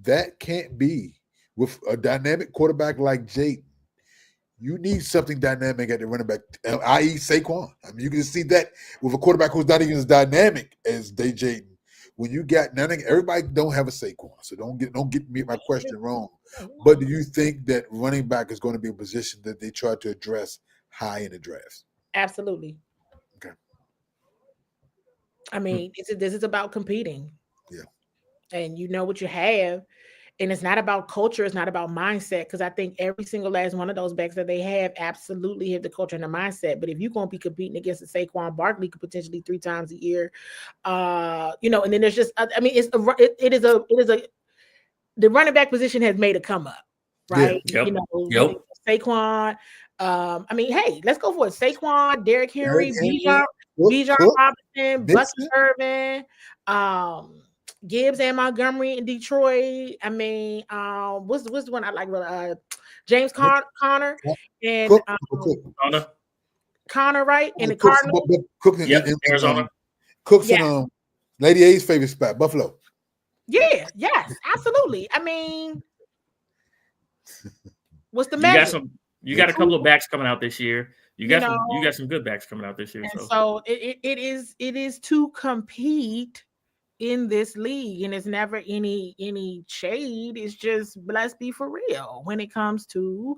That can't be. With a dynamic quarterback like Jayden, you need something dynamic at the running back, i.e. Saquon. I mean, you can see that with a quarterback who's not even as dynamic as Jayden. When you got nothing, everybody don't have a Saquon, so don't get me my question wrong. But do you think that running back is going to be a position that they try to address high in the draft? Absolutely. Okay. I mean, this is about competing. Yeah. And you know what you have. And it's not about culture. It's not about mindset. Because I think every single last one of those backs that they have absolutely have the culture and the mindset. But if you're going to be competing against a Saquon Barkley potentially 3 times a year, and then there's just, I mean, the running back position has made a come up, right? Yeah. Yep. Saquon. I mean, hey, let's go for it. Saquon, Derrick Henry, Bijan Robinson, Bucky Irvin, Gibbs and Montgomery in Detroit. I mean, what's the one I like? James Conner and Conner, right? And the Cardinals. Cook in Arizona. Cook's in Lady A's favorite spot, Buffalo. Yeah, yes, absolutely. I mean, what's the measure? You got a couple of backs coming out this year. You got some good backs coming out this year. And so it is to compete in this league, and it's never any shade. It's just, let's be for real when it comes to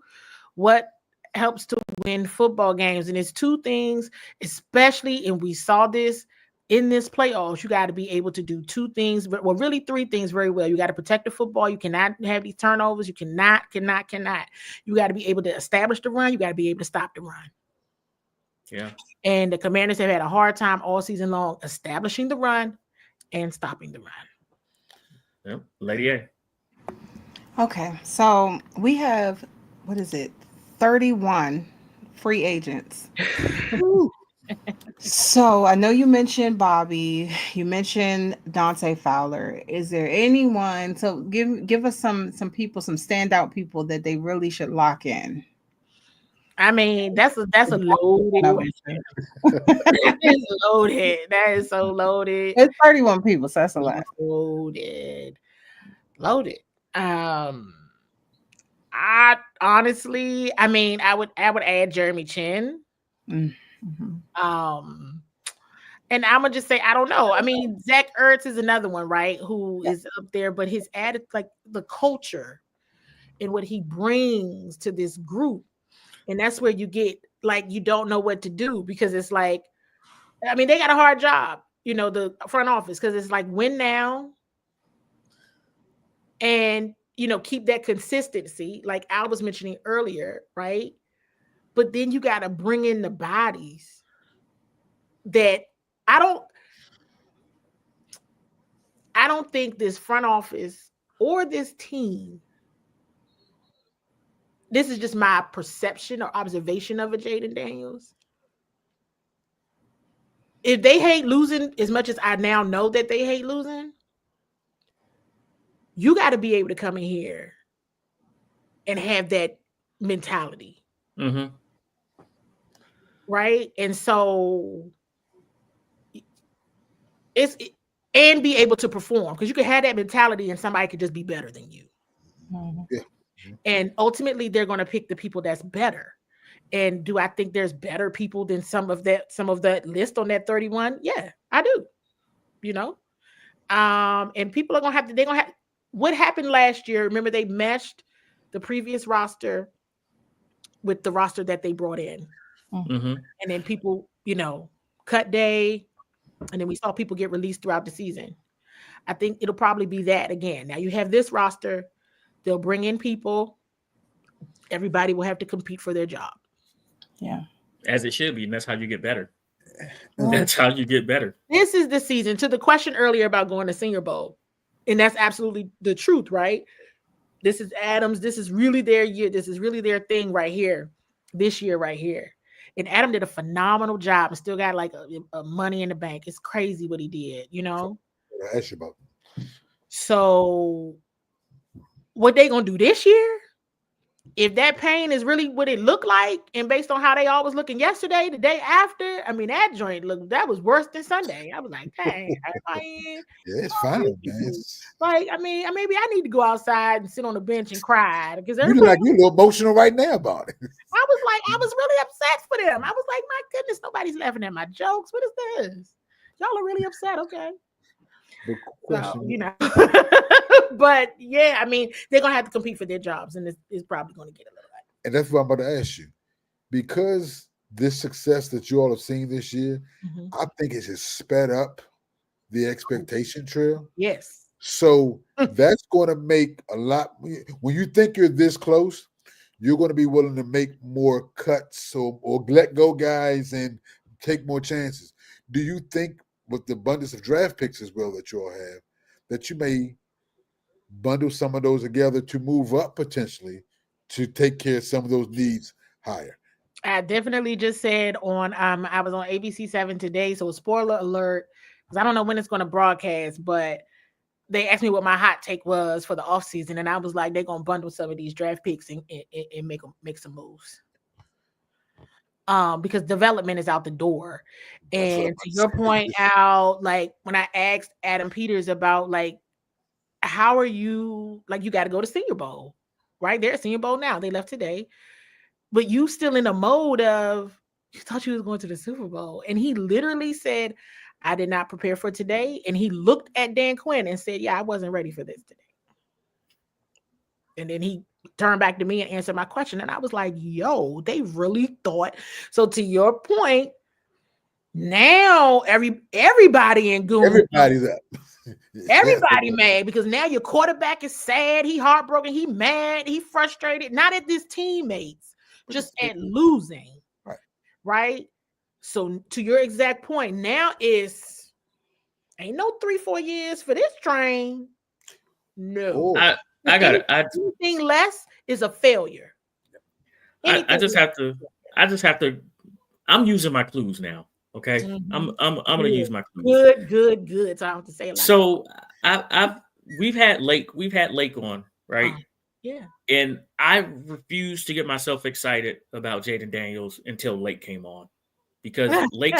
what helps to win football games. And it's 2 things, especially, and we saw this in this playoffs. You got to be able to do 2 things, but really 3 things very well. You got to protect the football. You cannot have these turnovers. You cannot. You got to be able to establish the run. You got to be able to stop the run. Yeah. And the Commanders have had a hard time all season long establishing the run and stopping the run. Yep. Lady A. Okay, so we have, 31 free agents. So I know you mentioned Bobby, you mentioned Dante Fowler. Is there anyone? So give us some people, some standout people that they really should lock in. I mean, that's a loaded question. That is loaded. That is so loaded. It's 31 people, so that's a lot. Loaded. I honestly, I mean, I would add Jeremy Chin. Mm-hmm. And I'm gonna just say, I don't know. I mean, Zach Ertz is another one, right? Who is up there, but his added like the culture and what he brings to this group. And that's where you get like you don't know what to do because it's like, I mean, they got a hard job, the front office, because it's like win now and keep that consistency, like Al was mentioning earlier, right? But then you got to bring in the bodies that I don't think this front office or this team, this is just my perception or observation of a Jaden Daniels. If they hate losing as much as I now know that they hate losing, you got to be able to come in here and have that mentality. Mm-hmm. Right? And so and be able to perform, because you could have that mentality and somebody could just be better than you. Mm-hmm. Yeah. And ultimately they're going to pick the people that's better. And do I think there's better people than some of that list on that 31? Yeah, I do. And people are they're going to have what happened last year. Remember, they matched the previous roster with the roster that they brought in. Mm-hmm. And then people, cut day. And then we saw people get released throughout the season. I think it'll probably be that again. Now you have this roster. They'll bring in people. Everybody will have to compete for their job. Yeah. As it should be. And that's how you get better. That's how you get better. This is the season. To the question earlier about going to Senior Bowl. And that's absolutely the truth, right? This is Adams. This is really their year. This is really their thing right here. This year right here. And Adam did a phenomenal job and still got like a money in the bank. It's crazy what he did, I asked you about. So what they gonna do this year? If that pain is really what it looked like, and based on how they all was looking yesterday, the day after, I mean, that joint that was worse than Sunday. I was like, dang, yeah, it's fine, man. Like, I mean, maybe I need to go outside and sit on the bench and cry because you're a little emotional right now about it. I was really upset for them. I was like, my goodness, nobody's laughing at my jokes. What is this? Y'all are really upset, okay? But yeah, I mean, they're gonna have to compete for their jobs, and it's probably gonna get a little bit. And that's what I'm about to ask you, because this success that you all have seen this year, I think it has sped up the expectation trail. Yes. So that's going to make a lot. When you think you're this close, you're going to be willing to make more cuts or let go guys and take more chances. Do you think, with the abundance of draft picks as well that you all have, that you may bundle some of those together to move up potentially to take care of some of those needs higher? I definitely just said on I was on ABC 7 today, so spoiler alert, because I don't know when it's going to broadcast, but they asked me what my hot take was for the offseason, and I was like, they're going to bundle some of these draft picks and make some moves. Because development is out the door. And to your point out, like when I asked Adam Peters about like, how are you, like, you got to go to Senior Bowl, right? They're at Senior Bowl now. They left today. But you still in a mode of, you thought you was going to the Super Bowl. And he literally said, I did not prepare for today. And he looked at Dan Quinn and said, yeah, I wasn't ready for this today. And then he turned back to me and answered my question. And I was like, yo, they really thought. So to your point, now everybody in Goon. Everybody's up. Everybody mad because now your quarterback is sad. He heartbroken. He mad. He frustrated. Not at his teammates, just at losing. Right? So to your exact point, now ain't no 3-4 years for this train. No. I got it. Anything less is a failure. I just have I just have to. I'm using my clues now. Okay, I'm gonna use my clues. Good. So I have to say a lot. So we've had Lake on, right? Yeah. And I refused to get myself excited about Jaden Daniels until Lake came on, because Lake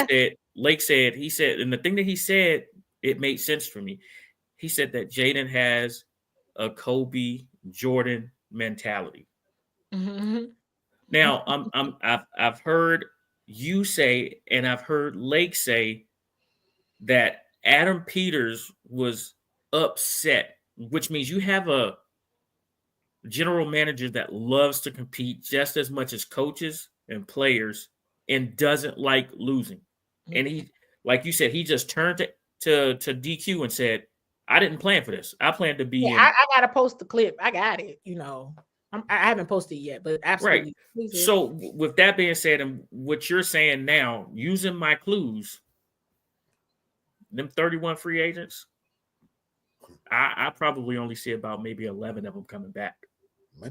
said, and the thing that he said, it made sense for me. He said that Jaden has a Kobe Jordan mentality. Mm-hmm. Now, I've heard you say, and I've heard Lake say that Adam Peters was upset, which means you have a general manager that loves to compete just as much as coaches and players and doesn't like losing. And he, like you said, he just turned to DQ and said, I didn't plan for this. I planned to be in. I gotta post the clip. I got it. I haven't posted it yet, but absolutely. Right. So with that being said, and what you're saying now, using my clues, them 31 free agents, I probably only see about maybe 11 of them coming back. They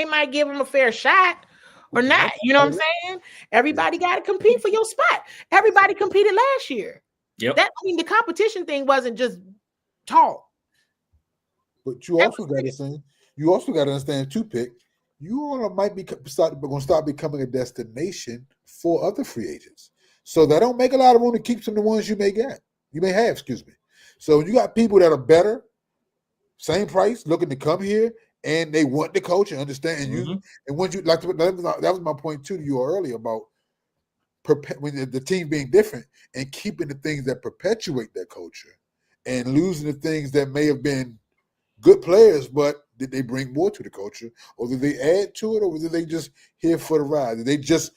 might give them a fair shot or not. You know what I'm saying? Everybody got to compete for your spot. Everybody competed last year. Yep. The competition thing wasn't just talk. But you also got to understand too, Pick. You all might be going to start becoming a destination for other free agents. So that don't make a lot of room to keep some of the ones you may have. Excuse me. So you got people that are better, same price, looking to come here, and they want the coach and understand and use it. And once you that was my point too to you earlier about when the team being different and keeping the things that perpetuate that culture and losing the things that may have been good players, but did they bring more to the culture, or did they add to it, or did they just here for the ride? Did they just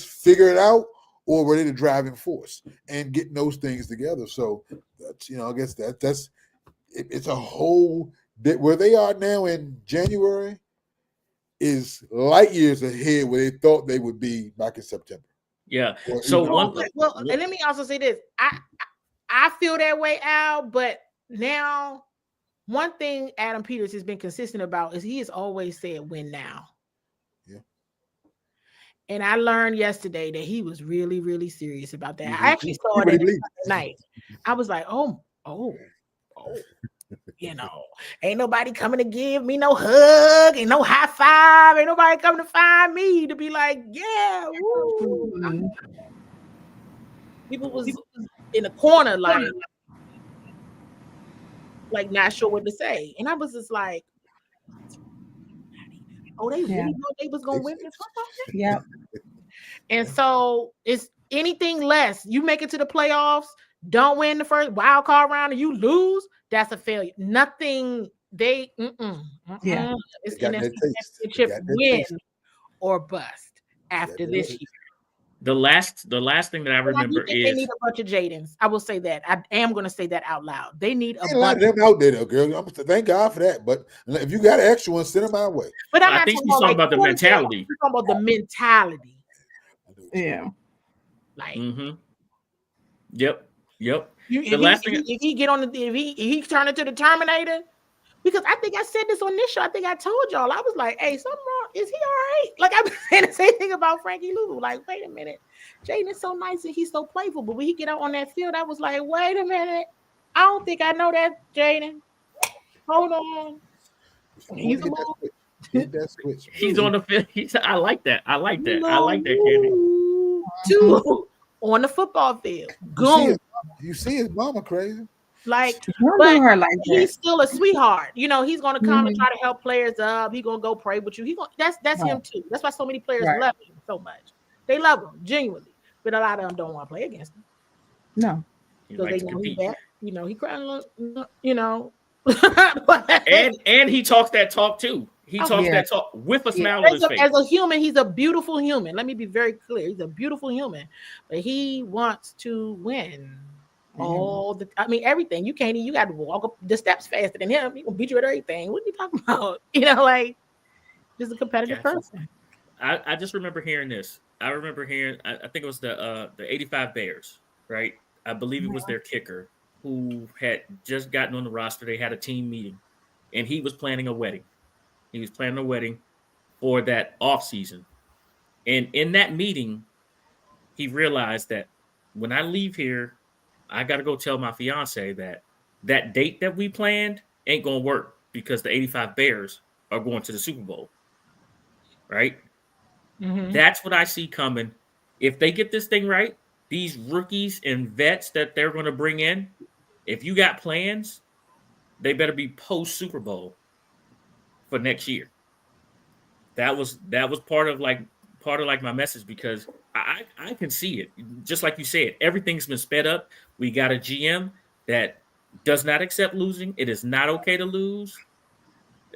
figure it out, or were they the driving force and getting those things together? So that's I guess that's it's a whole where they are now in January is light years ahead where they thought they would be back in September. Yeah. And let me also say this: I feel that way, Al, but now. One thing Adam Peters has been consistent about is he has always said win now. Yeah. And I learned yesterday that he was really, really serious about that. I actually saw it at night. I was like, oh, ain't nobody coming to give me no hug, ain't no high five, ain't nobody coming to find me to be like, yeah, woo. People was in the corner like not sure what to say. And I was just like, oh, they really thought they was going to win this football game? Yep. And so it's anything less. You make it to the playoffs, don't win the first wild card round, and you lose, that's a failure. Nothing, it's NFC championship win or bust after this year. The last thing that I remember is they need a bunch of Jadens. I will say that. I am going to say that out loud. They need a lot of them out there, though, girl. Thank God for that. But if you got an extra one, send them my way. But I think he's talking about the mentality. He's talking about the mentality. Yeah. Like. Yep. If he get on if he turn into the Terminator. Because I think I said this on this show. I think I told y'all. I was like, hey, something wrong. Is he all right? Like, I've been saying the same thing about Frankie Lou. Like, wait a minute. Jaden is so nice and he's so playful. But when he get out on that field, I was like, wait a minute. I don't think I know that, Jaden. Hold on. He's that switch. He's on the field. I like that. I like that, Candy. Two on the football field. Go. You see his mama crazy. Like, but he's still a sweetheart. He's going to come and try to help players up. He's going to go pray with you. That's him too. That's why so many players love him so much. They love him genuinely, but a lot of them don't want to play against him. No, because they know he's bad. He crying. and he talks that talk too. He talks that talk with a smile on his face. As a human, he's a beautiful human. Let me be very clear. He's a beautiful human, but he wants to win. Everything. You got to walk up the steps faster than him. He gonna beat you at everything. What are you talking about? Just a competitive person. I just remember hearing this. I remember hearing. I think it was the '85 Bears, right? I believe it was their kicker who had just gotten on the roster. They had a team meeting, and he was planning a wedding. He was planning a wedding for that off season, And in that meeting, he realized that when I leave here, I got to go tell my fiance that that date that we planned ain't going to work because the 85 Bears are going to the Super Bowl. Right? That's what I see coming. If they get this thing right, these rookies and vets that they're going to bring in, if you got plans, they better be post Super Bowl for next year. That was part of like my message because I can see it. Just like you said, everything's been sped up. We got a GM that does not accept losing. It is not okay to lose.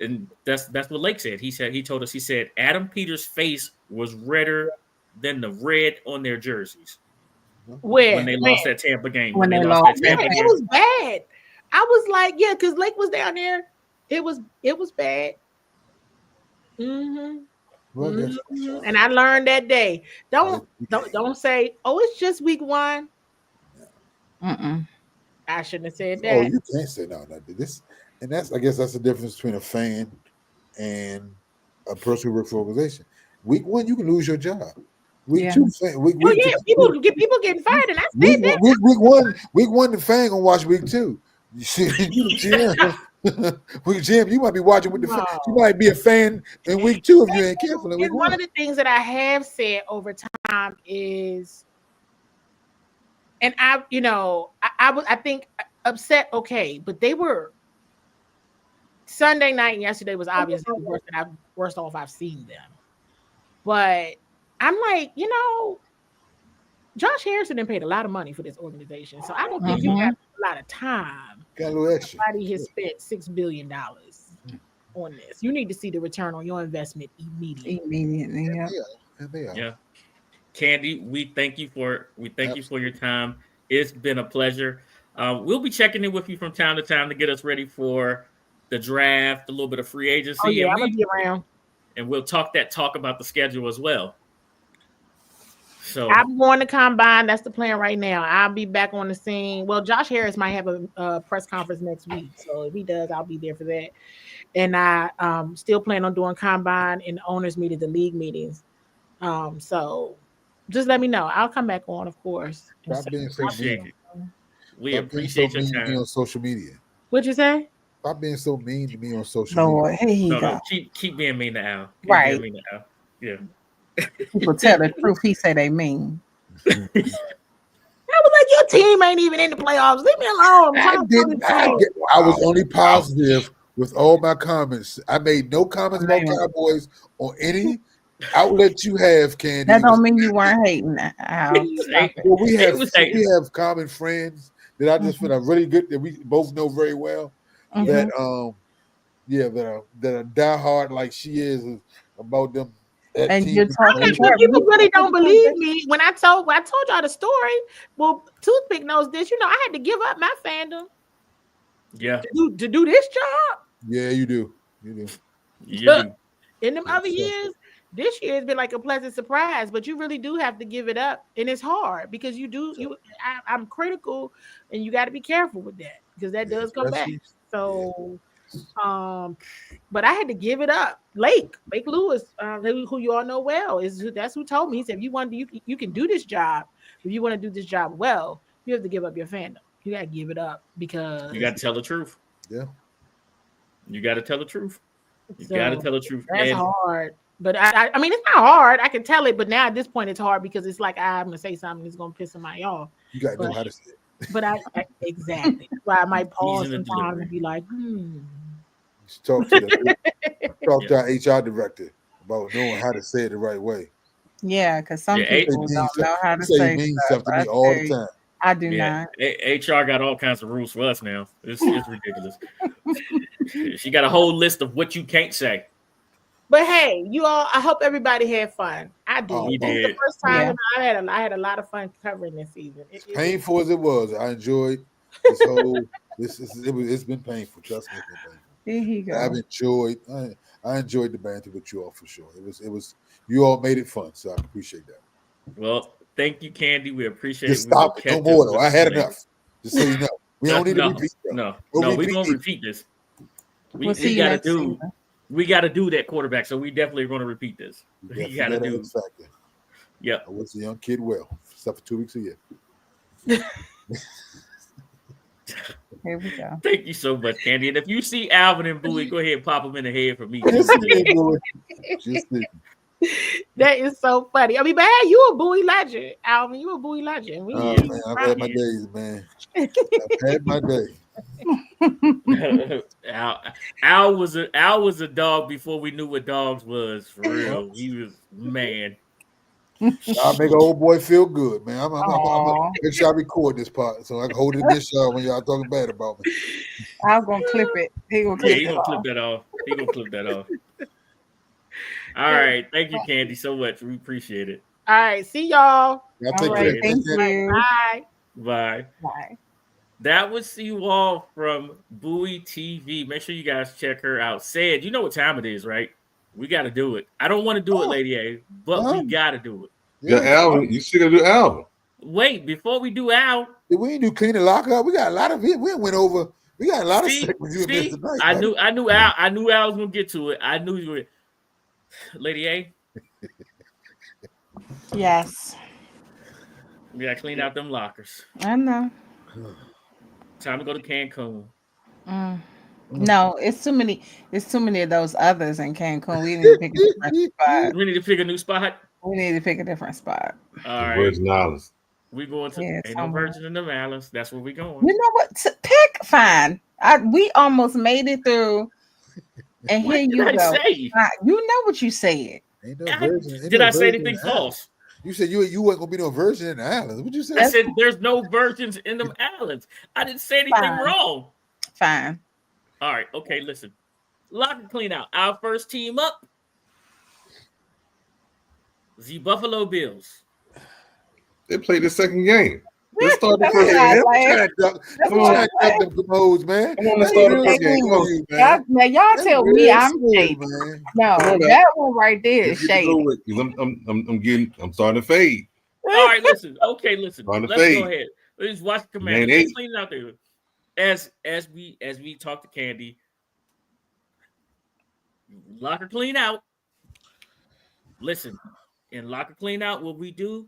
And that's what Lake said. He told us, he said Adam Peters' face was redder than the red on their jerseys. When they lost that Tampa game. When they lost that Tampa game. It was bad. I was like, yeah, because Lake was down there. It was bad. And I learned that day. Don't say, oh, it's just week 1. I shouldn't have said that. Oh, you can't say no. This, and I guess that's the difference between a fan and a person who works for an organization. Week 1, you can lose your job. Week 2, people getting fired, and I said that. Week 1, the fan gonna watch week 2. You see, week Jim, you might be watching with the fan. You might be a fan in week 2 if you ain't careful. And one of the things that I have said over time is, and I think upset. Okay, but they were Sunday night and yesterday was obviously worst off I've seen them. But I'm like, Josh Harrison done paid a lot of money for this organization, so I don't think you have a lot of time. Got a little extra. Somebody has spent $6 billion on this. You need to see the return on your investment immediately. Yeah. Candy, we thank you for your time. It's been a pleasure. We'll be checking in with you from time to time to get us ready for the draft, a little bit of free agency. Oh, yeah, I'm gonna be around. And we'll talk about the schedule as well. So I'm going to Combine. That's the plan right now. I'll be back on the scene. Well, Josh Harris might have a press conference next week. So if he does, I'll be there for that. And I still plan on doing Combine and the owners meeting, the league meetings. So just let me know. I'll come back on, of course. We appreciate your time on social media. What'd you say? Stop being so mean to me on social media. Here you go. No, keep being mean to Al. Right. Yeah. People tell the truth. He say they mean. I was like, your team ain't even in the playoffs. Leave me alone. I was only positive with all my comments. I made no comments about Cowboys on any outlet you have, Candy. That don't mean you weren't hating. Well, we have common friends that I just feel are really good that we both know very well. That are diehard like she is about them. And you're talking people really don't believe me when I told y'all the story. Well, Toothpick knows this. I had to give up my fandom. Yeah. To do this job. Yeah, you do. In them other years, this year has been like a pleasant surprise, but you really do have to give it up, and it's hard because I'm critical, and you got to be careful with that because that does come back. So. But I had to give it up. Lake Lewis, who you all know well, that's who told me. He said, if you want to, you can do this job. If you want to do this job well, you have to give up your fandom. You got to give it up because you got to tell the truth. Yeah, you got to tell the truth. That's hard. But I mean, it's not hard. I can tell it, but now at this point, it's hard because it's like I'm gonna say something that's gonna piss somebody off. You got to know how to say it. But I exactly. That's why I might pause sometimes and be like, Talk to our HR director about knowing how to say it the right way. Yeah, because some people don't know how to say stuff to me all the time. I do not. HR got all kinds of rules for us now. It's ridiculous. She got a whole list of what you can't say. But hey, you all, I hope everybody had fun. I did. We did. The first time I had a lot of fun covering this season. Painful as it was, I enjoyed this whole. It's been painful. Trust me, it's been painful. Here you go. I enjoyed the banter with you all for sure. It was you all made it fun, so I appreciate that. Well, thank you, Candy. We appreciate it. Stop it. No more though. I had enough. Just so you know. We don't need to repeat that. No, we're gonna repeat this. We got to do that quarterback, so we definitely are going to repeat this. You got to do. Yep. I wish the young kid well, except for 2 weeks a year. Here we go. Thank you so much, Candy. And if you see Alvin and Bowie, go ahead and pop them in the head for me Just too. see, boy. Just see. That is so funny. I mean, man, you a Bowie legend, Alvin. You a Bowie legend. We Oh need man, you I've around had my here. days, man. I've had my day. Al was a dog before we knew what dogs was for Well, real. He was man. I'll make an old boy feel good, man. I'm gonna Aw. make sure I record this part so I can hold it against y'all when y'all talking bad about me. I'm gonna clip it. He gonna Yeah, clip he it gonna clip off. that off. He gonna clip that off. All right. Thank you, Candy, so much. We appreciate it. All right, see y'all. Y'all All take right. care. Thank Take care. you. Bye. Bye. Bye. That was CWall from Bowie TV. Make sure you guys check her out. Said, you know what time it is, right? We got to do it. I don't want to do it, Oh, Lady A, but we oh, got to do it. Yeah, yeah. Alvin, you still gotta do Alvin. Wait, before we do Al, We ain't do clean the lock up. We got a lot of it. We went over. We got a lot of segments you missed see, tonight, I buddy. knew Al was gonna get to it. I knew you were, Lady A. Yes. We gotta clean out them lockers. I know. Time to go to Cancun. No, it's too many. It's too many of those others in Cancun. We need to pick a different spot. We need to pick a new spot. We need to pick a different spot. All The right, Virgin Islands. we going to Yeah, ain't no somewhere. Virgin in the Islands. That's where we going. You know what? Pick fine. We almost made it through, and What here did you I go. say? You know what you said. Ain't no virgin. Ain't Did no I say virgin in anything the island. false? You said you wasn't gonna be no virgin in the islands. What'd you say? I said there's no virgins in them islands. I didn't say anything Fine. wrong. Fine. All right, okay, listen. Lock and clean out. Our first team up, the Buffalo Bills. They played the second game. Let's start the That's first not game. like- Trying to duck, That's I'm not trying to duck like- them commodes, man. Come on, let's That's start the real first game. smooth Come of you, Y'all, man. now y'all That's tell me real I'm smooth, shady. man. No, Come on now. that one right there Let's is get to shady. go with because I'm starting to fade. All right, listen. Okay, listen. On the Let's fade. go ahead. Let's watch the Commanders. Man, Let's clean it out there. As we talk to Candy, lock her clean out. Listen, in lock her clean out, what we do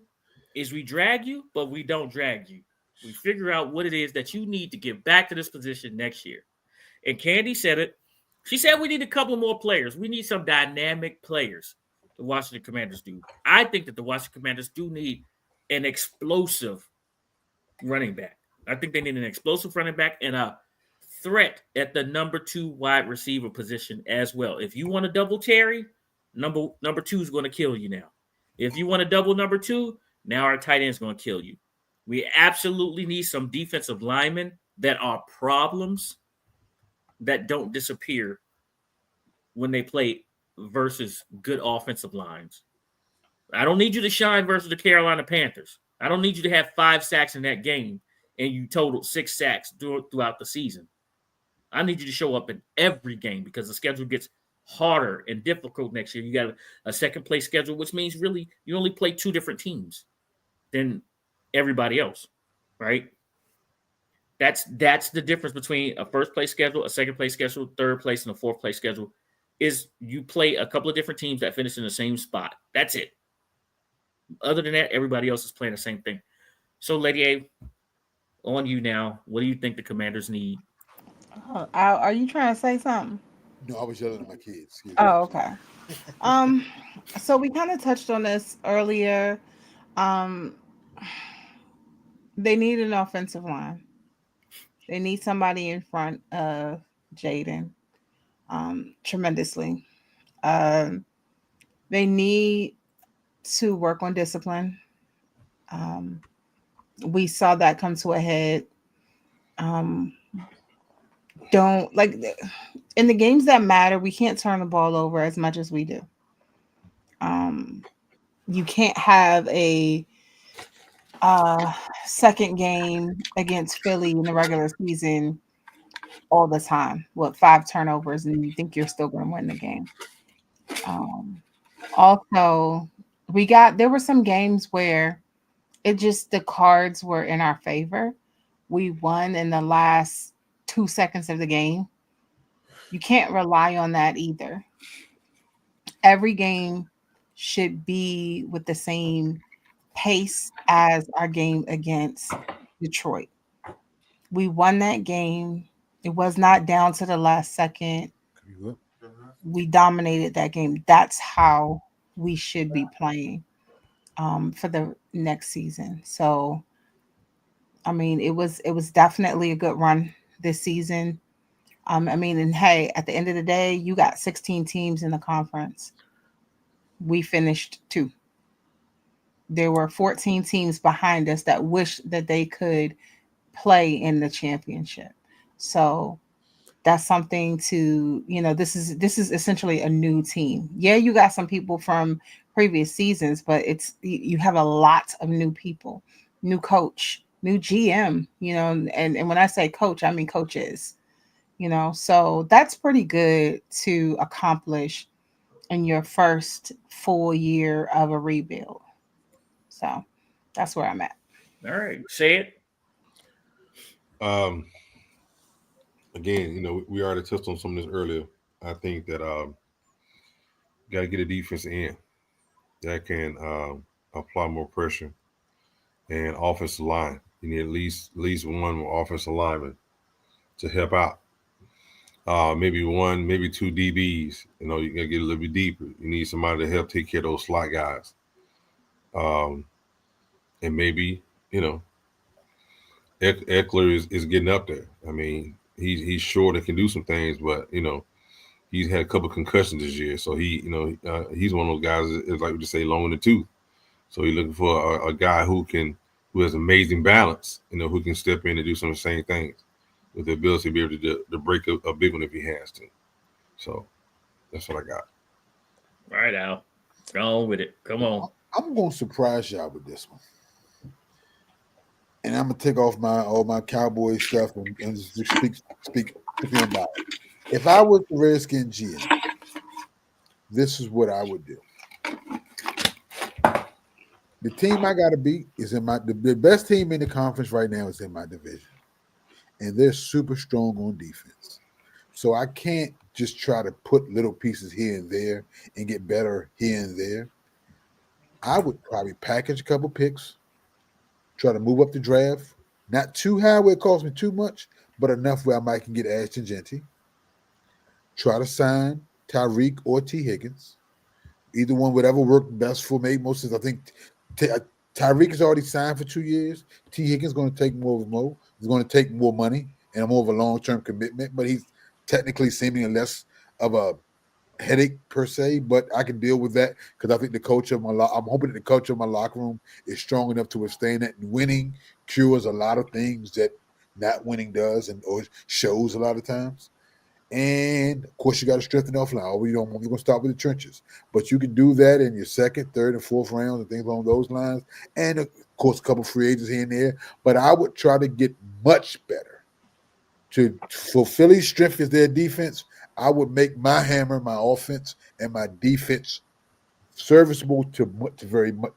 is we drag you, but we don't drag you. We figure out what it is that you need to get back to this position next year. And Candy said it. She said we need a couple more players. We need some dynamic players. The Washington Commanders do. I think that the Washington Commanders do need an explosive running back. I think they need an explosive running back and a threat at the number 2 wide receiver position as well. If you want to double Terry, number 2 is going to kill you now. If you want to double number 2, now our tight end is going to kill you. We absolutely need some defensive linemen that are problems that don't disappear when they play versus good offensive lines. I don't need you to shine versus the Carolina Panthers. I don't need you to have 5 sacks in that game and you totaled 6 sacks throughout the season. I need you to show up in every game because the schedule gets harder and difficult next year. You got a second place schedule, which means really you only play 2 different teams than everybody else, right? That's the difference between a first place schedule, a second place schedule, third place, and a fourth place schedule. Is you play a couple of different teams that finish in the same spot. That's it. Other than that, everybody else is playing the same thing. So, Lady A, on you now. What do you think the Commanders need? Are you trying to say something? No, I was yelling at my kids. Excuse me. Oh, okay. So we kind of touched on this earlier. They need an offensive line. They need somebody in front of Jaden tremendously. They need to work on discipline. We saw that come to a head. Don't like in the games that matter, we can't turn the ball over as much as we do. You can't have a second game against Philly in the regular season all the time with 5 turnovers and you think you're still going to win the game. Also, there were some games where the cards were in our favor. We won in the last 2 seconds of the game. You can't rely on that either. Every game should be with the same pace as our game against Detroit. We won that game. It was not down to the last second. We dominated that game. That's how we should be playing for the next season. So, I mean, it was definitely a good run this season. I mean, and hey, at the end of the day, you got 16 teams in the conference. We finished two. There were 14 teams behind us that wish that they could play in the championship. So that's something to, this is essentially a new team. Yeah, you got some people from previous seasons, but you have a lot of new people, new coach, new GM, and when I say coach, I mean coaches, so that's pretty good to accomplish in your first full year of a rebuild. So that's where I'm at. All right, say it. Um, Again, we already touched on some of this earlier. I think that got to get a defense in that can apply more pressure and offensive line. You need at least one more offensive lineman to help out. Maybe one, maybe two DBs. You gotta get a little bit deeper. You need somebody to help take care of those slot guys. Um, and maybe you know Eckler is getting up there. I mean, he's short and can do some things, but he's had a couple of concussions this year, so he's one of those guys that is like we just say long in the tooth. So he's looking for a guy who has amazing balance, who can step in and do some of the same things with the ability to be able to break a big one if he has to. So that's what I got. All right, Al. Go on with it. Come on. I'm gonna surprise y'all with this one. And I'm gonna take off all my cowboy stuff and just speak about it. If I was the Redskin GM, this is what I would do. The team I gotta beat is the best team in the conference right now is in my division. And they're super strong on defense. So I can't just try to put little pieces here and there and get better here and there. I would probably package a couple picks, try to move up the draft, not too high where it costs me too much, but enough where I might can get Ashton Genty. Try to sign Tyreek or T. Higgins. Either one, whatever worked best for me. Most of I think Tyreek is already signed for 2 years. T. Higgins is going to take more of a mo. He's going to take more money and more of a long-term commitment, but he's technically seeming less of a headache per se, but I can deal with that because I think I'm hoping that the coach of my locker room is strong enough to withstand that. And winning cures a lot of things that not winning does or shows a lot of times. And of course, you got to strengthen the offline. You're going to start with the trenches, but you can do that in your second, third, and fourth rounds and things along those lines. And of course, a couple free agents here and there. But I would try to get much better. For Philly's strength is their defense. I would make my hammer my offense and my defense serviceable to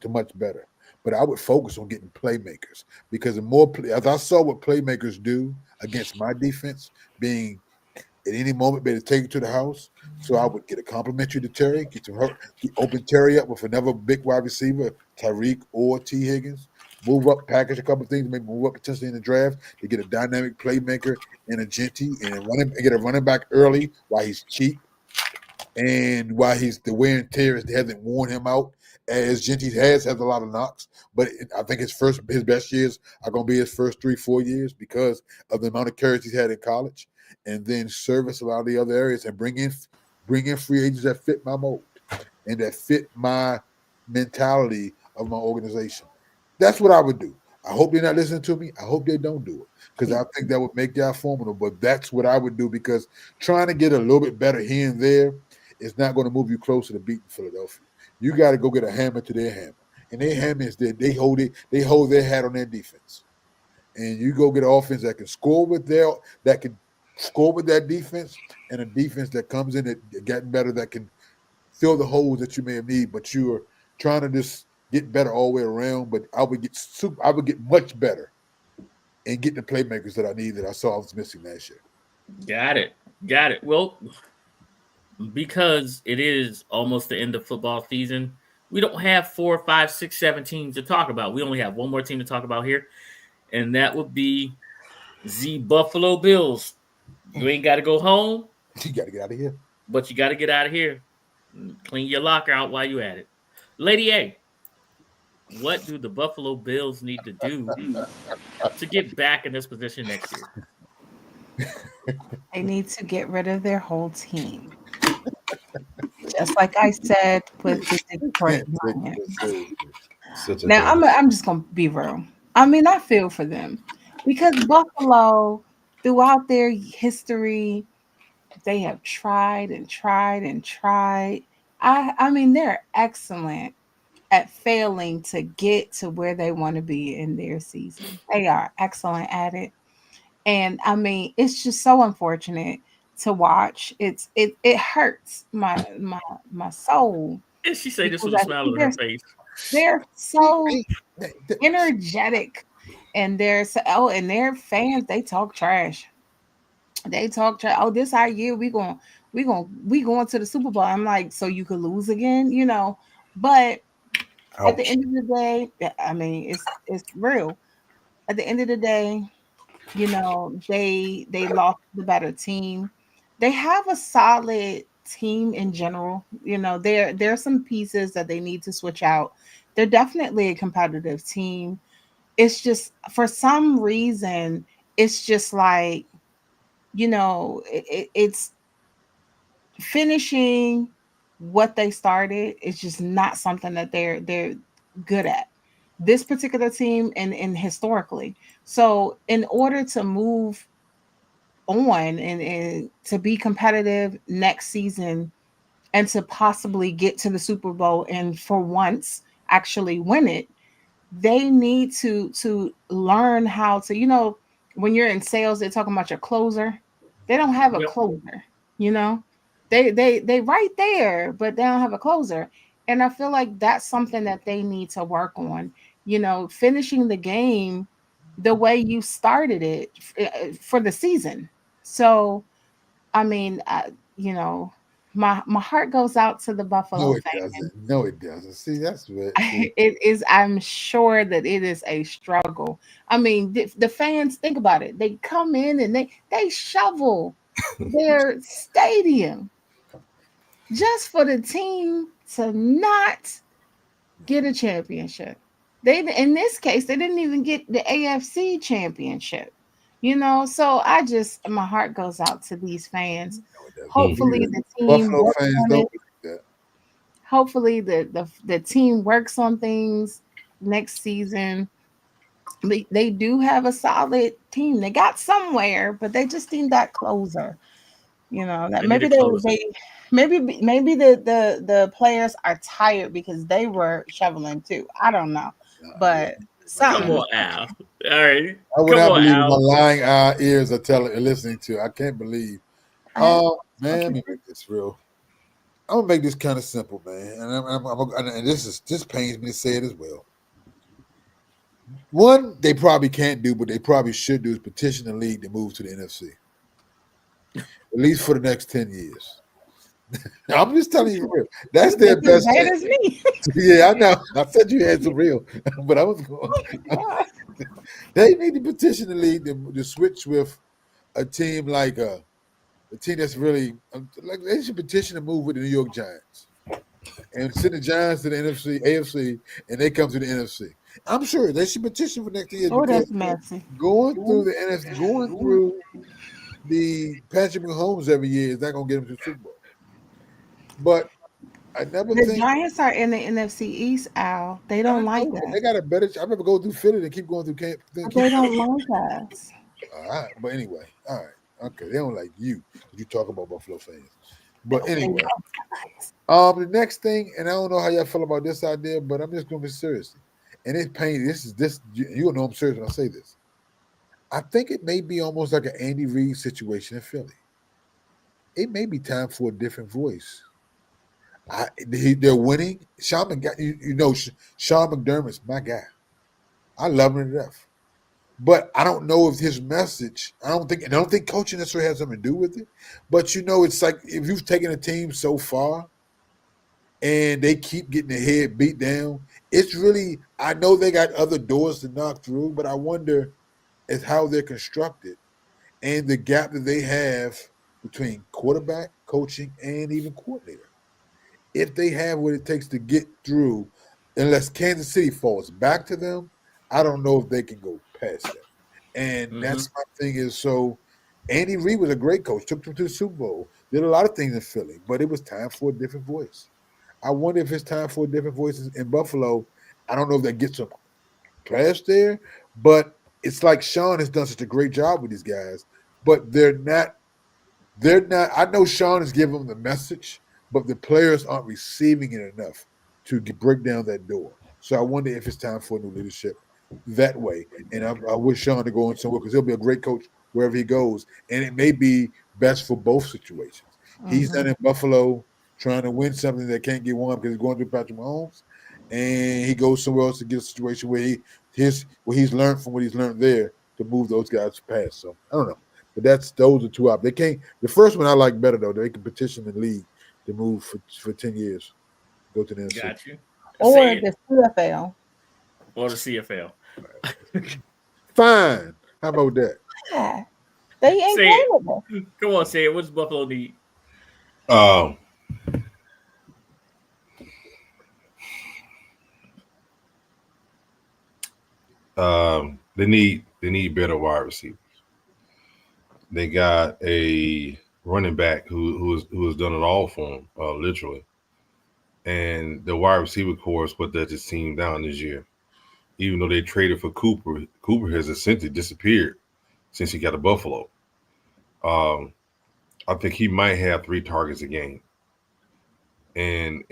much better. But I would focus on getting playmakers because as I saw what playmakers do against my defense, being at any moment better take it to the house. So I would get a complimentary to Terry, open Terry up with another big wide receiver, Tyreek or T. Higgins. Move up, package a couple of things, maybe move up potentially in the draft to get a dynamic playmaker and a Genty and get a running back early while he's cheap and while the wear and tear hasn't worn him out as Genty has a lot of knocks. But I think his best years are going to be his first 3-4 years because of the amount of carries he's had in college, and then service a lot of the other areas and bring in free agents that fit my mold and that fit my mentality of my organization. That's what I would do. I hope they're not listening to me. I hope they don't do it because I think that would make y'all formidable. But that's what I would do because trying to get a little bit better here and there is not going to move you closer to beating Philadelphia. You got to go get a hammer to their hammer, and their hammer is that they hold their hat on their defense, and you go get an offense that can score with that defense, and a defense that comes in that getting better that can fill the holes that you may have need. But you are trying to just get better all the way around, but I would get much better and get the playmakers that I need that I saw I was missing last year. Got it. Well, because it is almost the end of football season, We don't have 4, 5, 6, 7 teams to talk about. We only have one more team to talk about here, and that would be the Buffalo Bills. You ain't got to go home. You got to get out of here. But you got to get out of here. Clean your locker out while you at it. Lady A, what do the Buffalo Bills need to do to get back in this position next year? They need to get rid of their whole team. Just like I said with the Detroit Lions. Now I'm just gonna be real. I mean, I feel for them because Buffalo, throughout their history, they have tried and tried and tried. I mean, they're excellent at failing to get to where they want to be in their season. They are excellent at it. And I mean, it's just so unfortunate to watch. It hurts my soul. And she said this with a smile on her face. They're so energetic, and and their fans, they talk trash. They talk trash. Oh, this our year. We going to the Super Bowl. I'm like, so you could lose again, you know. But at the end of the day, I mean, it's real. At the end of the day, you know, they lost the better team. They have a solid team in general. You know, there's some pieces that they need to switch out. They're definitely a competitive team. It's just for some reason, it's just like, you know, it's finishing what they started. It's just not something that they're good at. This particular team and historically. So in order to move on and to be competitive next season and to possibly get to the Super Bowl and for once actually win it, they need to learn how to, you know, when you're in sales, they're talking about your closer. They don't have a closer, you know. They right there, but they don't have a closer. And I feel like that's something that they need to work on, you know, finishing the game the way you started it for the season. So, I mean, you know, my heart goes out to the Buffalo No, it fans. doesn't. No, it doesn't. See, that's what It is. I'm sure that it is a struggle. I mean, the fans, think about it. They come in and they shovel their stadium just for the team to not get a championship. They in this case they didn't even get the AFC championship. You know, so my heart goes out to these fans. Hopefully the team Buffalo works fans on don't it. believe that. Hopefully the team works on things next season. They do have a solid team. They got somewhere, but they just need that closer. You know, that They need maybe a closer. maybe the players are tired because they were shoveling too. I don't know. But Come on, Al. All right. I would Come not on, believe Al. my lying ears are listening to. I can't believe. Oh man, let me make this real. I'm gonna make this kind of simple, man, and this pains me to say it as well. One, they probably can't do, but they probably should do is petition the league to move to the NFC, at least for the next 10 years. I'm just telling you, real. That's their best. Bad as me. Yeah, I know. I said you had some real, but I was going. They need to petition the league to switch with a team like a team that's really like they should petition to move with the New York Giants and send the Giants to the NFC, AFC, and they come to the NFC. I'm sure they should petition for next year because that's messy. going through the NFC, going through the Patrick Mahomes every year is not going to get them to the Super Bowl. But I never The think Giants are in the NFC East, Al. They don't like that. they got a better. I remember go through Philly and keep going through camp. They don't like us. All right, but anyway, all right, okay. They don't like you. You talk about Buffalo fans, but anyway. The next thing, and I don't know how y'all feel about this idea, but I'm just going to be serious. And it's pain. This. You know I'm serious when I say this. I think it may be almost like an Andy Reid situation in Philly. It may be time for a different voice. They're winning. Sean McDermott's my guy. I love him to death. But I don't know if his message, I don't think coaching necessarily has something to do with it. But you know, it's like if you've taken a team so far and they keep getting their head beat down. It's really, I know they got other doors to knock through, but I wonder is how they're constructed and the gap that they have between quarterback, coaching, and even coordinator. If they have what it takes to get through, unless Kansas City falls back to them, I don't know if they can go past them. And that's my thing is so Andy Reid was a great coach, took them to the Super Bowl, did a lot of things in Philly, but it was time for a different voice. I wonder if it's time for a different voice in Buffalo. I don't know if that gets them past there, but it's like Sean has done such a great job with these guys, but they're not. I know Sean is giving them the message, but the players aren't receiving it enough to break down that door. So I wonder if it's time for new leadership that way. And I wish Sean to go in somewhere because he'll be a great coach wherever he goes. And it may be best for both situations. He's done in Buffalo trying to win something that can't get won because he's going through Patrick Mahomes. And he goes somewhere else to get a situation where he's learned from what he's learned there to move those guys past. So I don't know. But those are two options. They can't. The first one I like better though. They can petition the league to move for 10 years, go to the NFC. Got you. Or the CFL. Or the CFL. Fine. How about that? Yeah. They ain't capable. Come on, say it. What does Buffalo need? They need better wide receivers. They got a running back who has done it all for them, literally. And the wide receiver core is what let this team down this year. Even though they traded for Cooper, Cooper has essentially disappeared since he got to Buffalo. I think he might have 3 targets a game. And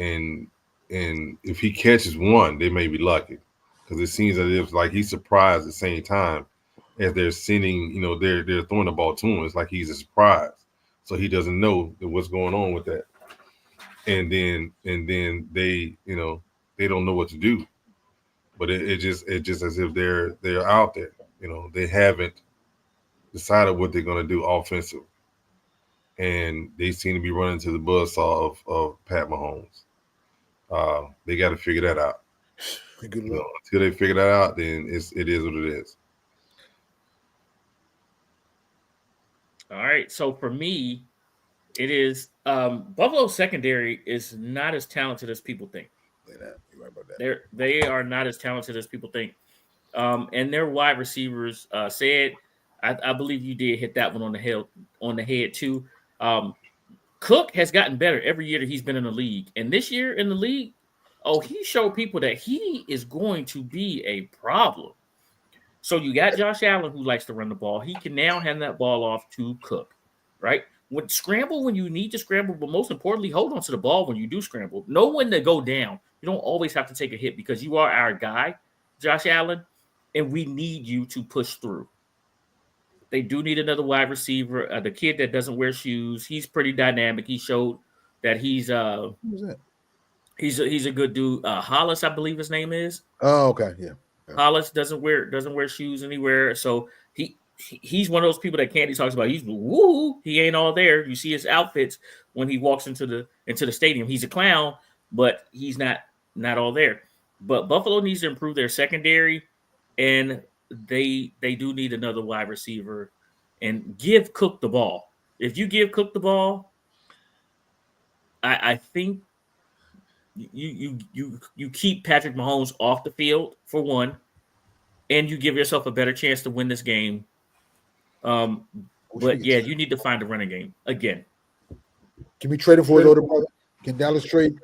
if he catches one, they may be lucky. Because it seems as if like he's surprised at the same time as they're sending, they're throwing the ball to him. It's like he's a surprise. So he doesn't know what's going on with that. And then they, they don't know what to do. But it just as if they're out there. They haven't decided what they're going to do offensively. And they seem to be running to the buzzsaw of Pat Mahomes. They got to figure that out. Until they figure that out, then it is what it is. All right. So for me, it is Buffalo secondary is not as talented as people think. You're right about that. They are not as talented as people think. And their wide receivers said, I believe you did hit that one on the head too. Cook has gotten better every year that he's been in the league. And this year in the league, he showed people that he is going to be a problem. So you got Josh Allen who likes to run the ball. He can now hand that ball off to Cook, right? Scramble when you need to scramble, but most importantly, hold on to the ball when you do scramble. Know when to go down. You don't always have to take a hit because you are our guy, Josh Allen, and we need you to push through. They do need another wide receiver. The kid that doesn't wear shoes, he's pretty dynamic. He showed that he's Who's that? He's a good dude. Hollis, I believe his name is. Oh, okay, yeah. Hollis doesn't wear shoes anywhere, so he's one of those people that Candy talks about. He's woo, he ain't all there. You see his outfits when he walks into the stadium. He's a clown, but he's not all there. But Buffalo needs to improve their secondary, and they do need another wide receiver, and give Cook the ball. If you give Cook the ball, I think you keep Patrick Mahomes off the field for one, and you give yourself a better chance to win this game. But yeah, you need to find a running game again. Can we trade him for his older brother? Can Dallas trade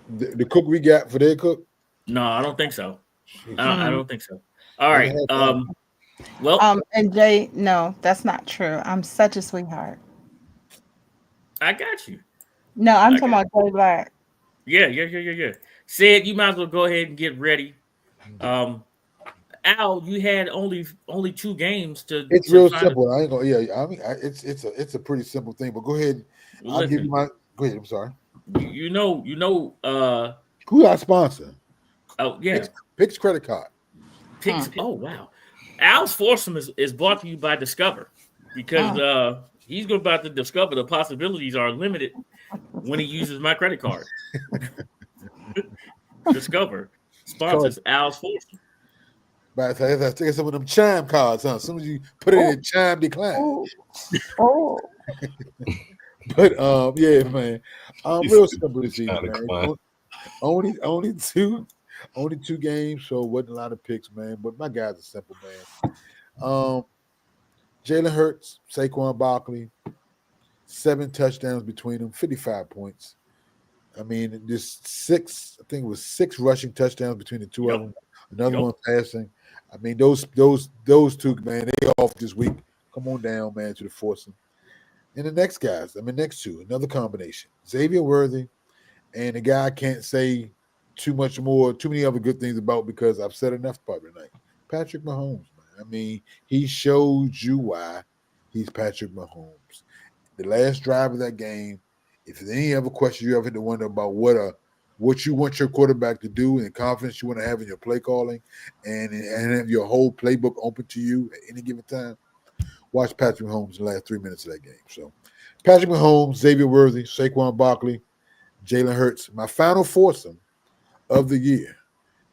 the Cook we got for their Cook? No, I don't think so. I don't think so. All right. And Jay, no, that's not true. I'm such a sweetheart. I got you. No, I'm talking about Jay Black. Yeah. Said you might as well go ahead and get ready. Al, you had only 2 games to. It's real simple. I ain't gonna. Yeah, I mean, it's a pretty simple thing. But go ahead. I'll give you my. Go ahead. I'm sorry. You know. Who our sponsor? Oh yeah. Pix credit card. Pix. Oh wow. Al's Foursome is brought to you by Discover because he's about to discover the possibilities are limited when he uses my credit card. Discover sponsors Al's Foursome. But I take some of them chime cards, huh? As soon as you put it in chime decline. Oh. But yeah, man. Real simple this evening, man. Only two games, so it wasn't a lot of picks, man. But my guys are simple, man. Jalen Hurts, Saquon Barkley, 7 touchdowns between them, 55 points. I mean, just 6, I think it was 6 rushing touchdowns between the two of them. Another one passing. I mean, those two, man, they off this week. Come on down, man, to the Foursome. And the next guys, next two, another combination. Xavier Worthy and a guy I can't say too many other good things about because I've said enough probably tonight. Patrick Mahomes, man. I mean, he showed you why he's Patrick Mahomes. The last drive of that game, if there's any other question you ever had to wonder about what you want your quarterback to do and the confidence you want to have in your play calling and have your whole playbook open to you at any given time, watch Patrick Mahomes in the last 3 minutes of that game. So Patrick Mahomes, Xavier Worthy, Saquon Barkley, Jalen Hurts, my final foursome of the year.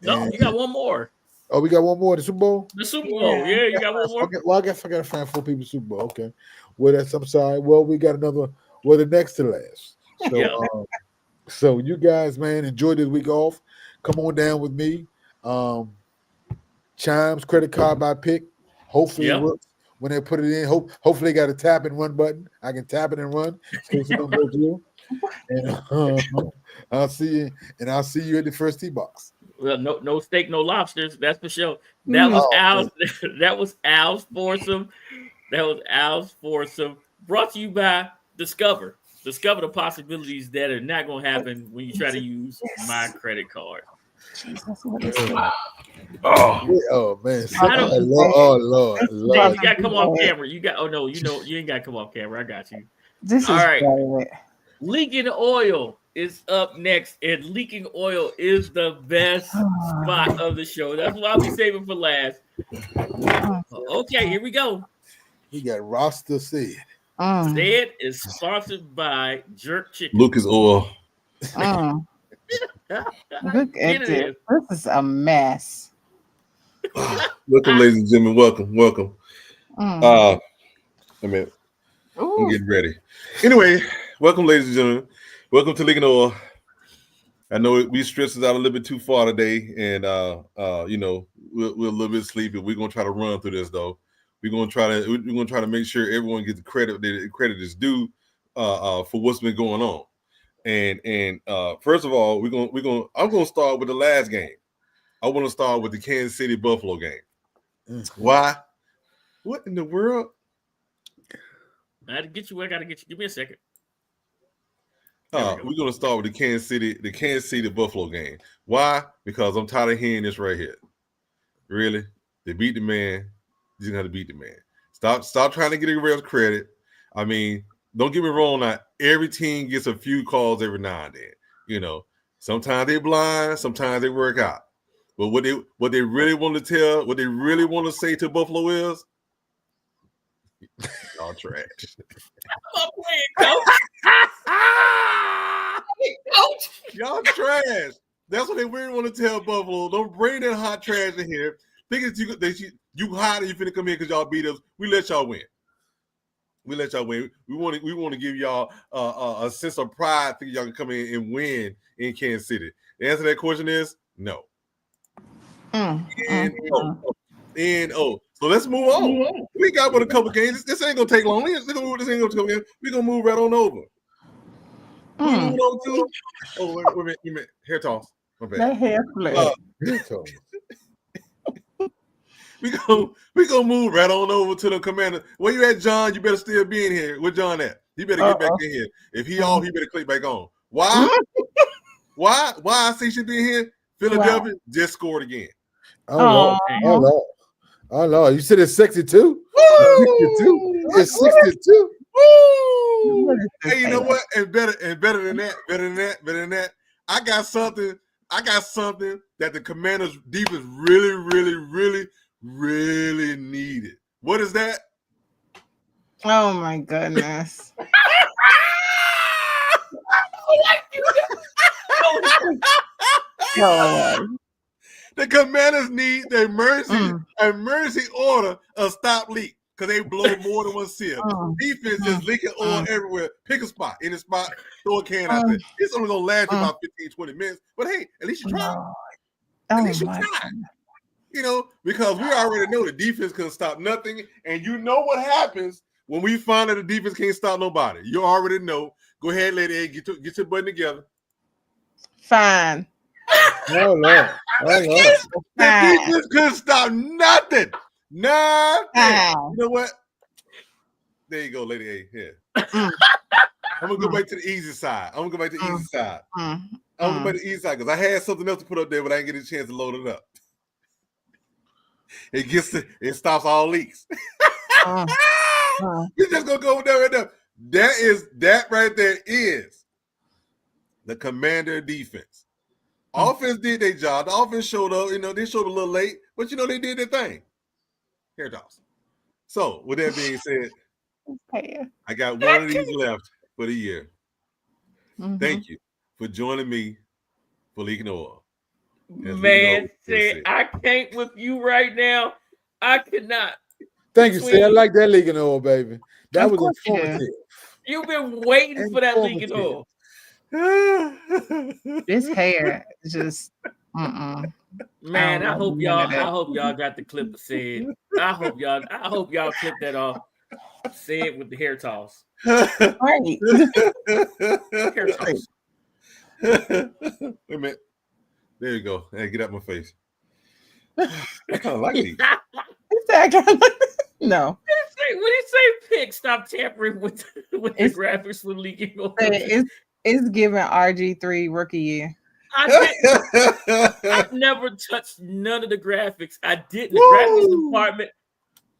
No, you got one more. Oh, we got one more. The Super Bowl? The Super Bowl. Yeah, you got one more. Okay, well, I guess I got to find 4 people Super Bowl. Okay. Well, I'm sorry. Well, we got another. Well, the next to last. So, so you guys, man, enjoy this week off. Come on down with me. Chimes credit card by pick. Hopefully it works when they put it in. Hopefully they got a tap and run button. I can tap it and run in case it don't go through. And I'll see you at the first tee box. Well, no steak, no lobsters. That's for sure. That was Al's. That was Al's Foursome. That was Al's Foursome. Brought to you by Discover. Discover the possibilities that are not going to happen when you try to use my credit card. Oh man! Lord. You got to come off camera. You ain't got to come off camera. I got you. This all is right. Great. Leaking oil is up next, and leaking oil is the best spot of the show. That's why we saving for last. Okay, here we go. We got Rasta Said. Said is sponsored by Jerk Chicken. Lucas Oil. Look at this. This is a mess. Welcome, ladies and gentlemen. Welcome. I'm getting ready. Anyway, welcome, ladies and gentlemen. Welcome to Leaking Oil. I know we stressed us out a little bit too far today, and we're a little bit sleepy. We're gonna try to run through this though. We're gonna try to make sure everyone gets the credit that credit is due for what's been going on. And first of all, I'm gonna start with the last game. I want to start with the Kansas City Buffalo game. Why? What in the world? I gotta get you. Give me a second. We're gonna start with the Kansas City Buffalo game. Why? Because I'm tired of hearing this right here. Really? They beat the man. You got to beat the man. Stop trying to get everybody else credit. I mean, don't get me wrong. Now every team gets a few calls every now and then. Sometimes they're blind, sometimes they work out. But what they really want to say to Buffalo is, y'all trash. I'm playing, coach. Y'all trash. That's what they really want to tell Buffalo. Don't bring that hot trash in here. Think that you hot and you finna come here because y'all beat us. We let y'all win. We want to give y'all a sense of pride. Think y'all can come in and win in Kansas City. The answer to that question is no. So let's move on. We got a couple games. This ain't gonna take long. This ain't gonna take long. We're gonna move right on over. We move on to. Oh, wait a minute. You meant hair toss. My bad. That hair flip. We gonna move right on over to the commander. Where you at, John? You better still be in here. Where John at? He better get back in here. If he off, he better click back on. Why? Why I say she be in here? Philadelphia just scored again. Oh Lord. You said it's 62? 62? It's 62. Woo! Hey, you know what? And better than that. I got something that the Commanders defense really needed. What is that? Oh my goodness. The Commanders need the emergency order of stop leak because they blow more than one seal. Defense just leaking oil everywhere. Pick a spot. In a spot, throw a can out there. It's only going to last you about 15, 20 minutes. But hey, at least you tried. At least you tried. You know, because we already know the defense couldn't stop nothing. And you know what happens when we find that the defense can't stop nobody. You already know. Go ahead, Lady A, get your button together. Fine. Oh, Lord. The defense couldn't stop nothing. Nothing. You know what? There you go, Lady A. Here. I'm going to go back to the easy side. I'm going to go back to the easy side. I'm going to go back to the easy side because I had something else to put up there, but I didn't get a chance to load it up. It stops all leaks. We're just gonna go there right now. That right there is the Commander defense. Offense did their job. The offense showed up. You know, they showed a little late, but you know they did their thing. Here, Dawson. So, with that being said, I got one of these left for the year. Thank you for joining me for Leaking Oil. Man, Sid, I can't with you right now. I cannot. Thank you, Sid. I like that Leaking Oil, baby. That was informative. You've been waiting for that Leaking Oil. This hair is just man. I hope y'all got the clip of Sid. I hope y'all clip that off. Sid with the hair toss. Right. Hair toss. Wait a minute. There you go. Hey, get out my face. I kind of like these. No. When he say pick, stop tampering with the graphics with Leaking Oil. It's giving RG3 rookie year. I've never touched none of the graphics. I didn't.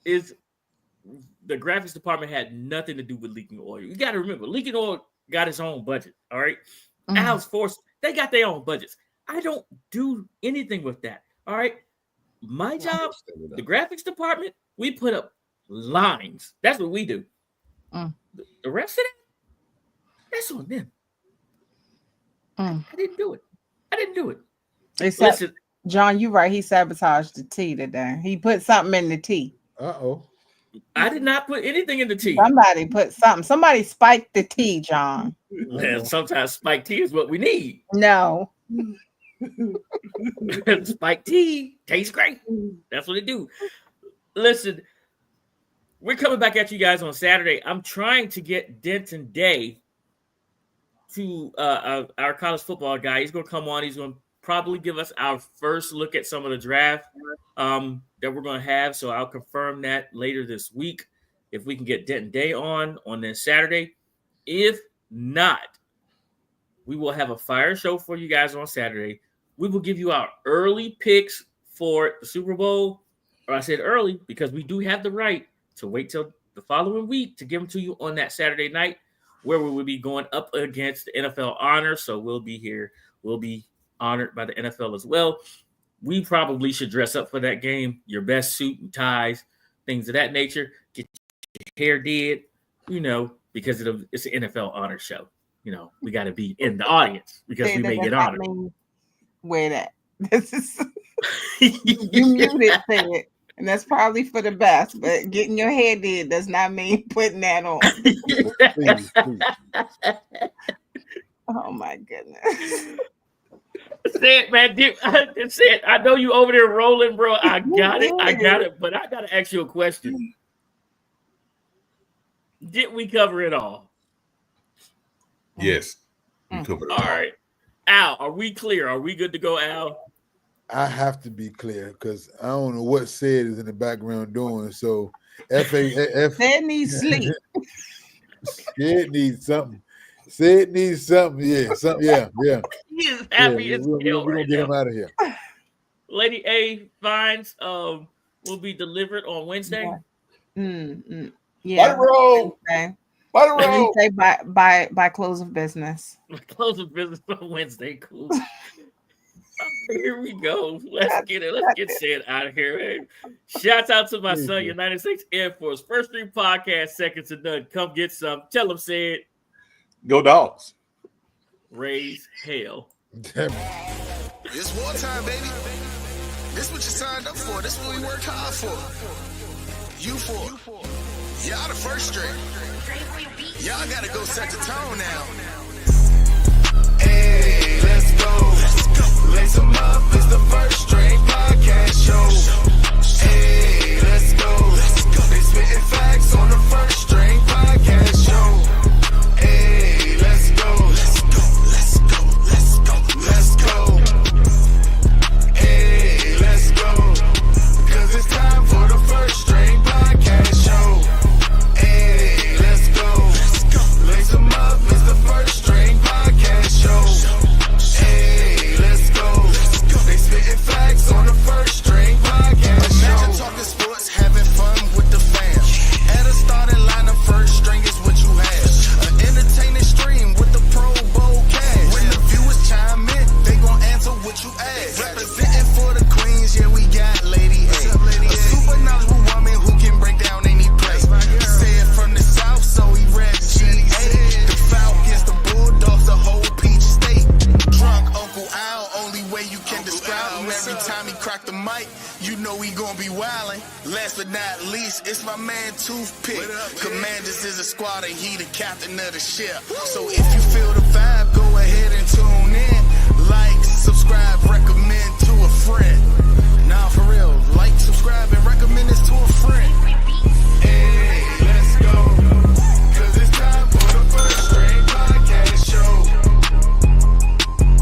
The graphics department had nothing to do with Leaking Oil. You got to remember, Leaking Oil got its own budget. All right. Al's Force, they got their own budgets. I don't do anything with that. All right. My job, the graphics department, we put up lines. That's what we do. The rest of it, that's on them. I didn't do it. Listen, John, you right. He sabotaged the tea today. He put something in the tea. I did not put anything in the tea. Somebody put something. Somebody spiked the tea, John. And sometimes spiked tea is what we need. No. Spiked tea tastes great. That's what it do. Listen, we're coming back at you guys on Saturday. I'm trying to get Denton Day to our college football guy. He's going to come on. He's going to probably give us our first look at some of the draft that we're going to have. So I'll confirm that later this week if we can get Denton Day on this Saturday. If not, we will have a fire show for you guys on Saturday. We will give you our early picks for the Super Bowl. Or I said early because we do have the right to wait till the following week to give them to you on that Saturday night where we will be going up against the NFL honors. So we'll be here. We'll be honored by the NFL as well. We probably should dress up for that game. Your best suit and ties, things of that nature. Get your hair did, because it's an NFL honor show. We got to be in the audience because we may get honored. Wear that. This is you muted it, and that's probably for the best. But getting your hair did does not mean putting that on. Please. Oh my goodness. Said, man, I know you over there rolling, bro. I got it. But I got to ask you a question. Did we cover it all? Yes. We covered it all. All right. Al, are we clear? Are we good to go, Al? I have to be clear because I don't know what Sid is in the background doing. So Sid needs sleep. Sid needs something. Sid needs something. Yeah. He is happy as hell. We're gonna get him out of here. Lady A fines will be delivered on Wednesday. Yeah. By the road. Okay. By the road. Say by close of business. Close of business on Wednesday. Cool. Here we go. Let's get it. Let's get Sid out of here. Hey. Shouts out to my son, United States Air Force. First Stream Podcast, second to none. Come get some. Tell him, Sid. Go Dogs. Raise hell. Damn it. It's wartime, baby. This what you signed up for. This what we worked hard for. You for. Y'all the first string. Y'all gotta go set the tone now. Hey, let's go. Lace 'em up. It's the First String Podcast Show. Hey, let's go. They spitting facts on the First String Podcast Show. Hey, let's go. Let's go. Hey, let's go. 'Cause it's time for the First String Podcast Show. Hey, let's go. Lace 'em up. It's the First String Podcast Show. Hey, let's go. They spitting facts on the First String Podcast Show. Imagine talking sports, having fun with the fam. At a starting lineup, First String is what you have. An entertaining stream with the Pro Bowl cash. When the viewers chime in, they gon' answer what you ask. Representing for the Queens, yeah, we got Lady A. A super knowledgeable woman who can break down any play. Said from the South, so he read GA. The Falcons, the Bulldogs, the whole Peach State. Drunk Uncle Al, only way you can describe him. Every time he crack the mic, you know he gon' be wildin'. Last but not least, it's my man Toothpick. Commanders is a squad and he the captain of the ship. So if you feel the vibe, go ahead and tune in. Like, subscribe, recommend to a friend. Nah, for real, like, subscribe, and recommend